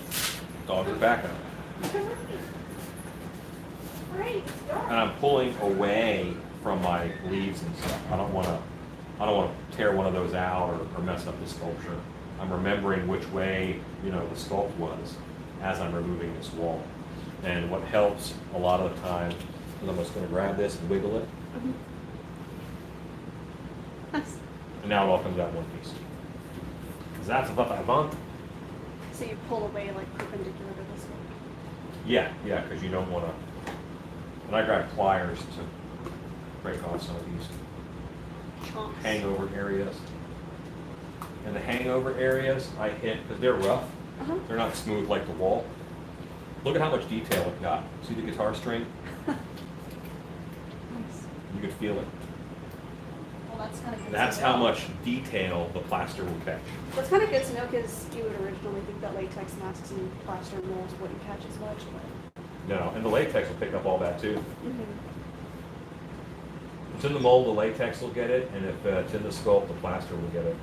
Dogs are back up. Come with me. Great, it's dark. And I'm pulling away from my leaves and stuff. I don't want to tear one of those out or mess up the sculpture. I'm remembering which way, the sculpt was as I'm removing this wall. And what helps a lot of the time is I'm just going to grab this and wiggle it. Mhm. Nice. And now it all comes out in one piece. That's what I want. So you pull away like perpendicular to this one. Yeah, because you don't want to. And I grabbed pliers to break off some of these Chunks. hangover areas. And the hangover areas I hit, because they're rough, Uh-huh. they're not smooth like the wall. Look at how much detail it got. See the guitar string? Nice. You could feel it. Well, that's kind of good. That's to how know. much detail the plaster will catch. That's kind of good to know because you would originally think that latex masks and plaster molds wouldn't catch as much, but. No, and the latex will pick up all that too. Mhm. If it's in the mold, the latex will get it, and if it's in the sculpt, the plaster will get it.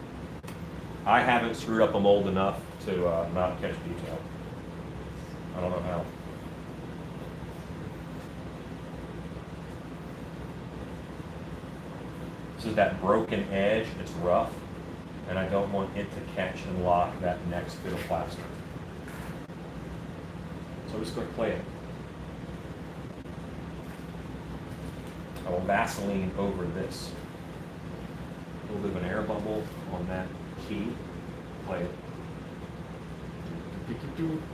I haven't screwed up a mold enough to not catch detail. I don't know how. This is that broken edge, it's rough, and I don't want it to catch and lock that next bit of plaster. So I'm just going to play it. I will Vaseline over this. A little bit of an air bubble on that key. Play it.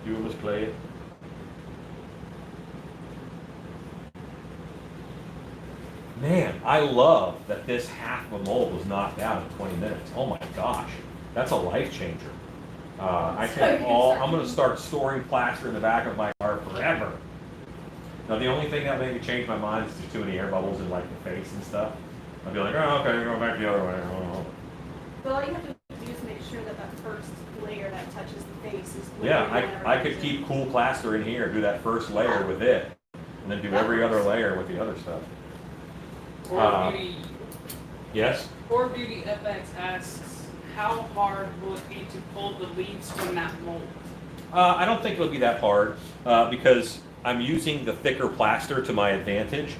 You almost play it. Man, I love that this half of a mold was knocked out in 20 minutes. Oh my gosh, that's a life changer. I'm going to start storing plaster in the back of my car forever. Now the only thing that made me change my mind is there's too many air bubbles in like the face and stuff. I'd be like, oh, okay, go back the other way. But all you have to do is make sure that that first layer that touches the face is. Yeah, I could keep cool plaster in here, do that first layer with it, and then do every other layer with the other stuff. Or Beauty, Yes? or Beauty FX asks, how hard will it be to pull the leaves from that mold? I don't think it'll be that hard because I'm using the thicker plaster to my advantage.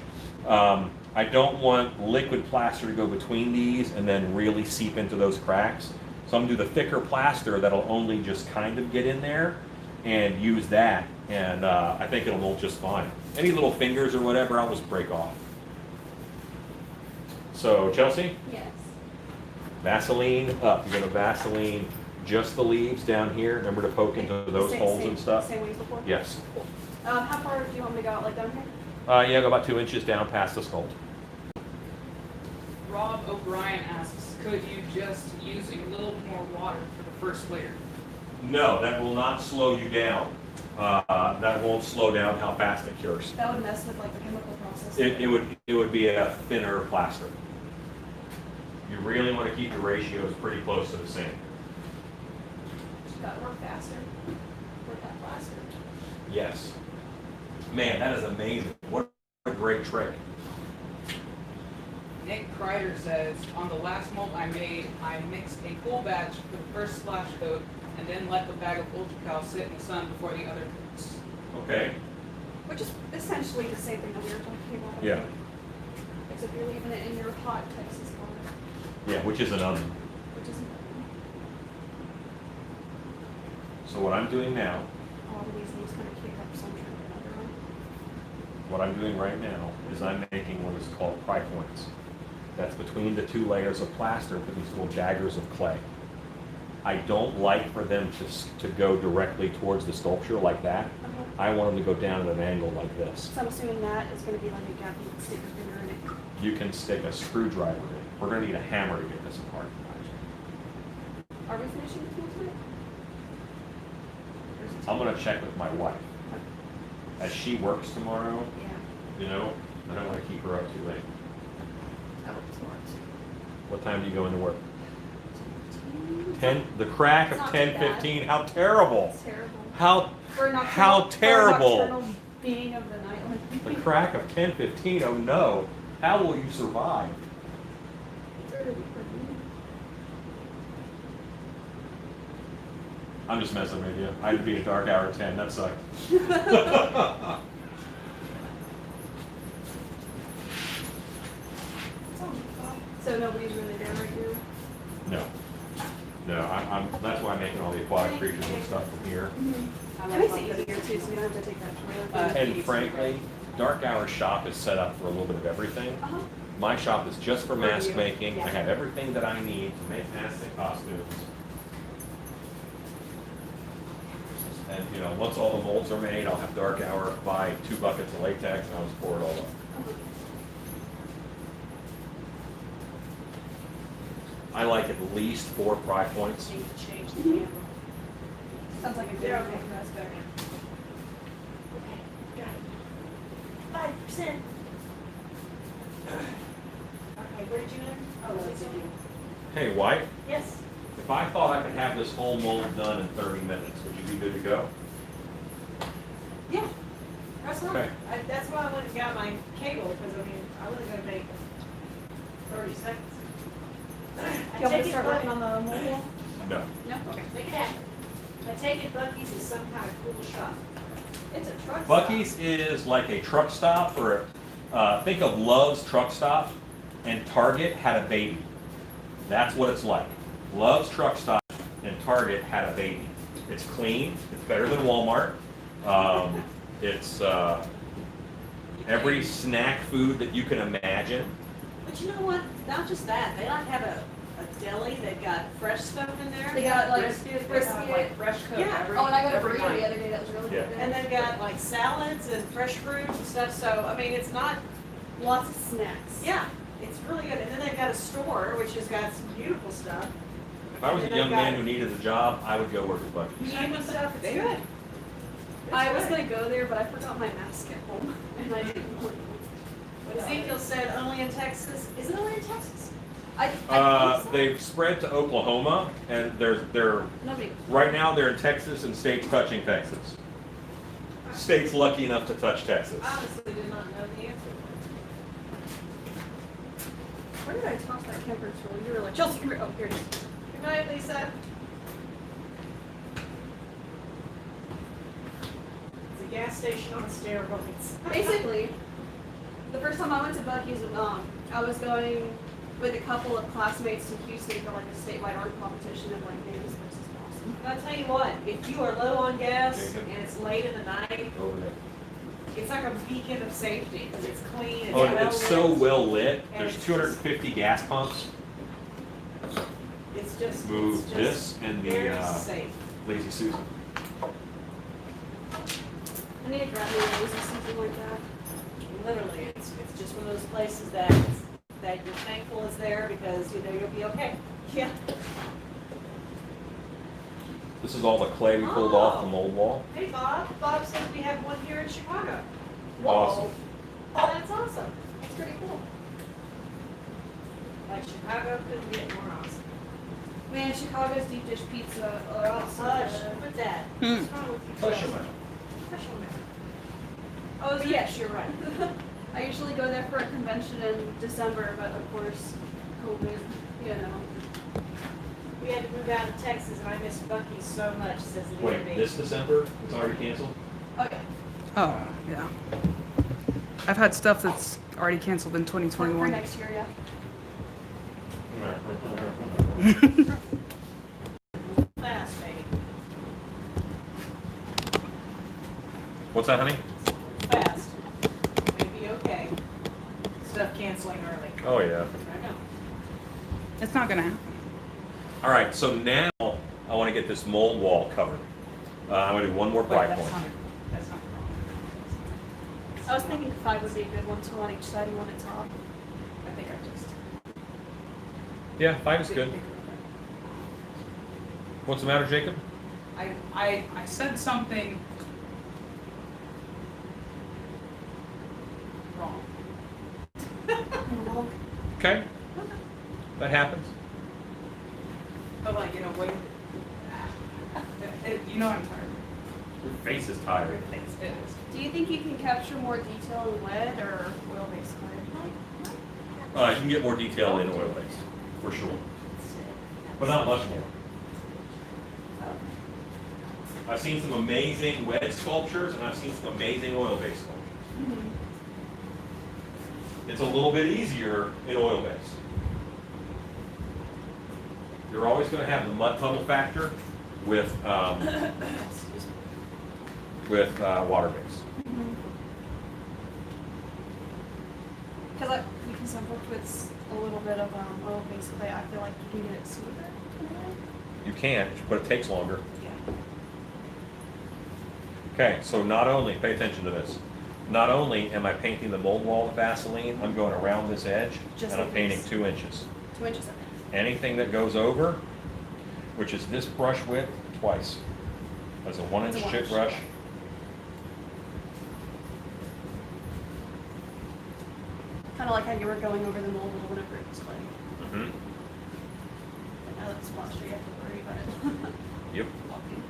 I don't want liquid plaster to go between these and then really seep into those cracks. So I'm going to do the thicker plaster that'll only just kind of get in there and use that. And I think it'll mold just fine. Any little fingers or whatever, I'll just break off. So Chelsea, Yes. Vaseline up. You're going to Vaseline just the leaves down here. Remember to poke into those holes and stuff. Same way as before? Yes. Cool. How far do you want me to go out, like down here? Yeah, go about 2 inches down past the sculpt. Rob O'Brien asks, could you just use a little more water for the first layer? No, that will not slow you down. That won't slow down how fast it cures. That would mess with like the chemical process. It would be a thinner plaster. You really want to keep your ratios pretty close to the same. You gotta work faster. Work that plaster. Yes. Man, that is amazing. What a great trick. Nick Kreider says, on the last mold I made, I mixed a full batch for the first splash coat and then let the bag of Ultracal sit in the sun before the other coats. Okay. Which is essentially the same thing that we were talking about. Yeah. Except you're leaving it in your hot Texas water, Yeah, which is an oven. which isn't. So what I'm doing now, All of these leaves kind of kick up some trim and other one. what I'm doing right now is I'm making what is called pry points. That's between the two layers of plaster for these little daggers of clay. I don't like for them to go directly towards the sculpture like that. Uh-huh. I want them to go down at an angle like this. So I'm assuming that is going to be like a gap you can stick your finger in it. You can stick a screwdriver in. We're going to need a hammer to get this apart. Are we finishing the tool tonight? Or is it I'm going to check with my wife. As she works tomorrow, Yeah, you know, I don't want to keep her up too late. that would be smart. What time do you go into work? 10, the crack of It's not too bad. 10:15. How terrible. It's terrible. How For a nocturnal- How terrible. For a nocturnal being of the night. the crack of 10:15. Oh no. How will you survive? It's early for me. I'm just messing with you. I'd be a dark hour 10. That sucked. So nobody's really there right here. No. No, that's why I'm making all the aquatic creatures and stuff from here. It makes it easier too, so you don't have to take that. Uh, And frankly, Dark Hour shop is set up for a little bit of everything. Uh-huh. My shop is just for mask you. making. I Yeah. have everything that I need to make masks and costumes. And, you know, once all the molds are made, I'll have Dark Hour buy 2 buckets of latex and I'll just pour it all up. I like at least 4 pry points. Need to change the camera. Sounds like a good They're idea. okay. That's better. Okay, got it. 5%. Okay, where did you end? Oh, that's you. Hey, White, Yes. if I thought I could have this whole mold done in 30 minutes, would you be good to go? Yeah. That's not, Okay. that's why I went and got my cable, because I mean, I wasn't gonna make 30 seconds. Do you want me to start working on the mold wall? No. No? Okay. Make it happen. I take it Buc-ee's is some kind of cool shop. It's a truck stop. Buc-ee's is like a truck stop, or think of Love's truck stop, and Target had a baby. That's what it's like. Love's truck stop and Target had a baby. It's clean. It's better than Walmart. It's every snack food that you can imagine. But you know what? Not just that. They like have a deli. They've got fresh stuff in there. They got like Brisket, brisket. like fresh cook Yeah. every. Oh, and I got a every burrito night. the other day that was really Yeah. good. And they've got like salads and fresh fruit and stuff. So I mean, it's not. Lots of snacks. Yeah, it's really good. And then they've got a store which has got some beautiful stuff. If I was a young man who needed a job, I would go work at Buc-ee's. Beautiful stuff. It's good. It's I was good. gonna go there, but I forgot my mask at home, and I didn't want to. Ezekiel said only in Texas. Is it only in Texas? I think so. They've spread to Oklahoma, and they're Nobody. right now they're in Texas and states touching Texas. States lucky enough to touch Texas. I honestly did not know the answer. Where did I toss that camper tool? You were like, Chelsea, come here. Oh, here it is. Good night, Lisa. It's a gas station on steroids. Basically, the first time I went to Buc-ee's, I was going with a couple of classmates to Houston for like a statewide art competition, and like, man, this place is awesome. But I'll tell you what, if you are low on gas Jacob. and it's late in the night, Over there. it's like a beacon of safety because it's clean, it's Oh, well it's so lit. well lit. And There's it's 250 gas pumps. It's just, Move it's just this and very the safe. Lazy Susan. I need to grab me a lazy something like that. Literally, it's just one of those places that you're thankful is there because you know you'll be okay. Yeah. This is all the clay we pulled off the mold wall. Hey Bob, Bob says we have one here in Chicago. Awesome. Oh, that's awesome. That's pretty cool. Like Chicago couldn't get more awesome. Man, Chicago's deep dish pizza. Oh, that's Hush, so good. what's that? What's wrong with you? Hush your mouth. Hush your mouth. Oh, But yes, you're right. I usually go there for a convention in December, but of course, COVID, you know. We had to move out of Texas and I miss Buc-ee's so much, says Leah Wait, B. this December? It's already canceled? Oh, yeah. Oh, yeah. I've had stuff that's already canceled in For 2021. next year, yeah. Fast, baby. What's that, honey? Fast. Maybe okay. Stuff canceling early. Oh, yeah. I know. It's not gonna happen. All right, so now I want to get this mold wall covered. I'm going to do one more pry point. That's not I was thinking 5 would be a good one, 2 on each side and 1 at top. I think I just. Yeah, 5 is good. What's the matter, Jacob? I said something wrong. Okay. That happens. But like, wait. You know I'm tired. Your face is tired. It is. Do you think you can capture more detail in lead or oil-based clay? You can get more detail in oil base, for sure. But not much more. I've seen some amazing wedge sculptures and I've seen some amazing oil-based sculptures. It's a little bit easier in oil-based. You're always going to have the mud puddle factor with water-based. Because Because I've worked with a little bit of oil-based clay. I feel like you can get it smoother in a way. You can, but it takes longer. Yeah. Okay, so not only, pay attention to this, not only am I painting the mold wall with Vaseline, I'm going around this edge Just and I'm like painting this. 2 inches. 2 inches. Anything that goes over, which is this brush width, twice. As a 1-inch It's a chip 1-inch. brush. Kind of like how you were going over the mold whenever it was clay. Mm-hmm. But now that it's washed, you have to worry about it. Yep. Walking.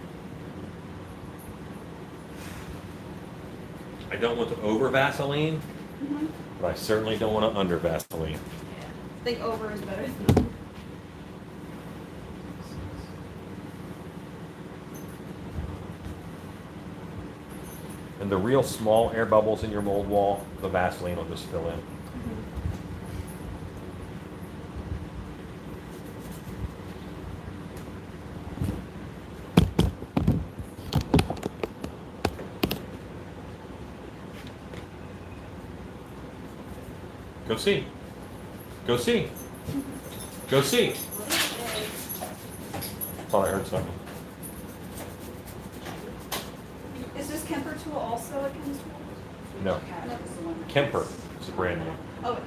I don't want to over Vaseline, Mm-hmm. but I certainly don't want to under Vaseline. Yeah. I think over is better than under. And the real small air bubbles in your mold wall, the Vaseline will just fill in. Go see. Go see. Go see. Thought I heard something. Is this Kemper tool also a Kim's tool? No. Kemper is the brand name. Oh,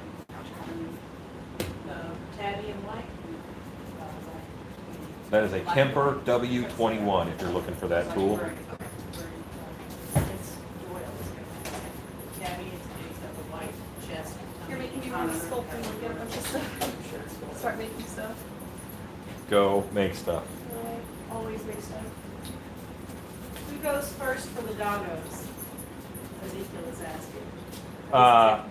Tabby and White. That is a Kemper W21 if you're looking for that tool. It's Doyle. Tabby is a white chest. you're making me want to sculpt and get a bunch of stuff. Start making stuff. Go make stuff. Always make stuff. Who goes first for the doggos? Ezekiel is asking.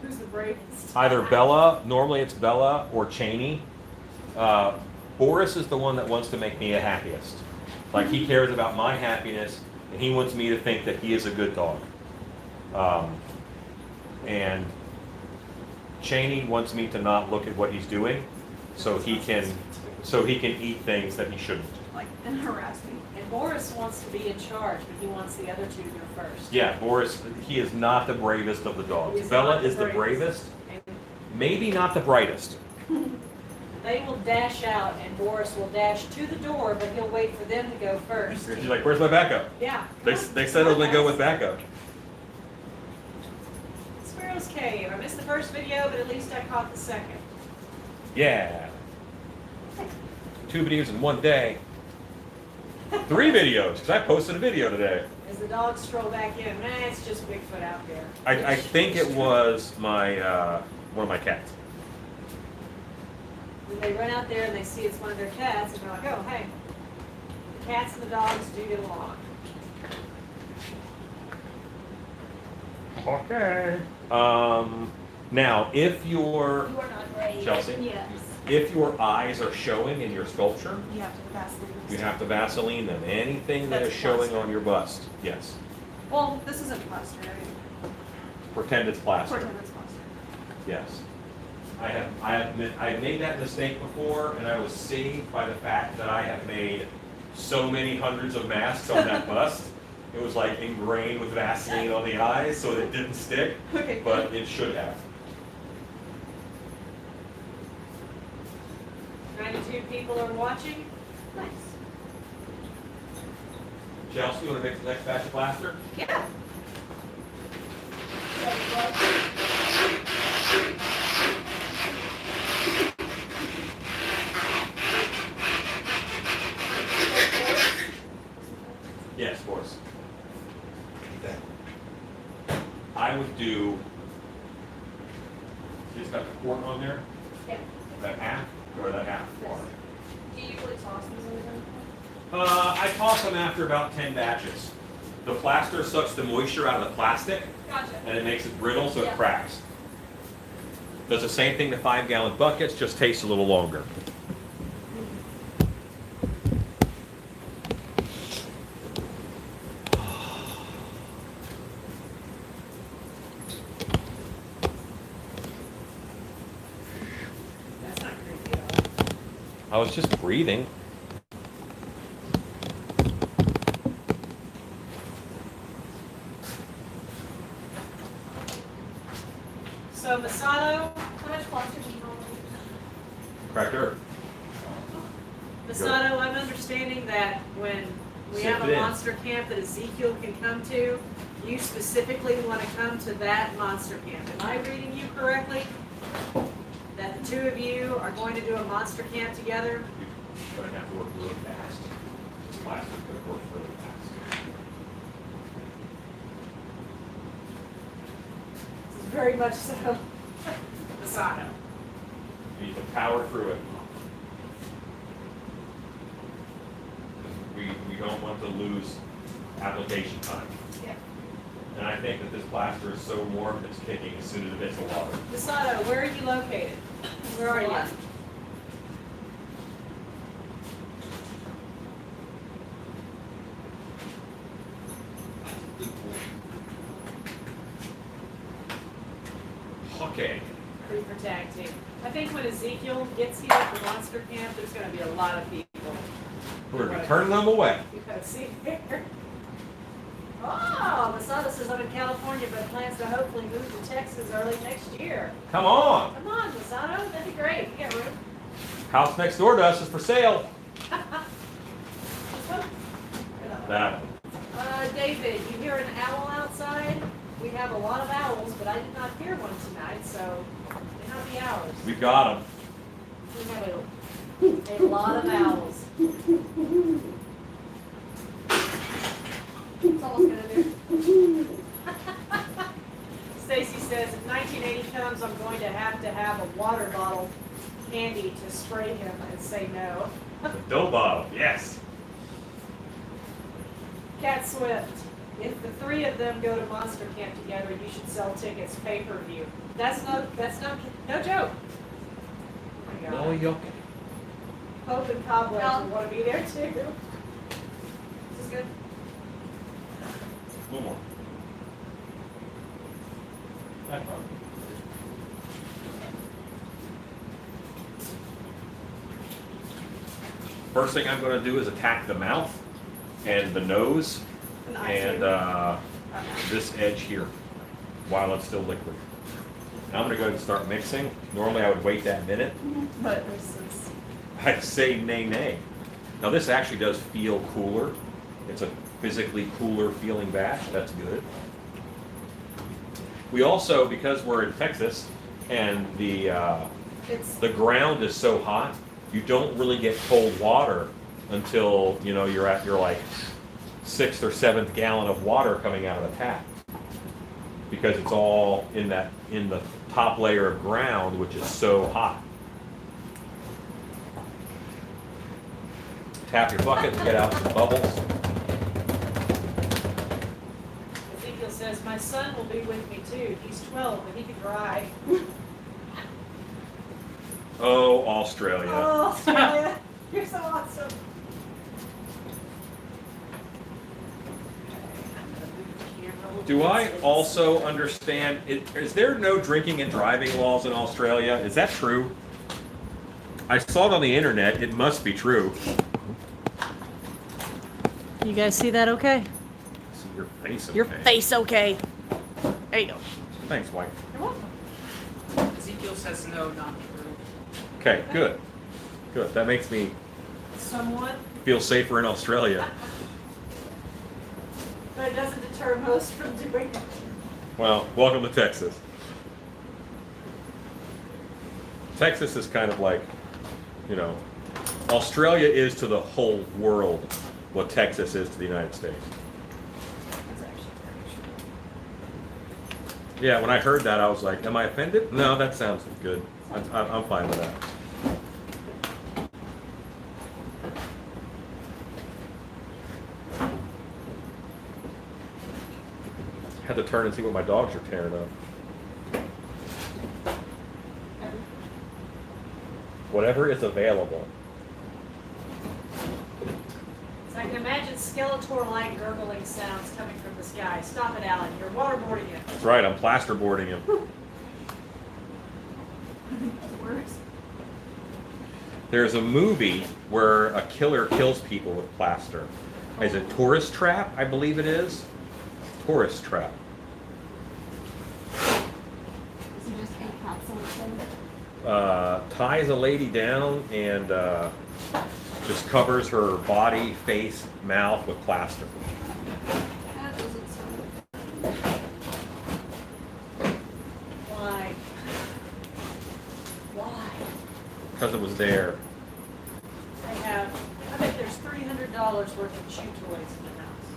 Who's the bravest? Either Bella, normally it's Bella, or Cheney. Boris is the one that wants to make me the happiest. Like he cares about my happiness, and he wants me to think that he is a good dog. And Cheney wants me to not look at what he's doing, so he can eat things that he shouldn't. Like, and harass me. And Boris wants to be in charge, but he wants the other two to go first. Yeah, Boris, he is not the bravest of the dogs. He is Bella not the is the bravest. bravest, And maybe not the brightest. they will dash out, and Boris will dash to the door, but he'll wait for them to go first. She's like, "Where's my backup?" Yeah. They said only go with backup. Squirrel's Cave. I missed the first video, but at least I caught the second. Yeah. 2 videos in 1 day. 3 videos, because I posted a video today. As the dogs stroll back in, it's just Bigfoot out there. I think it was my one of my cats. When they run out there and they see it's one of their cats, and they're like, oh, hey, the cats and the dogs do get along. Okay. Now, if your You are not brave. Chelsea? Yes. if your eyes are showing in your sculpture, You have to Vaseline. you have to Vaseline them. Anything that That's is showing plaster. on your bust, yes. Well, this isn't plaster, right? Pretend it's plaster. Pretend it's plaster. Yes. I've made that mistake before, and I was saved by the fact that I have made so many hundreds of masks on that bust. It was like ingrained with Vaseline on the eyes, so it didn't stick, Okay. but it should have. 92 people are watching. Nice. Chelsea, you want to make the next batch of plaster? Yeah. Yes, of course. I would do, it's got the quart on there, Yeah. that half, or that half quart. Do you usually toss these in the gun? I toss them after about 10 batches. The plaster sucks the moisture out of the plastic, Gotcha. and it makes it brittle, so it Yeah. cracks. Does the same thing to 5-gallon buckets, just takes a little longer. That's not creepy at all. I was just breathing. So Masato, how much much plaster do you normally use? Cracker. Masato, I'm understanding that when we Sip have it a in. monster camp that Ezekiel can come to, you specifically want to come to that monster camp. Am I reading you correctly? That the two of you are going to do a monster camp together? You're gonna have to work really fast. Plaster's gonna work really fast. This is very much so. Masato. You need to power through it. We don't want to lose application time. Yeah. And I think that this plaster is so warm it's kicking as soon as it hits the water. Masato, where are you located? Where are you? What? Okay. Free for tag team. I think when Ezekiel gets here for monster camp, there's going to be a lot of people. We're gonna be turning them away. You gotta see there. Oh, Masato says I'm in California, but plans to hopefully move to Texas early next year. Come on. Come on, Masato, that'd be great. You got room. House next door to us is for sale. This one? That one. David, you hear an owl outside? We have a lot of owls, but I did not hear one tonight, so they might be ours. We got them. We have a lot of owls. It's almost gonna do. Stacy says if 1980 comes, I'm going to have a water bottle handy to spray him and say no. The dough bottle, yes. Cat Swift, if the three of them go to Monster Camp together, you should sell tickets pay-per-view. That's no joke. Oh my God. No, you Hope and Cobwebs No. will want to be there too. This is good. One more. That part. First thing I'm going to do is attack the mouth and the nose and this edge here while it's still liquid. Now I'm going to go ahead and start mixing. Normally I would wait that minute. But this is, I'd say nay nay. Now this actually does feel cooler. It's a physically cooler feeling batch. That's good. We also, because we're in Texas and it's the ground is so hot, you don't really get cold water until you're at your like 6th or 7th gallon of water coming out of the tap, because it's all in the top layer of ground, which is so hot. Tap your bucket and get out some bubbles. Ezekiel says, my son will be with me too. He's 12, but he can drive. Oh, Australia. Oh, Australia, you're so awesome. Do I also understand, is there no drinking and driving laws in Australia? Is that true? I saw it on the internet. It must be true. You guys see that okay? See your face, okay? Your face okay. There you go. Thanks, White. You're welcome. Ezekiel says no, not true. Okay, good. Good. That makes me Somewhat, feel safer in Australia. but it doesn't deter most from doing it. Well, welcome to Texas. Texas is kind of like, Australia is to the whole world what Texas is to the United States. That's actually very true. Yeah, when I heard that, I was like, am I offended? No, that sounds good. I'm fine with that. Had to turn and see what my dogs are tearing up. Whatever is available. So I can imagine Skeletor-like gurgling sounds coming from the sky. Stop it, Alan. You're waterboarding it. That's right, I'm plasterboarding him. Words. There's a movie where a killer kills people with plaster. Is it Tourist Trap? I believe it is. Tourist Trap. Is it just 8 cups on the thing? ties a lady down and just covers her body, face, mouth with plaster. That doesn't sound. Why? Why? Because it was there. I bet there's $300 worth of chew toys in the house.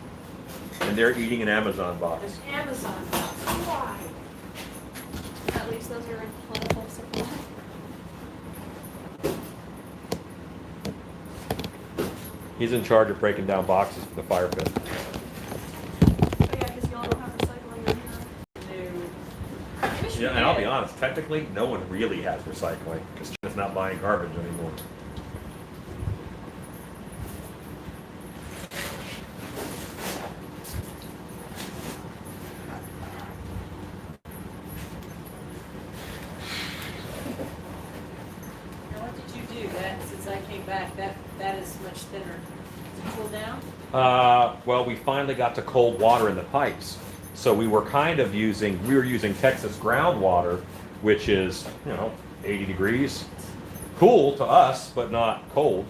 And they're eating an Amazon box. There's Amazon box. Why? At least those are in plentiful supply. He's in charge of breaking down boxes for the fire pit. Oh yeah, because y'all don't have recycling in here. No. Wish we Yeah, and I'll be did. honest, technically, no one really has recycling because China's not buying garbage anymore. Now, what did you do? That since I came back, that is much thinner. Is it cool down? Well, we finally got to cold water in the pipes. So we were using Texas groundwater, which is, 80 degrees. Cool to us, but not cold.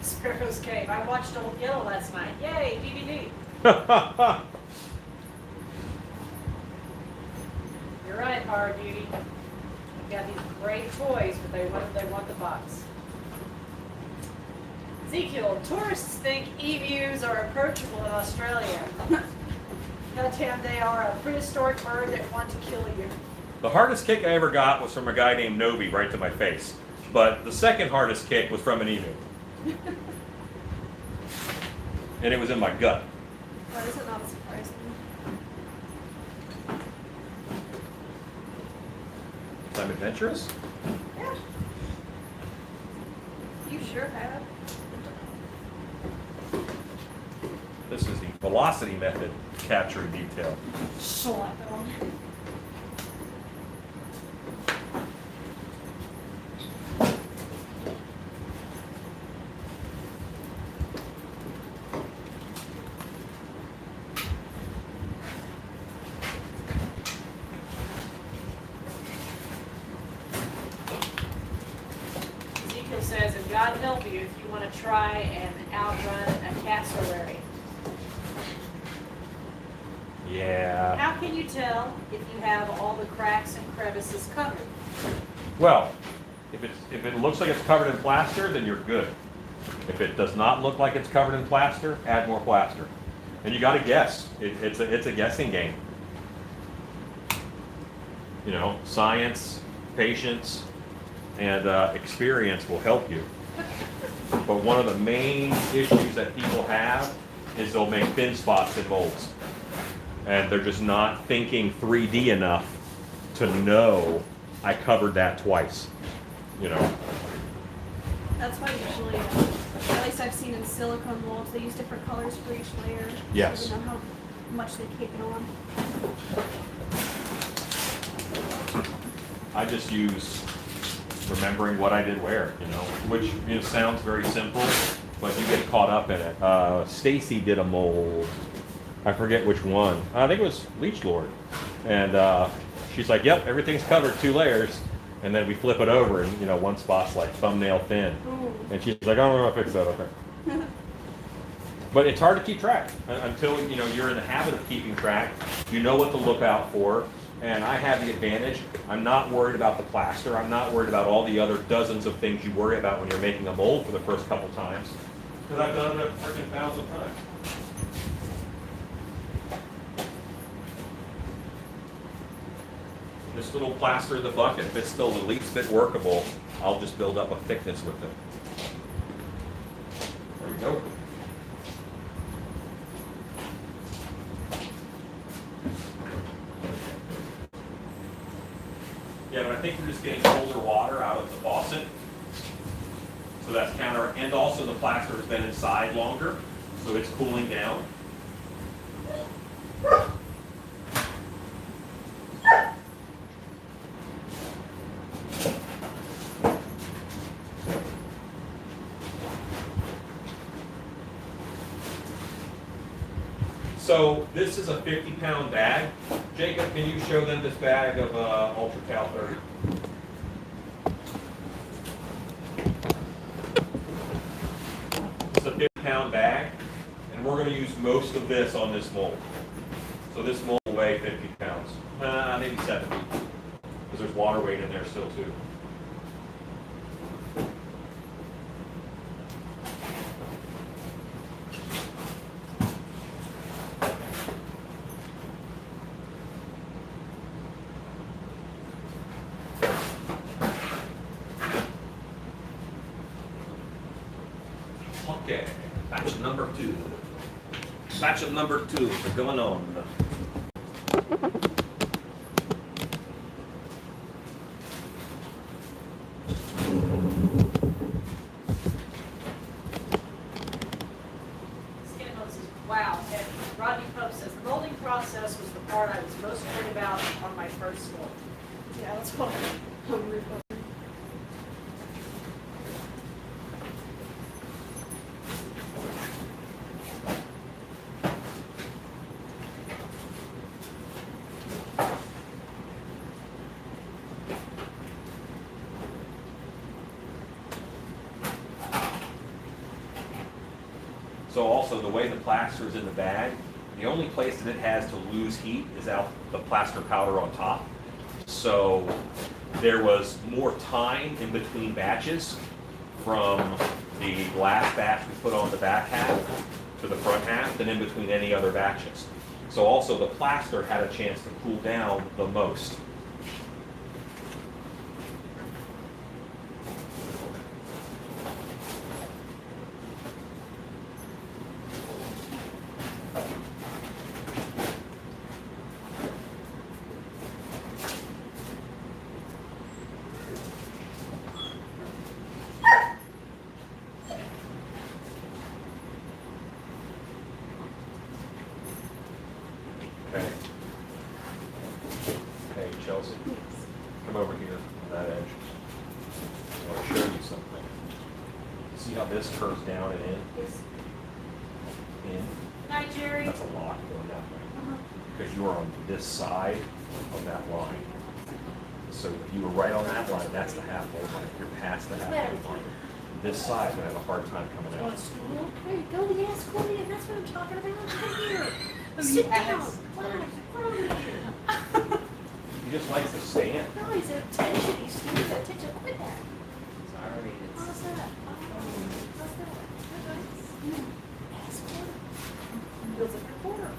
Sparrow's Cave. I watched Old Yellow last night. Yay, DVD. You're right, Hard Duty. They've got these great toys, but they want the box. Ezekiel, tourists think emus are approachable in Australia. Goddamn, they are a prehistoric bird that want to kill you. The hardest kick I ever got was from a guy named Nobi right to my face. But the second hardest kick was from an emu. And it was in my gut. Why does it not surprise me? I'm adventurous. Yeah. You sure have. This is the velocity method capturing detail. Slap it on. Ezekiel says, and God help you if you want to try and outrun a cassowary. Yeah. How can you tell if you have all the cracks and crevices covered? Well, if it looks like it's covered in plaster, then you're good. If it does not look like it's covered in plaster, add more plaster. And you got to guess. It's a guessing game. Science, patience, and experience will help you. But one of the main issues that people have is they'll make thin spots in molds. And they're just not thinking 3D enough to know I covered that twice. That's why usually, at least I've seen in silicone molds, they use different colors for each layer. Yes. So they know how much they cake it on. I just use remembering what I did where, which sounds very simple, but you get caught up in it. Stacy did a mold. I forget which one. I think it was Leech Lord. And she's like, yep, everything's covered, 2 layers. And then we flip it over and, one spot's like thumbnail thin. Ooh. And she's like, I don't know how to fix that, okay. But it's hard to keep track until, you're in the habit of keeping track. You know what to look out for. And I have the advantage. I'm not worried about the plaster. I'm not worried about all the other dozens of things you worry about when you're making a mold for the first couple times. Because I've done it a freaking 1,000 times. This little plaster in the bucket, if it's still the least bit workable, I'll just build up a thickness with it. There we go. Yeah, but I think we're just getting colder water out of the faucet. So that's counter, and also the plaster has been inside longer, so it's cooling down. So this is a 50-pound bag. Jacob, can you show them this bag of Ultra Cal 30? 50-pound bag, and we're going to use most of this on this mold. So this mold will weigh 50 pounds, maybe 70, because there's water weight in there still too. Okay, batch number 2. Batch of number 2 is going on. Skin hose is, wow, and Rodney Pope says, the molding process was the part I was most worried about on my first mold. Yeah, that's what I'm recovering. So also the way the plaster is in the bag, the only place that it has to lose heat is out the plaster powder on top. So there was more time in between batches from the last batch we put on the back half to the front half than in between any other batches. So also the plaster had a chance to cool down the most. Okay. Hey, Chelsea, come over here on that edge. I want to show you something. See how this curves down and in? Hi, Jerry. That's a lot going that way. Because you are on this side of that line. So if you were right on that line, that's the half mold line. If you're past the half mold line, this side would have a hard time coming out. There you go, yes, Claudia, that's what I'm talking about. Come here. Sit down. What are you? He just likes to stand. No, he's attention, he's stealing attention. Quit that. Sorry, How's that? How's that? Good. Yes, feels like a quarter.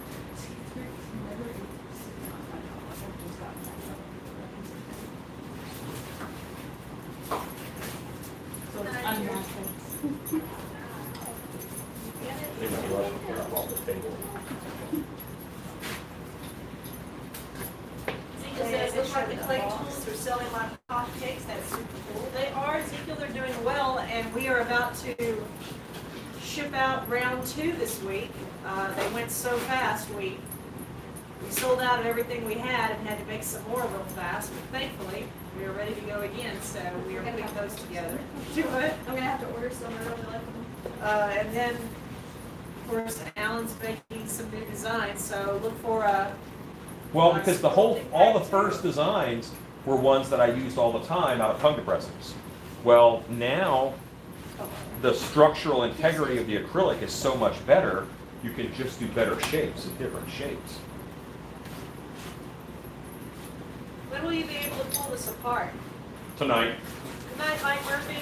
So it's unnatural. They would love to put up off the table. Ezekiel says, looks like the clay tools are selling like hotcakes. That's super cool. They are, Ezekiel, they're doing well, and we are about to ship out round 2 this week. They went so fast, we sold out of everything we had and had to make some more real fast, but thankfully, we are ready to go again, so we are putting those together. Do it. I'm gonna have to order some. I really like them. And then, of course, Alan's making some new designs, so look for Well, because all the first designs were ones that I used all the time out of tongue depressors. Well, now the structural integrity of the acrylic is so much better, you can just do better shapes and different shapes. When will you be able to pull this apart? Tonight. Good night, Mike Murphy.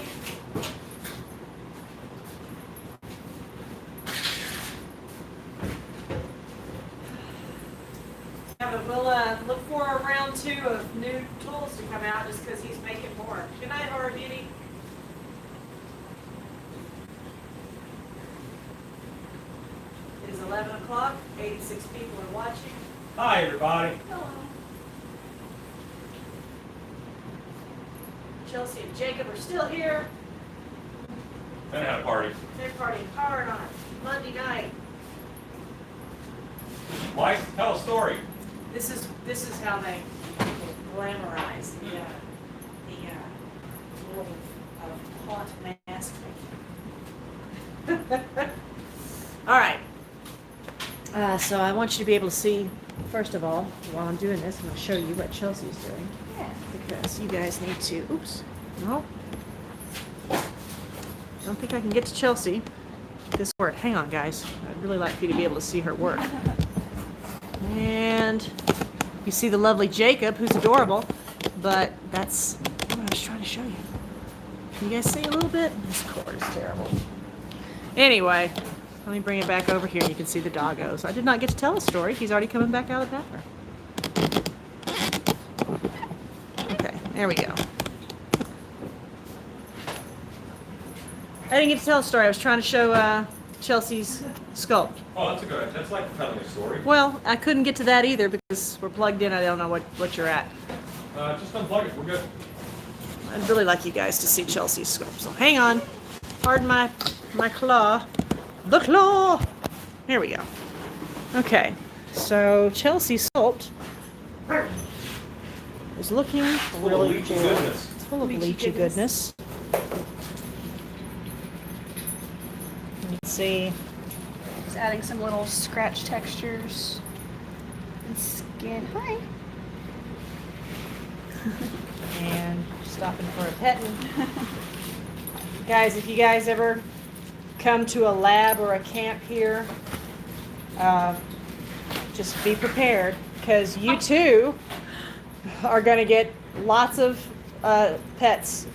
Yeah, but we'll look for a round 2 of new tools to come out just because he's making more. Good night, Horror Beauty. It is 11 o'clock. 86 people are watching. Hi, everybody. Hello. Chelsea and Jacob are still here. And had a party. They're partying hard on a Monday night. Mike, tell a story. This is how they glamorize the world of hot mask making. All right. So I want you to be able to see, first of all, while I'm doing this, I'm going to show you what Chelsea's doing. Yeah. Because you guys need to, oops, no. Don't think I can get to Chelsea. this work. Hang on, guys. I'd really like for you to be able to see her work. And you see the lovely Jacob, who's adorable, but that's what I was trying to show you. Can you guys see a little bit? This cord is terrible. Anyway, let me bring it back over here. You can see the doggos. I did not get to tell a story. He's already coming back out of the bathroom. Okay, there we go. I didn't get to tell a story. I was trying to show Chelsea's sculpt. Oh, that's like telling a story. Well, I couldn't get to that either because we're plugged in. I don't know what you're at. Just unplug it. We're good. I'd really like you guys to see Chelsea's sculpt. So hang on. Pardon my claw. The claw! Here we go. Okay. So Chelsea's sculpt is looking really cool. Goodness. It's full of leechy goodness. You can see. Just adding some little scratch textures and skin. Hi. And stopping for a petting. Guys, if you guys ever come to a lab or a camp here, just be prepared because you too are going to get lots of pets,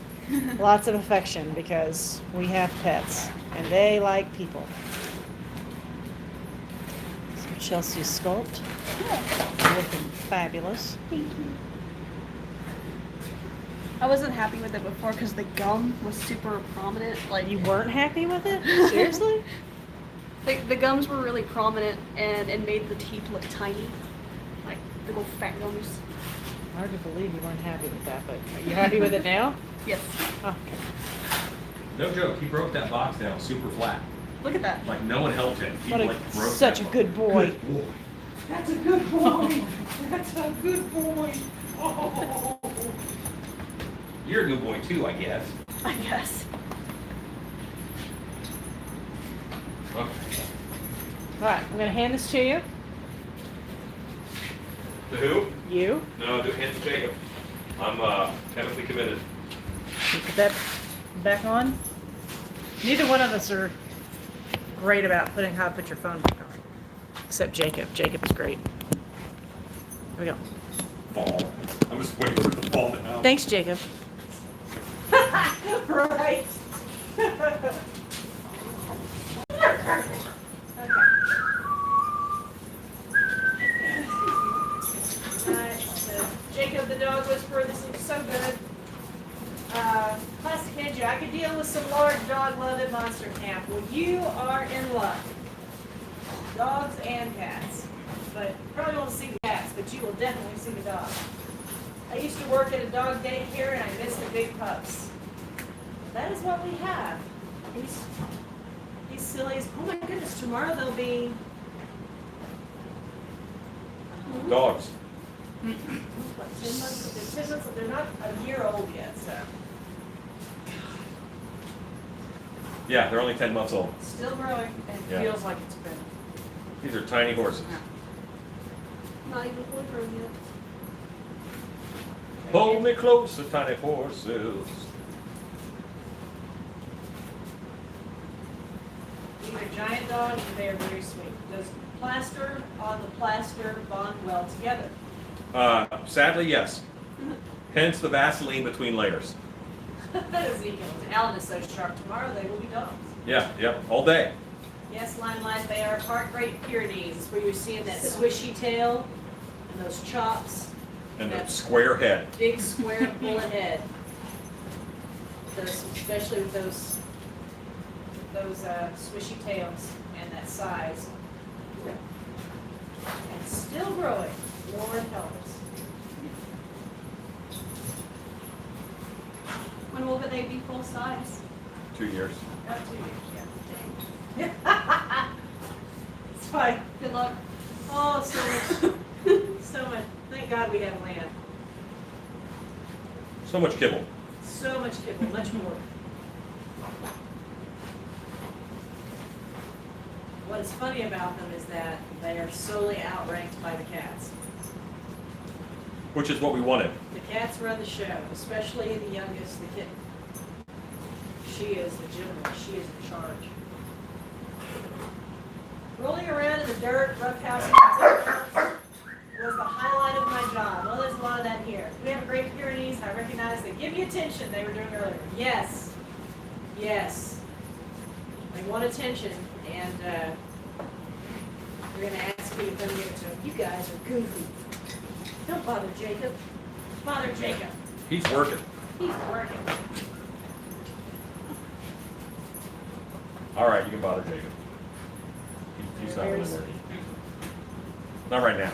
lots of affection because we have pets and they like people. So Chelsea's sculpt, looking fabulous. Thank you. I wasn't happy with it before because the gum was super prominent. Like You weren't happy with it? Seriously? the gums were really prominent and it made the teeth look tiny, like the little fat gums. Hard to believe you weren't happy with that, but are you happy with it now? Yes. Okay. No joke. He broke that box down super flat. Look at that. Like no one helped him. He What like broke such a that good boy. Good boy. That's a good boy. That's a good boy. Oh. You're a good boy too, I guess. I guess. Okay. All right, I'm going to hand this to you. To who? You. No, do hand to Jacob. I'm chemically committed. You put that back on. Neither one of us are great about how to put your phone back on. Except Jacob. Jacob is great. Here we go. Fall. I'm just waiting for it to fall down. Thanks, Jacob. Right. Jacob the dog whisperer, this looks so good. Plastic Ninja, I could deal with some large dog love at Monster Camp. Well, you are in luck. Dogs and cats. But you probably won't see the cats, but you will definitely see the dogs. I used to work at a dog daycare and I missed the big pups. That is what we have. These sillies. Oh my goodness, tomorrow they'll be Dogs. what, 10 months? They're 10 months. They're not a year old yet, so Yeah, they're only 10 months old. still growing and Yeah. feels like it's been. These are tiny horses. Not even fully grown yet. Hold me closer, tiny horses. These are giant dogs and they are very sweet. Does plaster on the plaster bond well together? Sadly, yes. Hence the Vaseline between layers. Ezekiel, Alan is so sharp. Tomorrow they will be dogs. Yeah, yep, all day. Yes, Limelight, they are part Great Pyrenees. It's where you're seeing that swishy tail and those chops. And the That's square head. big square bullet head. Those, especially with those swishy tails and that size. And still growing. Lord help us. When will they be full size? 2 years. About 2 years, yeah. It's fine. Good luck. Oh, so much. So much. Thank God we have land. So much kibble. So much kibble, much more. What is funny about them is that they are solely outranked by the cats. Which is what we wanted. The cats run the show, especially the youngest, the kitten. She is the general. She is in charge. Rolling around in the dirt, roughhousing was the highlight of my job. Well, there's a lot of that here. We have a Great Pyrenees. I recognize they give you attention. They were doing earlier. Yes. Yes. They want attention, and we're going to ask you to come give it to them. You guys are goofy. Don't bother Jacob. Bother Jacob. He's working. He's working. All right, you can bother Jacob. He's not really working. Not right now.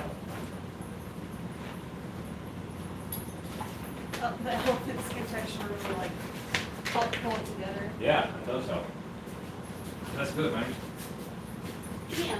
The elephant skin texture really like help pull it together. Yeah, it does help. That's good, man. Yeah.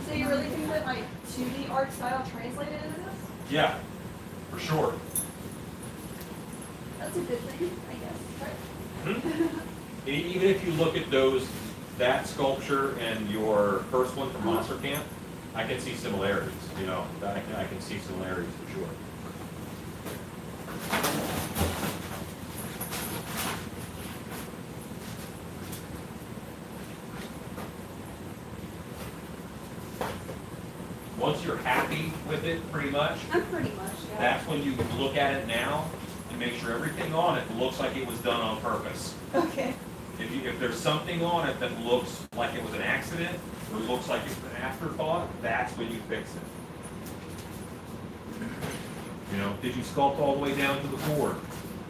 So you really think that like 2D art style translated into this? Yeah, for sure. That's a good thing, I guess, right? Even if you look at that sculpture and your first one from Monster Camp, I can see similarities. You know, I can see similarities for sure. Once you're happy with it, pretty much, I'm pretty much, yeah. that's when you look at it now and make sure everything on it looks like it was done on purpose. Okay. If there's something on it that looks like it was an accident, or looks like it's an afterthought, that's when you fix it. You know, did you sculpt all the way down to the board?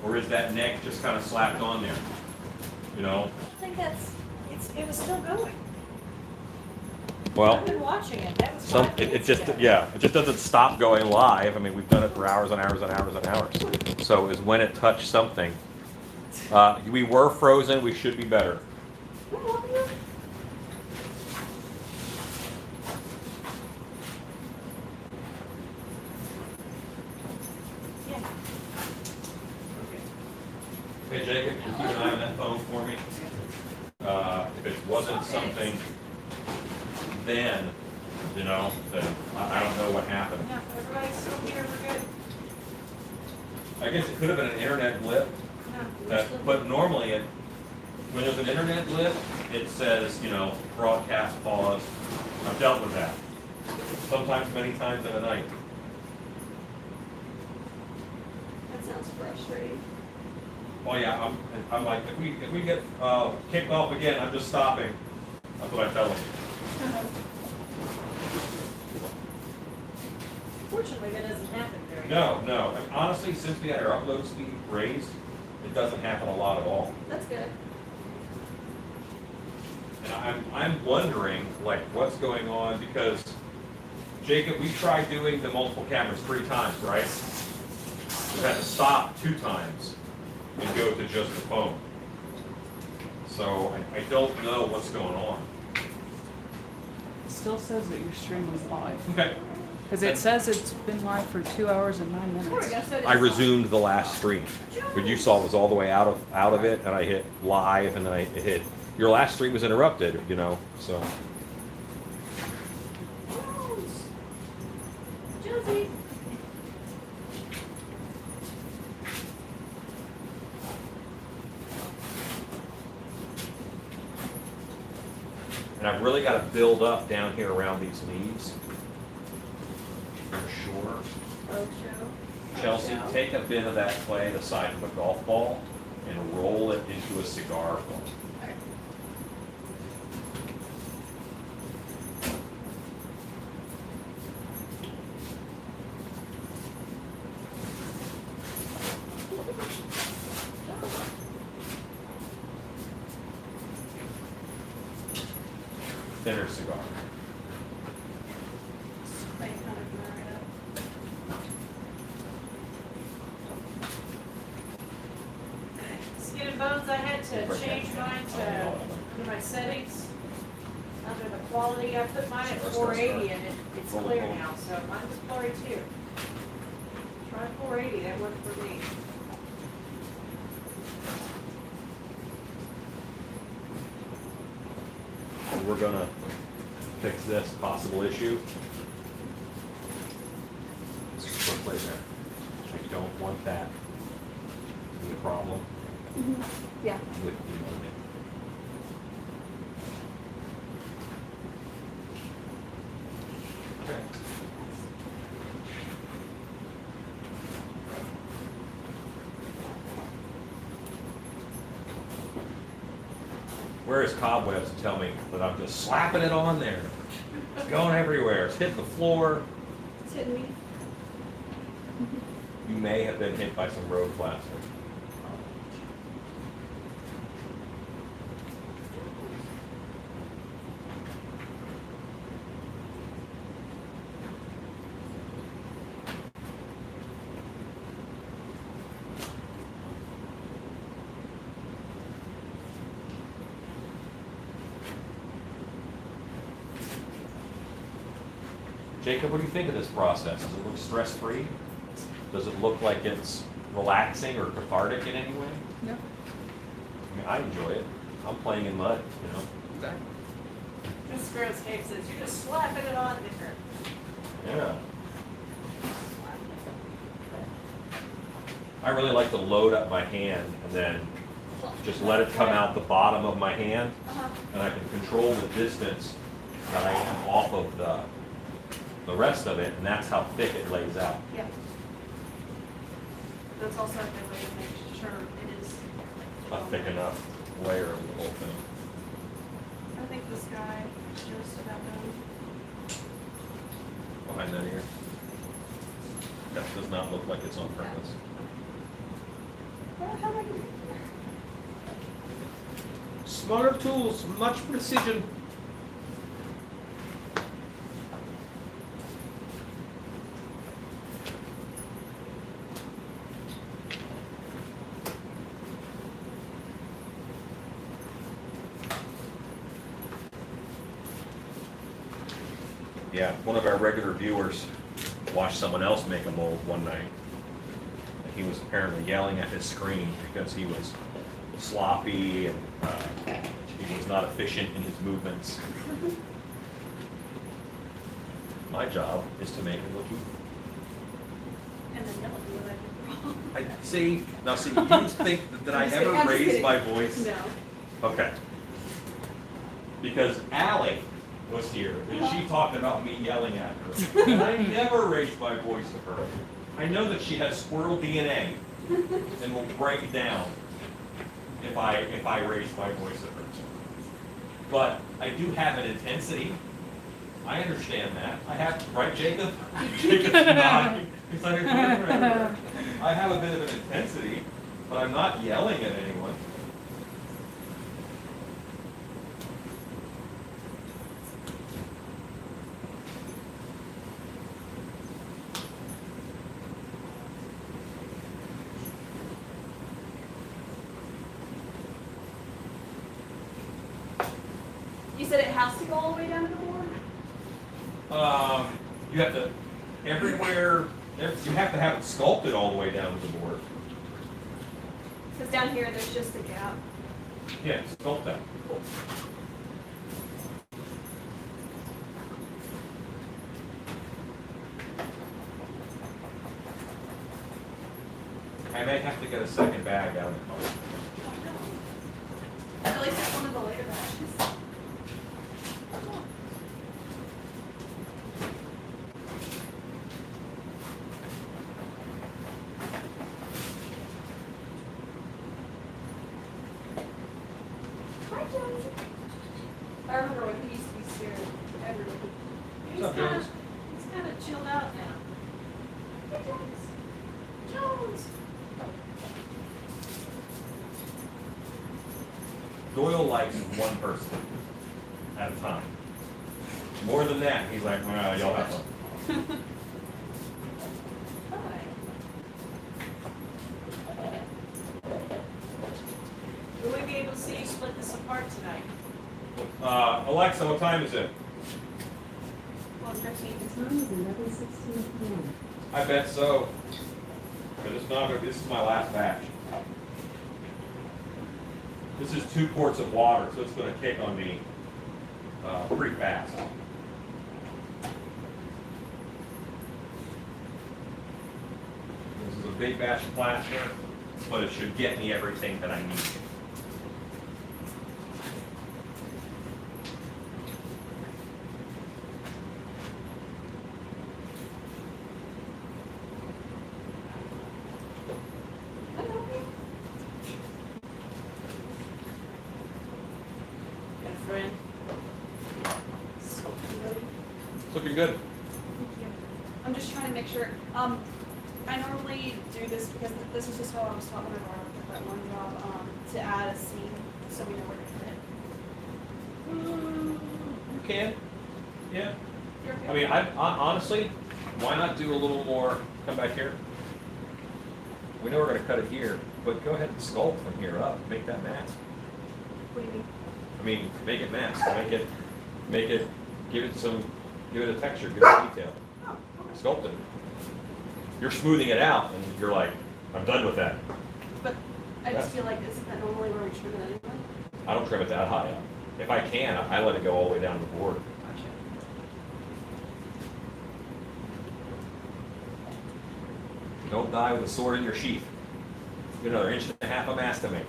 Or is that neck just kind of slapped on there? You know? I think it was still going. Well, I've been watching it. That was it just doesn't stop going live. I mean, we've done it for hours and hours and hours and hours. So it was when it touched something. We were frozen, we should be better. Hey Jacob, can you keep an eye on that phone for me? If it wasn't something then, you know, then I don't know what happened. Yeah, everybody's still here. We're good. I guess it could have been an internet blip. No, we're still But normally, when there's an internet blip, it says, you know, broadcast pause. I've dealt with that. Sometimes, many times in a night. That sounds frustrating. Oh yeah, I'm like, if we get kicked off again, I'm just stopping. That's what I tell them. Fortunately, that doesn't happen very No. And honestly, since we had our upload speed raised, it doesn't happen a lot at all. That's good. And I'm wondering, like, what's going on, because, Jacob, we tried doing the multiple cameras 3 times, right? We had to stop 2 times and go to just the phone. So I don't know what's going on. It still says that your stream was live. Okay. Because it says it's been live for 2 hours and 9 There we minutes. go. So it I is resumed the last stream. What you saw was all the way out of it, and I hit live, and then I hit, your last stream was interrupted, you know, so. Jones. Jonesy. And I've really got to build up down here around these leaves. For sure. Oak show. Chelsea, take a bit of that clay the size of a golf ball and roll it into a cigar foam. Okay. Thinner cigar. They kind of marry it up. Skin and Bones, I had to change mine to my settings. Under the quality, I put mine at 480 and it's clear now, so mine was blurry too. Try 480, that worked for me. we're gonna fix this possible issue. Put right there. I don't want that to be a problem Yeah. with the molding. Okay. Where is cobwebs to tell me that I'm just slapping it on there? It's going everywhere. It's hitting the floor. It's hitting me. You may have been hit by some road plaster. Jacob, what do you think of this process? Does it look stress-free? Does it look like it's relaxing or cathartic in any way? No. I mean, I enjoy it. I'm playing in mud, you know? Exactly. This girl's cake says, you're just slapping it on there. Yeah. I really like to load up my hand and then just let it come out the bottom of my hand, and I can control the distance that I am off of the rest of it, and that's how thick it lays out. Yeah. That's also a good way to make sure it is. A thick enough layer of the whole thing. I think this guy just about done. Behind that ear. That does not look like it's on purpose. Well, how am I gonna- Smaller tools, much precision. Yeah, one of our regular viewers watched someone else make a mold one night. And he was apparently yelling at his screen because he was sloppy and he was not efficient in his movements. My job is to make it look easy. And then yell at me when I do wrong. I see. Now, see, you think that I I'm just kidding, ever I'm just raised kidding. my voice? No. Okay. Because Allie was here and she talked about me yelling at her, and I never raised my voice to her. I know that she has squirrel DNA and will break down if I raise my voice at her. But I do have an intensity. I understand that. I have, right, Jacob? Jacob's nodding. He's like, I have a bit of an intensity, but I'm not yelling at anyone. You said it has to go all the way down to the board? You have to, everywhere, you have to have it sculpted all the way down to the board. Because down here, there's just a gap. Yeah, sculpt that. I may have to get a second bag out of the car. At least it's one of the later batches. Hi, Jones. I remember when he used to be scared of everybody. What's up, Jones? He's kind of chilled out now. Hey, Jones. Jones. Doyle likes one person at a time. More than that, he's like, well, y'all have fun. Hi. Will we be able to see you split this apart tonight? Alexa, what time is it? Well, 13. The time is 11:16 p.m. I bet so. But it's not, this is my last batch. This is 2 quarts of water, so it's gonna kick on me pretty fast. This is a big batch of plaster, but it should get me everything that I need. Got a friend? It's looking good. Thank you. I'm just trying to make sure, I normally do this because this is just how I was taught whenever I worked at that one job, to add a seam so we know where to fit. You can. Yeah. You're okay? I mean, honestly, why not do a little more? Come back here. We know we're going to cut it here, but go ahead and sculpt from here up. Make that mask. What do you mean? I mean, make it mask. Make it. Give it a texture. Give it a detail. Oh, okay. Sculpt it. You're smoothing it out, and you're like, I'm done with that. But I just feel like, isn't that normally where we trim it anyway? I don't trim it that high up. If I can, I let it go all the way down the board. Gotcha. Don't die with a sword in your sheath. You have another 1.5 inches of mask to make.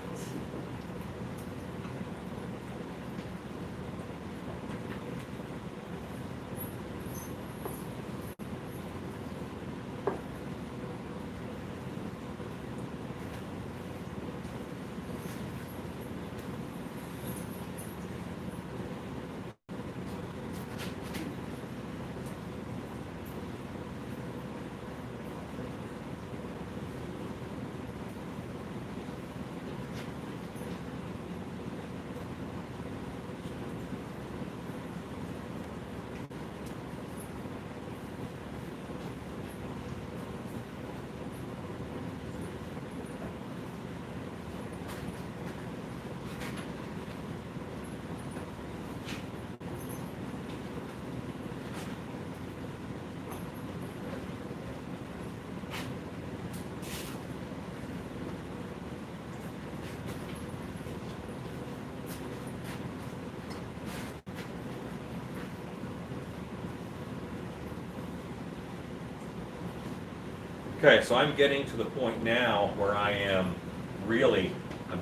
Okay, so I'm getting to the point now where I'm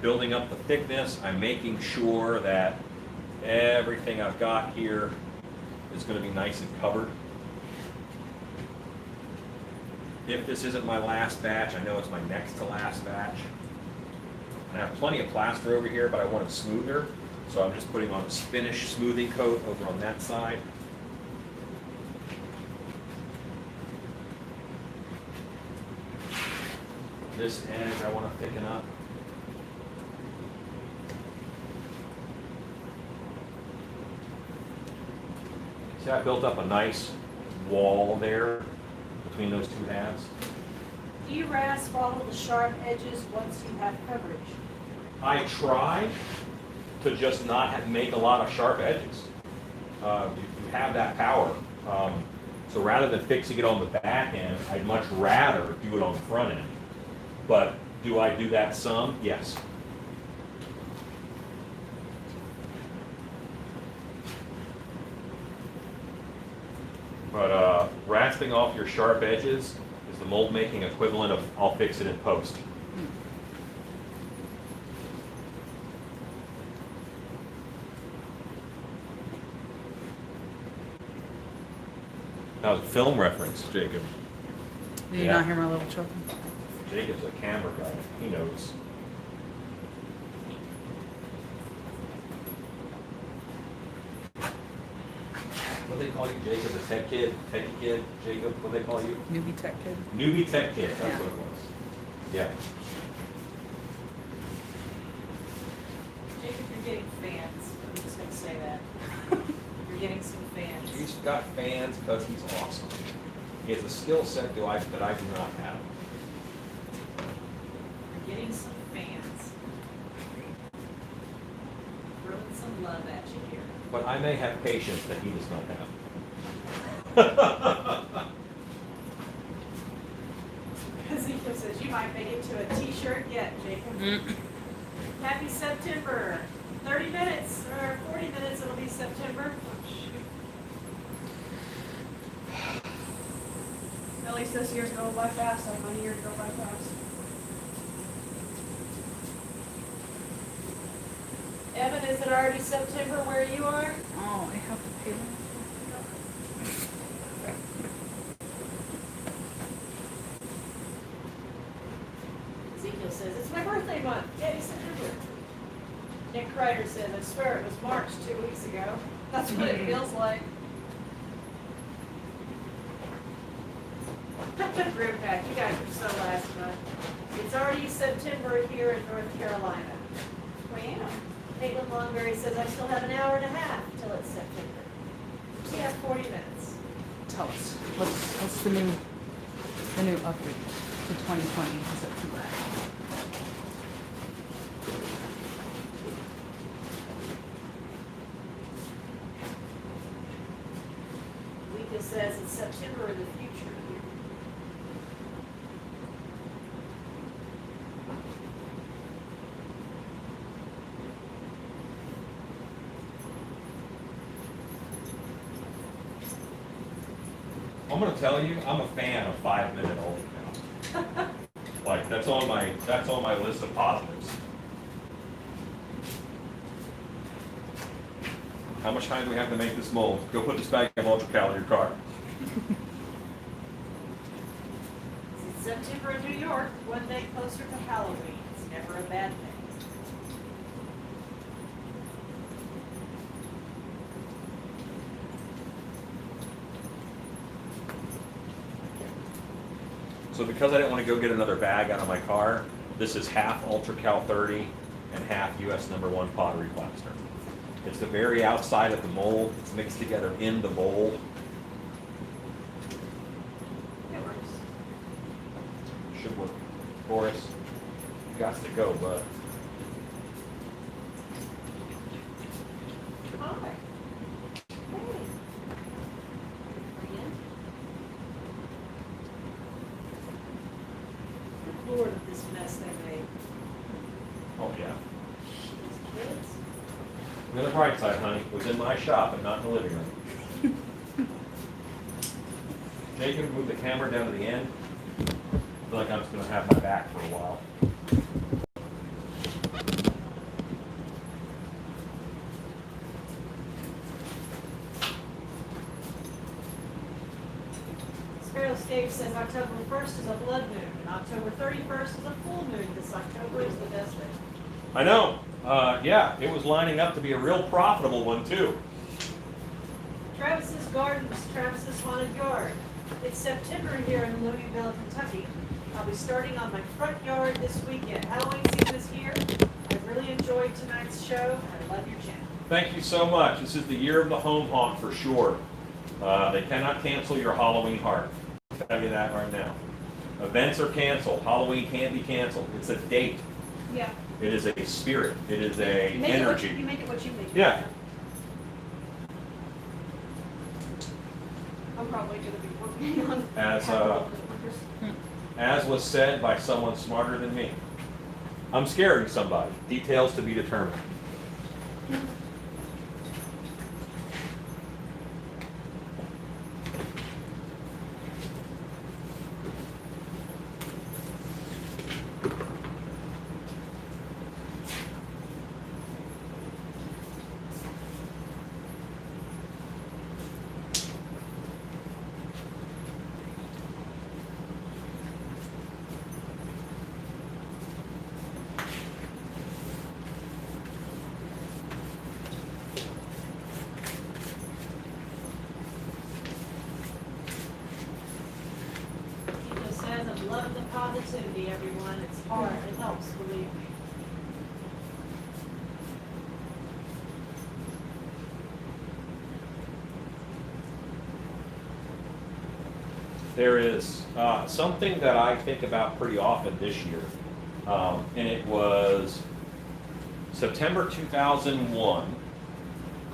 building up the thickness. I'm making sure that everything I've got here is going to be nice and covered. If this isn't my last batch, I know it's my next to last batch. And I have plenty of plaster over here, but I want it smoother. So I'm just putting on a finish smoothing coat over on that side. This edge I want to thicken up. See, I built up a nice wall there between those two halves. Do you rasp all of the sharp edges once you have coverage? I try to just not make a lot of sharp edges. You have that power. So rather than fixing it on the back end, I'd much rather do it on the front end. But do I do that some? Yes. But rasping off your sharp edges is the mold making equivalent of I'll fix it in post. That was a film reference, Jacob. Did you Yeah. not hear my little chuckle? Jacob's a camera guy. He knows. What do they call you, Jacob? The tech kid? Techie kid? Jacob? What do they call you? Newbie tech kid? Newbie tech kid. That's Yeah. what it was. Yeah. Jacob, you're getting fans. I'm just gonna say that. You're getting some fans. He's got fans because he's awesome. He has a skill set that I do not have. You're getting some fans. Throwing some love at you here. But I may have patience that he does not have. Ezekiel says you might make it to a t-shirt yet, Jacob. Happy September. 30 minutes or 40 minutes, it'll be September. At least this year's going by fast. I want a year to go by fast. Evan, is it already September where you are? Oh, I have to pay them. Ezekiel says, it's my birthday month. Yay, September. Nick Kreider says, I swear it was March 2 weeks ago. That's what it feels like. Grim Pack, you guys were so last month. It's already September here in North Carolina. Wow. Caitlin Longberry says, I still have an hour and a half till it's September. She has 40 minutes. Tell us, what's the new update to 2020 in September? Lika says it's September in the future here. I'm gonna tell you, I'm a fan of 5-minute old now. Like that's on my list of positives. How much time do we have to make this mold? Go put this bag of UltraCal in your car. It's September in New York, one day closer to Halloween. It's never a bad thing. So because I didn't want to go get another bag out of my car, this is half UltraCal 30 and half US #1 pottery plaster. It's the very outside of the mold. It's mixed together in the mold. It works. Should work. Boris, you got to go, bud. Hi. Hey. Again? Good Lord, of this mess they made. Oh yeah. These kids. On the bright side, honey, it was in my shop and not in the living room. Jacob, move the camera down to the end. I feel like I'm just going to have my back for a while. Sparrowscape says October 1st is a blood moon, and October 31st is a full moon. This October is the best day. I know. Yeah, it was lining up to be a real profitable one, too. Travis's Gardens, Travis's Haunted Yard. It's September here in Louisville, Kentucky. I'll be starting on my front yard this weekend. Halloween season is here. I really enjoyed tonight's show. I love your channel. Thank you so much. This is the year of the home haunt for sure. They cannot cancel your Halloween heart. I'll tell you that right now. Events are canceled. Halloween can't be canceled. It's a date. Yeah. It is a spirit. It is a You make energy. you make it what you make it. Yeah. I'm probably going to be working on As was said by someone smarter than me. I'm scaring somebody. Details to be determined. He just says, I love the positivity, everyone. It's hard. It helps, believe me. There is something that I think about pretty often this year, and it was September 2001.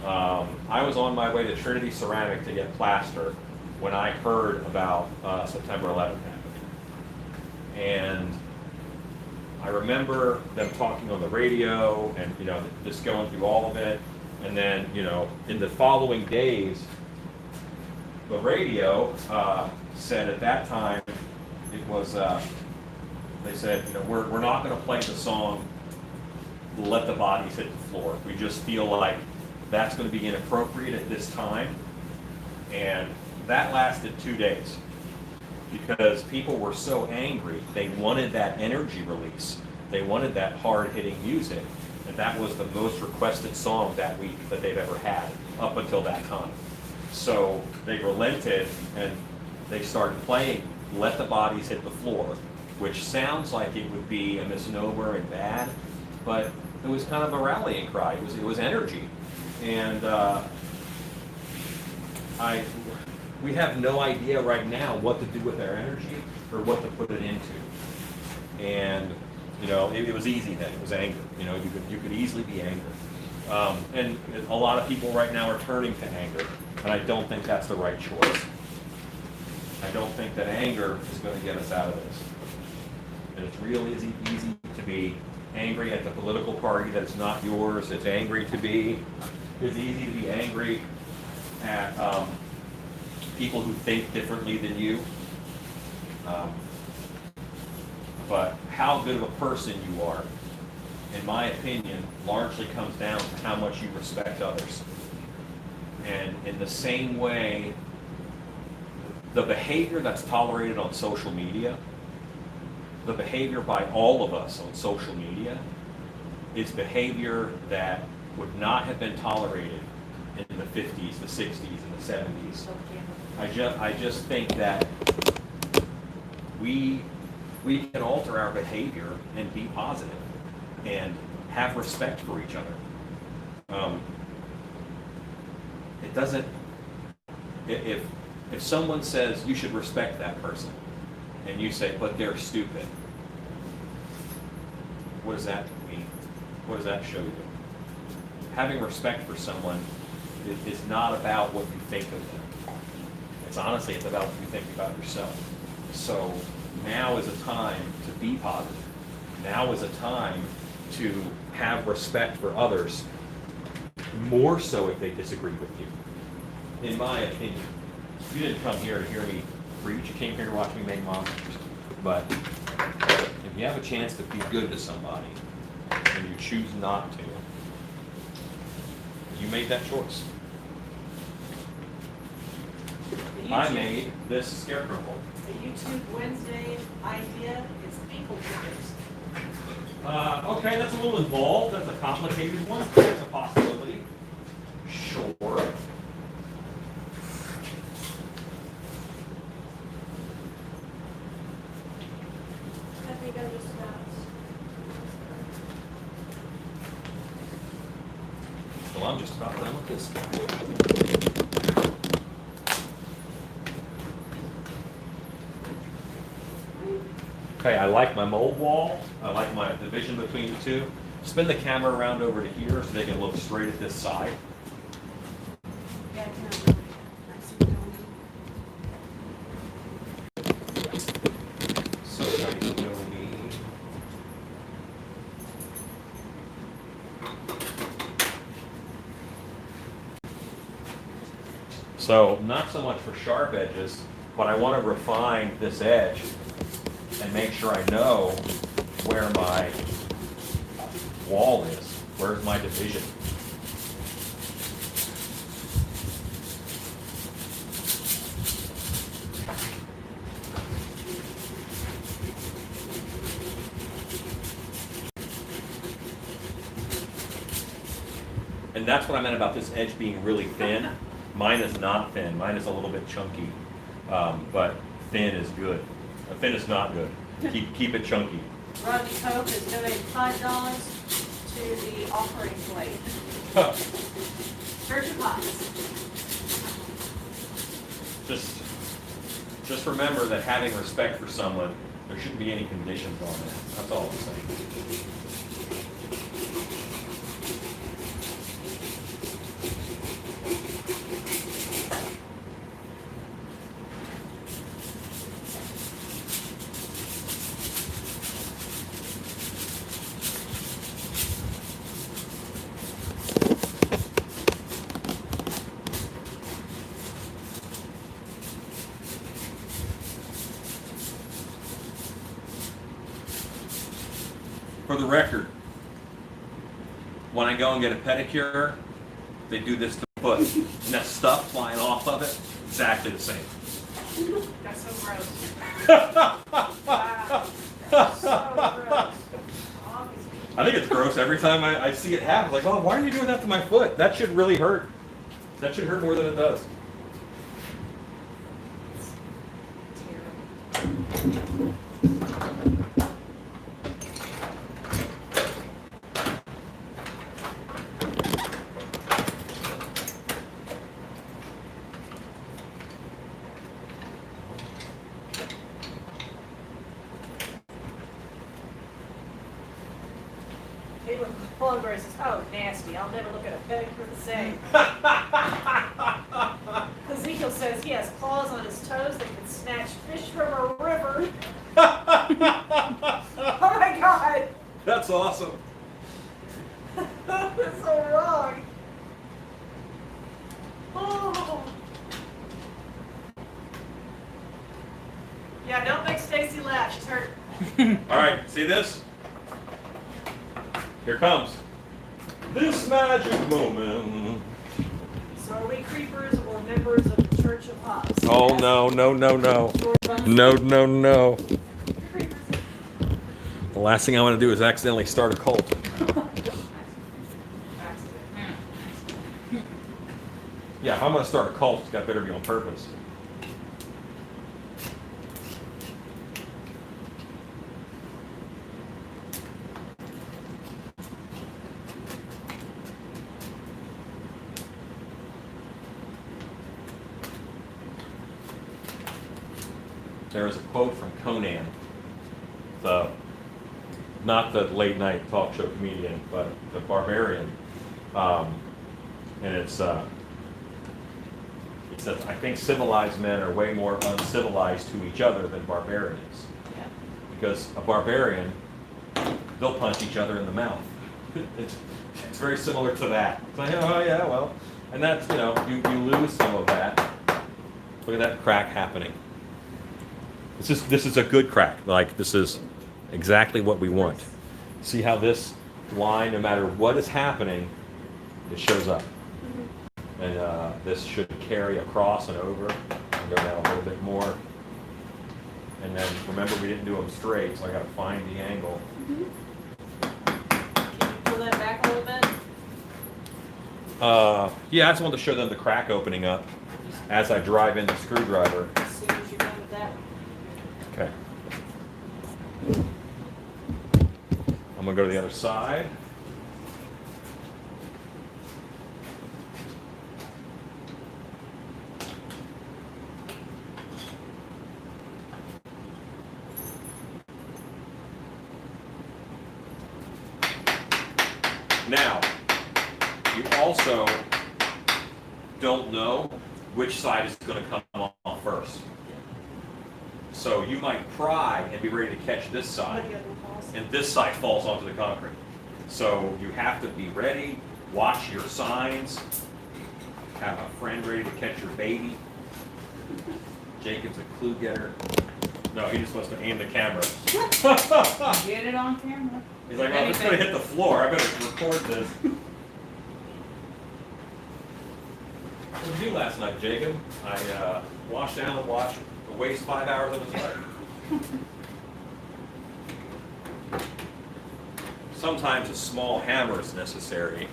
I was on my way to Trinity Ceramic to get plaster when I heard about September 11th happening. And I remember them talking on the radio and, you know, just going through all of it. And then, you know, in the following days, the radio said at that time, it was, they said, you know, we're not going to play the song Let the Bodies Hit the Floor. We just feel like that's going to be inappropriate at this time. And that lasted 2 days because people were so angry. They wanted that energy release. They wanted that hard-hitting music. And that was the most requested song that week that they've ever had up until that time. So they relented and they started playing Let the Bodies Hit the Floor, which sounds like it would be a misnomer and bad, but it was kind of a rallying cry. It was energy. And we have no idea right now what to do with our energy or what to put it into. And you know, it was easy then. It was anger. You know, you could easily be angry. And a lot of people right now are turning to anger, and I don't think that's the right choice. I don't think that anger is going to get us out of this. And it's real easy to be angry at the political party that's not yours. It's easy to be angry at people who think differently than you. But how good of a person you are, in my opinion, largely comes down to how much you respect others. And in the same way, the behavior that's tolerated on social media, the behavior by all of us on social media, is behavior that would not have been tolerated in the 50s, the 60s, and the 70s. I just think that we can alter our behavior and be positive and have respect for each other. It doesn't, if someone says you should respect that person and you say, but they're stupid, what does that mean? What does that show you? Having respect for someone is not about what you think of them. It's about what you think about yourself. So now is a time to be positive. Now is a time to have respect for others, more so if they disagree with you. In my opinion, you didn't come here to hear me preach. You came here to watch me make monsters. But if you have a chance to be good to somebody and you choose not to, you made that choice. I made this scarecrow hole. The YouTube Wednesday idea is ankle triggers. Okay, that's a little involved. That's a complicated one. That's a possibility. Sure. I think I'm just about. Well, I'm just about done with this. Okay, I like my mold wall. I like my division between the two. Spin the camera around over to here so they can look straight at this side. Yeah, I can. I see what you're doing. So nice to know me. So not so much for sharp edges, but I want to refine this edge and make sure I know where my wall is. Where's my division? And that's what I meant about this edge being really thin. Mine is not thin. Mine is a little bit chunky, but thin is good. Thin is not good. Keep it chunky. Rodney Pope has donated $5 to the offering plate. Church of Pots. Just remember that having respect for someone, there shouldn't be any conditions on that. That's all I'm saying. For the record, when I go and get a pedicure, they do this to the foot. And that stuff flying off of it, exactly the same. That's so gross. Wow. That's so gross. I think it's gross every time I see it happen. Like, oh, why are you doing that to my foot? That should really hurt. That should hurt more than it does. Caitlin Cullenberg says, oh, nasty. I'll never look at a pedicure the same. Ezekiel says he has claws on his toes that can snatch fish from a river. Oh my God. That's awesome. That's so wrong. Oh. Yeah, don't make Stacy laugh. She's hurt. All right, see this? Here comes this magic moment. So are we creepers or members of the Church of Hobbs? Oh, no, no, no, no. No, no, no. The last thing I want to do is accidentally start a cult. Yeah, if I'm going to start a cult, it's got better be on purpose. There is a quote from Conan, not the late night talk show comedian, but the barbarian, and it says, I think civilized men are way more uncivilized to each other than barbarians. Yeah. Because a barbarian, they'll punch each other in the mouth. It's very similar to that. It's like, oh yeah, well, and that's, you lose some of that. Look at that crack happening. This is a good crack. Like, this is exactly what we want. See how this line, no matter what is happening, it shows up. And this should carry across and over and go down a little bit more. And then remember, we didn't do them straight, so I got to find the angle. Can you pull that back a little bit? Yeah, I just wanted to show them the crack opening up as I drive in the screwdriver. As soon as you're done with that. Okay. I'm going to go to the other side. Now, you also don't know which side is going to come off first. So you might pry and be ready to catch this side, and this side falls onto the concrete. So you have to be ready, watch your signs, have a friend ready to catch your baby. Jacob's a clue getter. No, he just wants to aim the camera. Get it on camera. He's like, well, it's going to hit the floor. I better record this. What did you do last night, Jacob? I washed down and watched a waste 5 hours of his life. Sometimes a small hammer is necessary.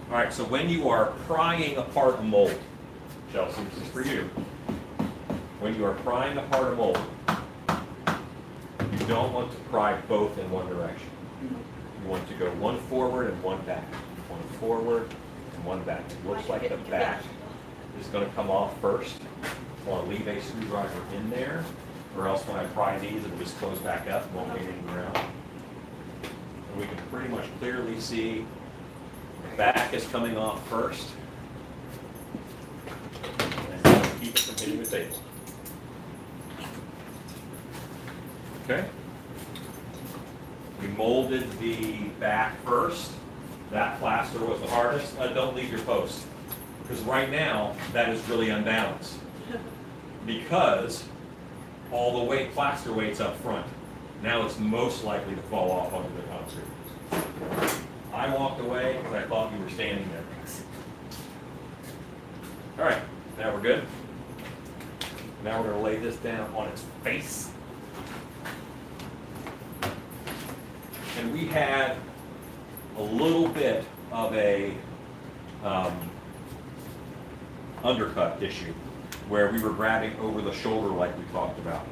All right, so when you are prying apart a mold, Chelsea, this is for you. When you are prying apart a mold, you don't want to pry both in one direction. You want to go one forward and one back. One forward and one back. It looks like the back is going to come off first. I want to leave a screwdriver in there, or else when I pry these, it will just close back up and won't get any ground. And we can pretty much clearly see the back is coming off first. And keep it from hitting the table. Okay? We molded the back first. That plaster was the hardest. Don't leave your post. Because right now, that is really unbalanced. Because all the weight, plaster weight's up front. Now it's most likely to fall off onto the concrete. I walked away because I thought you were standing there. All right, now we're good. Now we're going to lay this down on its face. And we had a little bit of a undercut issue where we were grabbing over the shoulder like we talked about.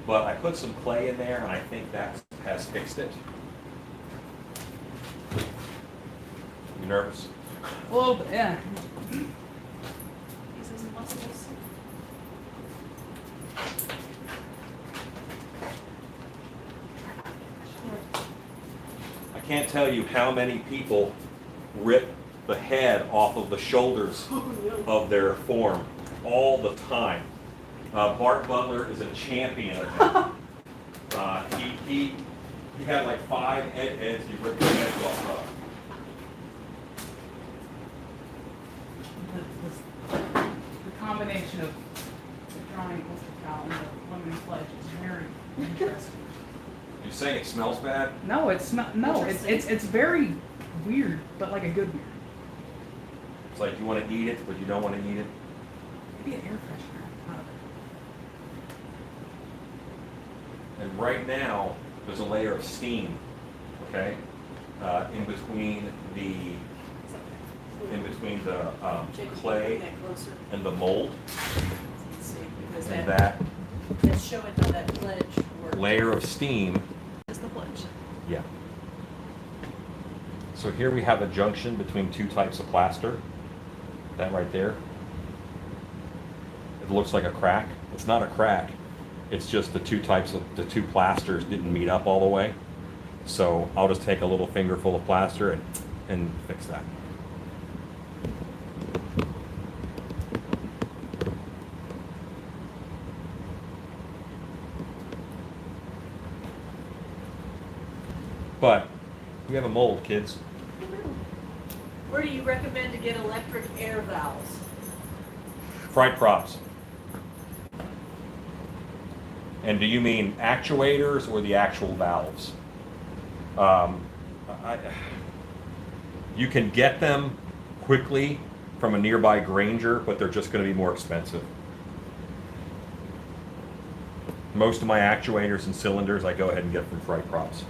But I put some clay in there and I think that has fixed it. You nervous? A little bit, yeah. These are muscles. I can't tell you how many people rip the head off of the shoulders of their form all the time. Bart Butler is a champion of that. He had like 5 heads he ripped the heads off of. The combination of the drawing Cow and the lemon pledge is very interesting. You saying it smells bad? No, it's not. No, it's very weird, but like a good weird. It's like you want to eat it, but you don't want to eat it. Maybe an air freshener. Out of it. And right now, there's a layer of steam, okay, in between the clay That closer. and the mold, Let's see, because and that's that showing how that pledge works. layer of steam. Is the pledge. Yeah. So here we have a junction between 2 types of plaster. That right there. It looks like a crack. It's not a crack. It's just the 2 plasters didn't meet up all the way. So I'll just take a little fingerful of plaster and fix that. But we have a mold, kids. Where do you recommend to get electric air valves? Fried props. And do you mean actuators or the actual valves? You can get them quickly from a nearby Granger, but they're just going to be more expensive. Most of my actuators and cylinders I go ahead and get from Fried Props.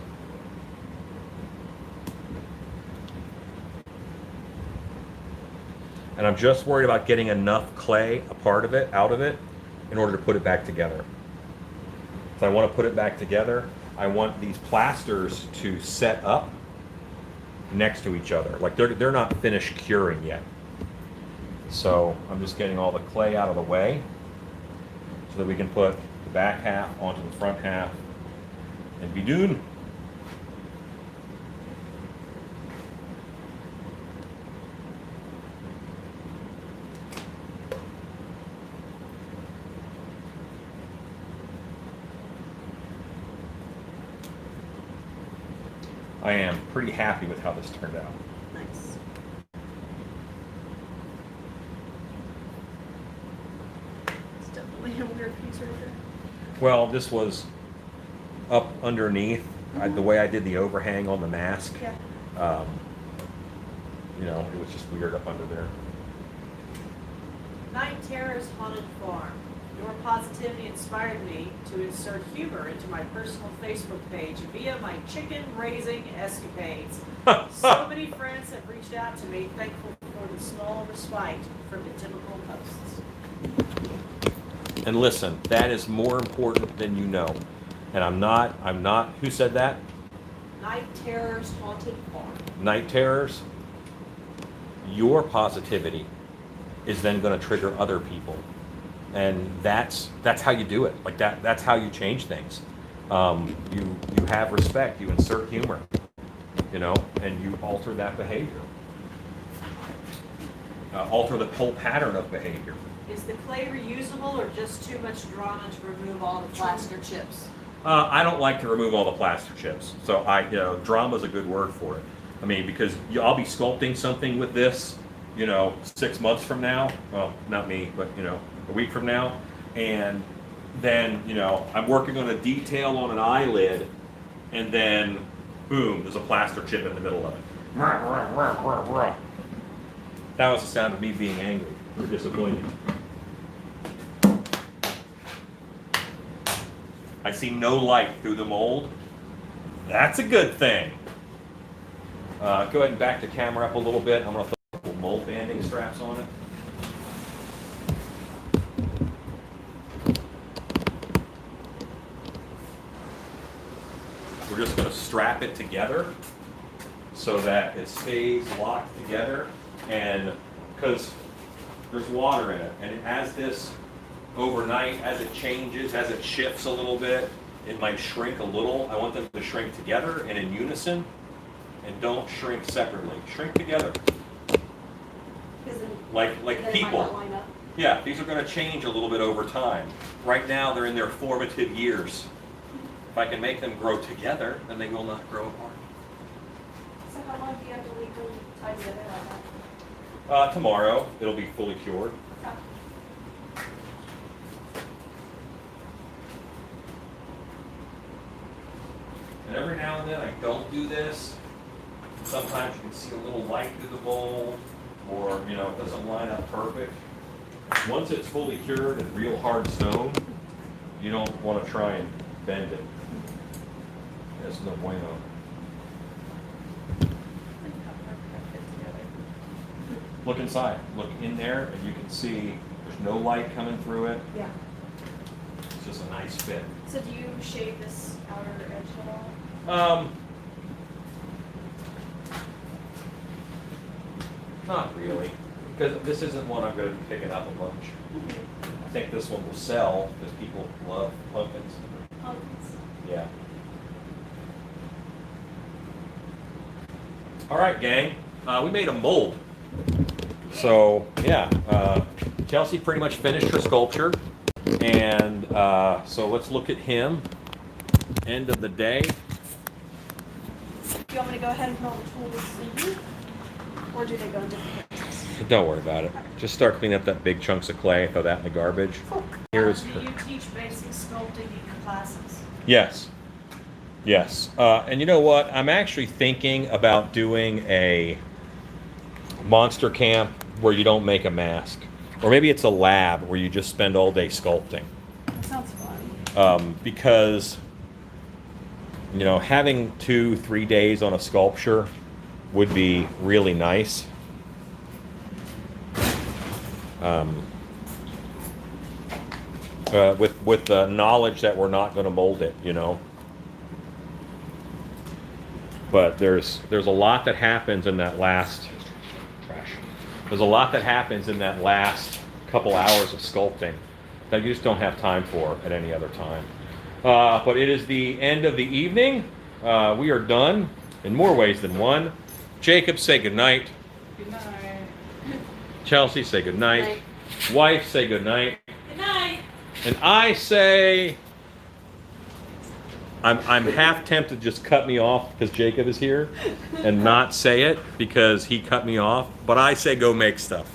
And I'm just worried about getting enough clay, out of it, in order to put it back together. If I want to put it back together, I want these plasters to set up next to each other. Like they're not finished curing yet. So I'm just getting all the clay out of the way so that we can put the back half onto the front half and be done. I am pretty happy with how this turned out. Nice. It's definitely a weird piece right there. Well, this was up underneath. The way I did the overhang on the mask, Yeah. it was just weird up under there. Night Terror's Haunted Farm. Your positivity inspired me to insert humor into my personal Facebook page via my chicken raising escapades. So many friends have reached out to me, thankful for the small respite from the typical posts. And listen, that is more important than you know. And I'm not, who said that? Night Terror's Haunted Farm. Night terrors. Your positivity is then going to trigger other people. And that's how you do it. Like that's how you change things. You have respect, you insert humor, and you alter that behavior. Alter the whole pattern of behavior. Is the clay reusable or just too much drama to remove all the plaster chips? I don't like to remove all the plaster chips, so drama is a good word for it. I mean, because I'll be sculpting something with this, 6 months from now. Well, not me, but a week from now, and then I'm working on a detail on an eyelid, and then boom, there's a plaster chip in the middle of it. That was the sound of me being angry or disappointed. I see no light through the mold. That's a good thing. Go ahead and back the camera up a little bit. I'm going to throw a couple mold banding straps on it. We're just going to strap it together so that it stays locked together, and because there's water in it, and as this overnight, as it changes, as it shifts a little bit, it might shrink a little. I want them to shrink together and in unison, and don't shrink separately. Shrink together. Like people. Yeah, these are going to change a little bit over time. Right now, they're in their formative years. If I can make them grow together, then they will not grow apart. So how long do you have to leave them tied together like that? Tomorrow, it'll be fully cured. Okay. And every now and then I don't do this. Sometimes you can see a little light through the mold, or it doesn't line up perfect. Once it's fully cured and real hard stone, you don't want to try and bend it. That's no bueno. Look inside. Look in there, and you can see there's no light coming through it. Yeah. It's just a nice fit. So do you shave this outer edge at all? Not really, because this isn't one I'm going to be picking up a bunch. I think this one will sell because people love pumpkins. Pumpkins. Yeah. All right, gang. We made a mold. So yeah, Chelsea pretty much finished her sculpture, and so let's look at him. End of the day. Do you want me to go ahead and put all the tools in here? Or do they go in different places? Don't worry about it. Just start cleaning up that big chunks of clay. Throw that in the garbage. Here's. Do you teach basic sculpting in your classes? Yes. Yes. And you know what? I'm actually thinking about doing a monster camp where you don't make a mask. Or maybe it's a lab where you just spend all day sculpting. That sounds fun. Because, having 2-3 days on a sculpture would be really nice. With the knowledge that we're not going to mold it, But there's a lot that happens in that last There's a lot that happens in that last couple hours of sculpting that you just don't have time for at any other time. But it is the end of the evening. We are done in more ways than one. Jacob, say goodnight. Good night. Chelsea, say goodnight. Wife, say goodnight. Good night. And I say, I'm half tempted to just cut me off because Jacob is here and not say it because he cut me off. But I say go make stuff.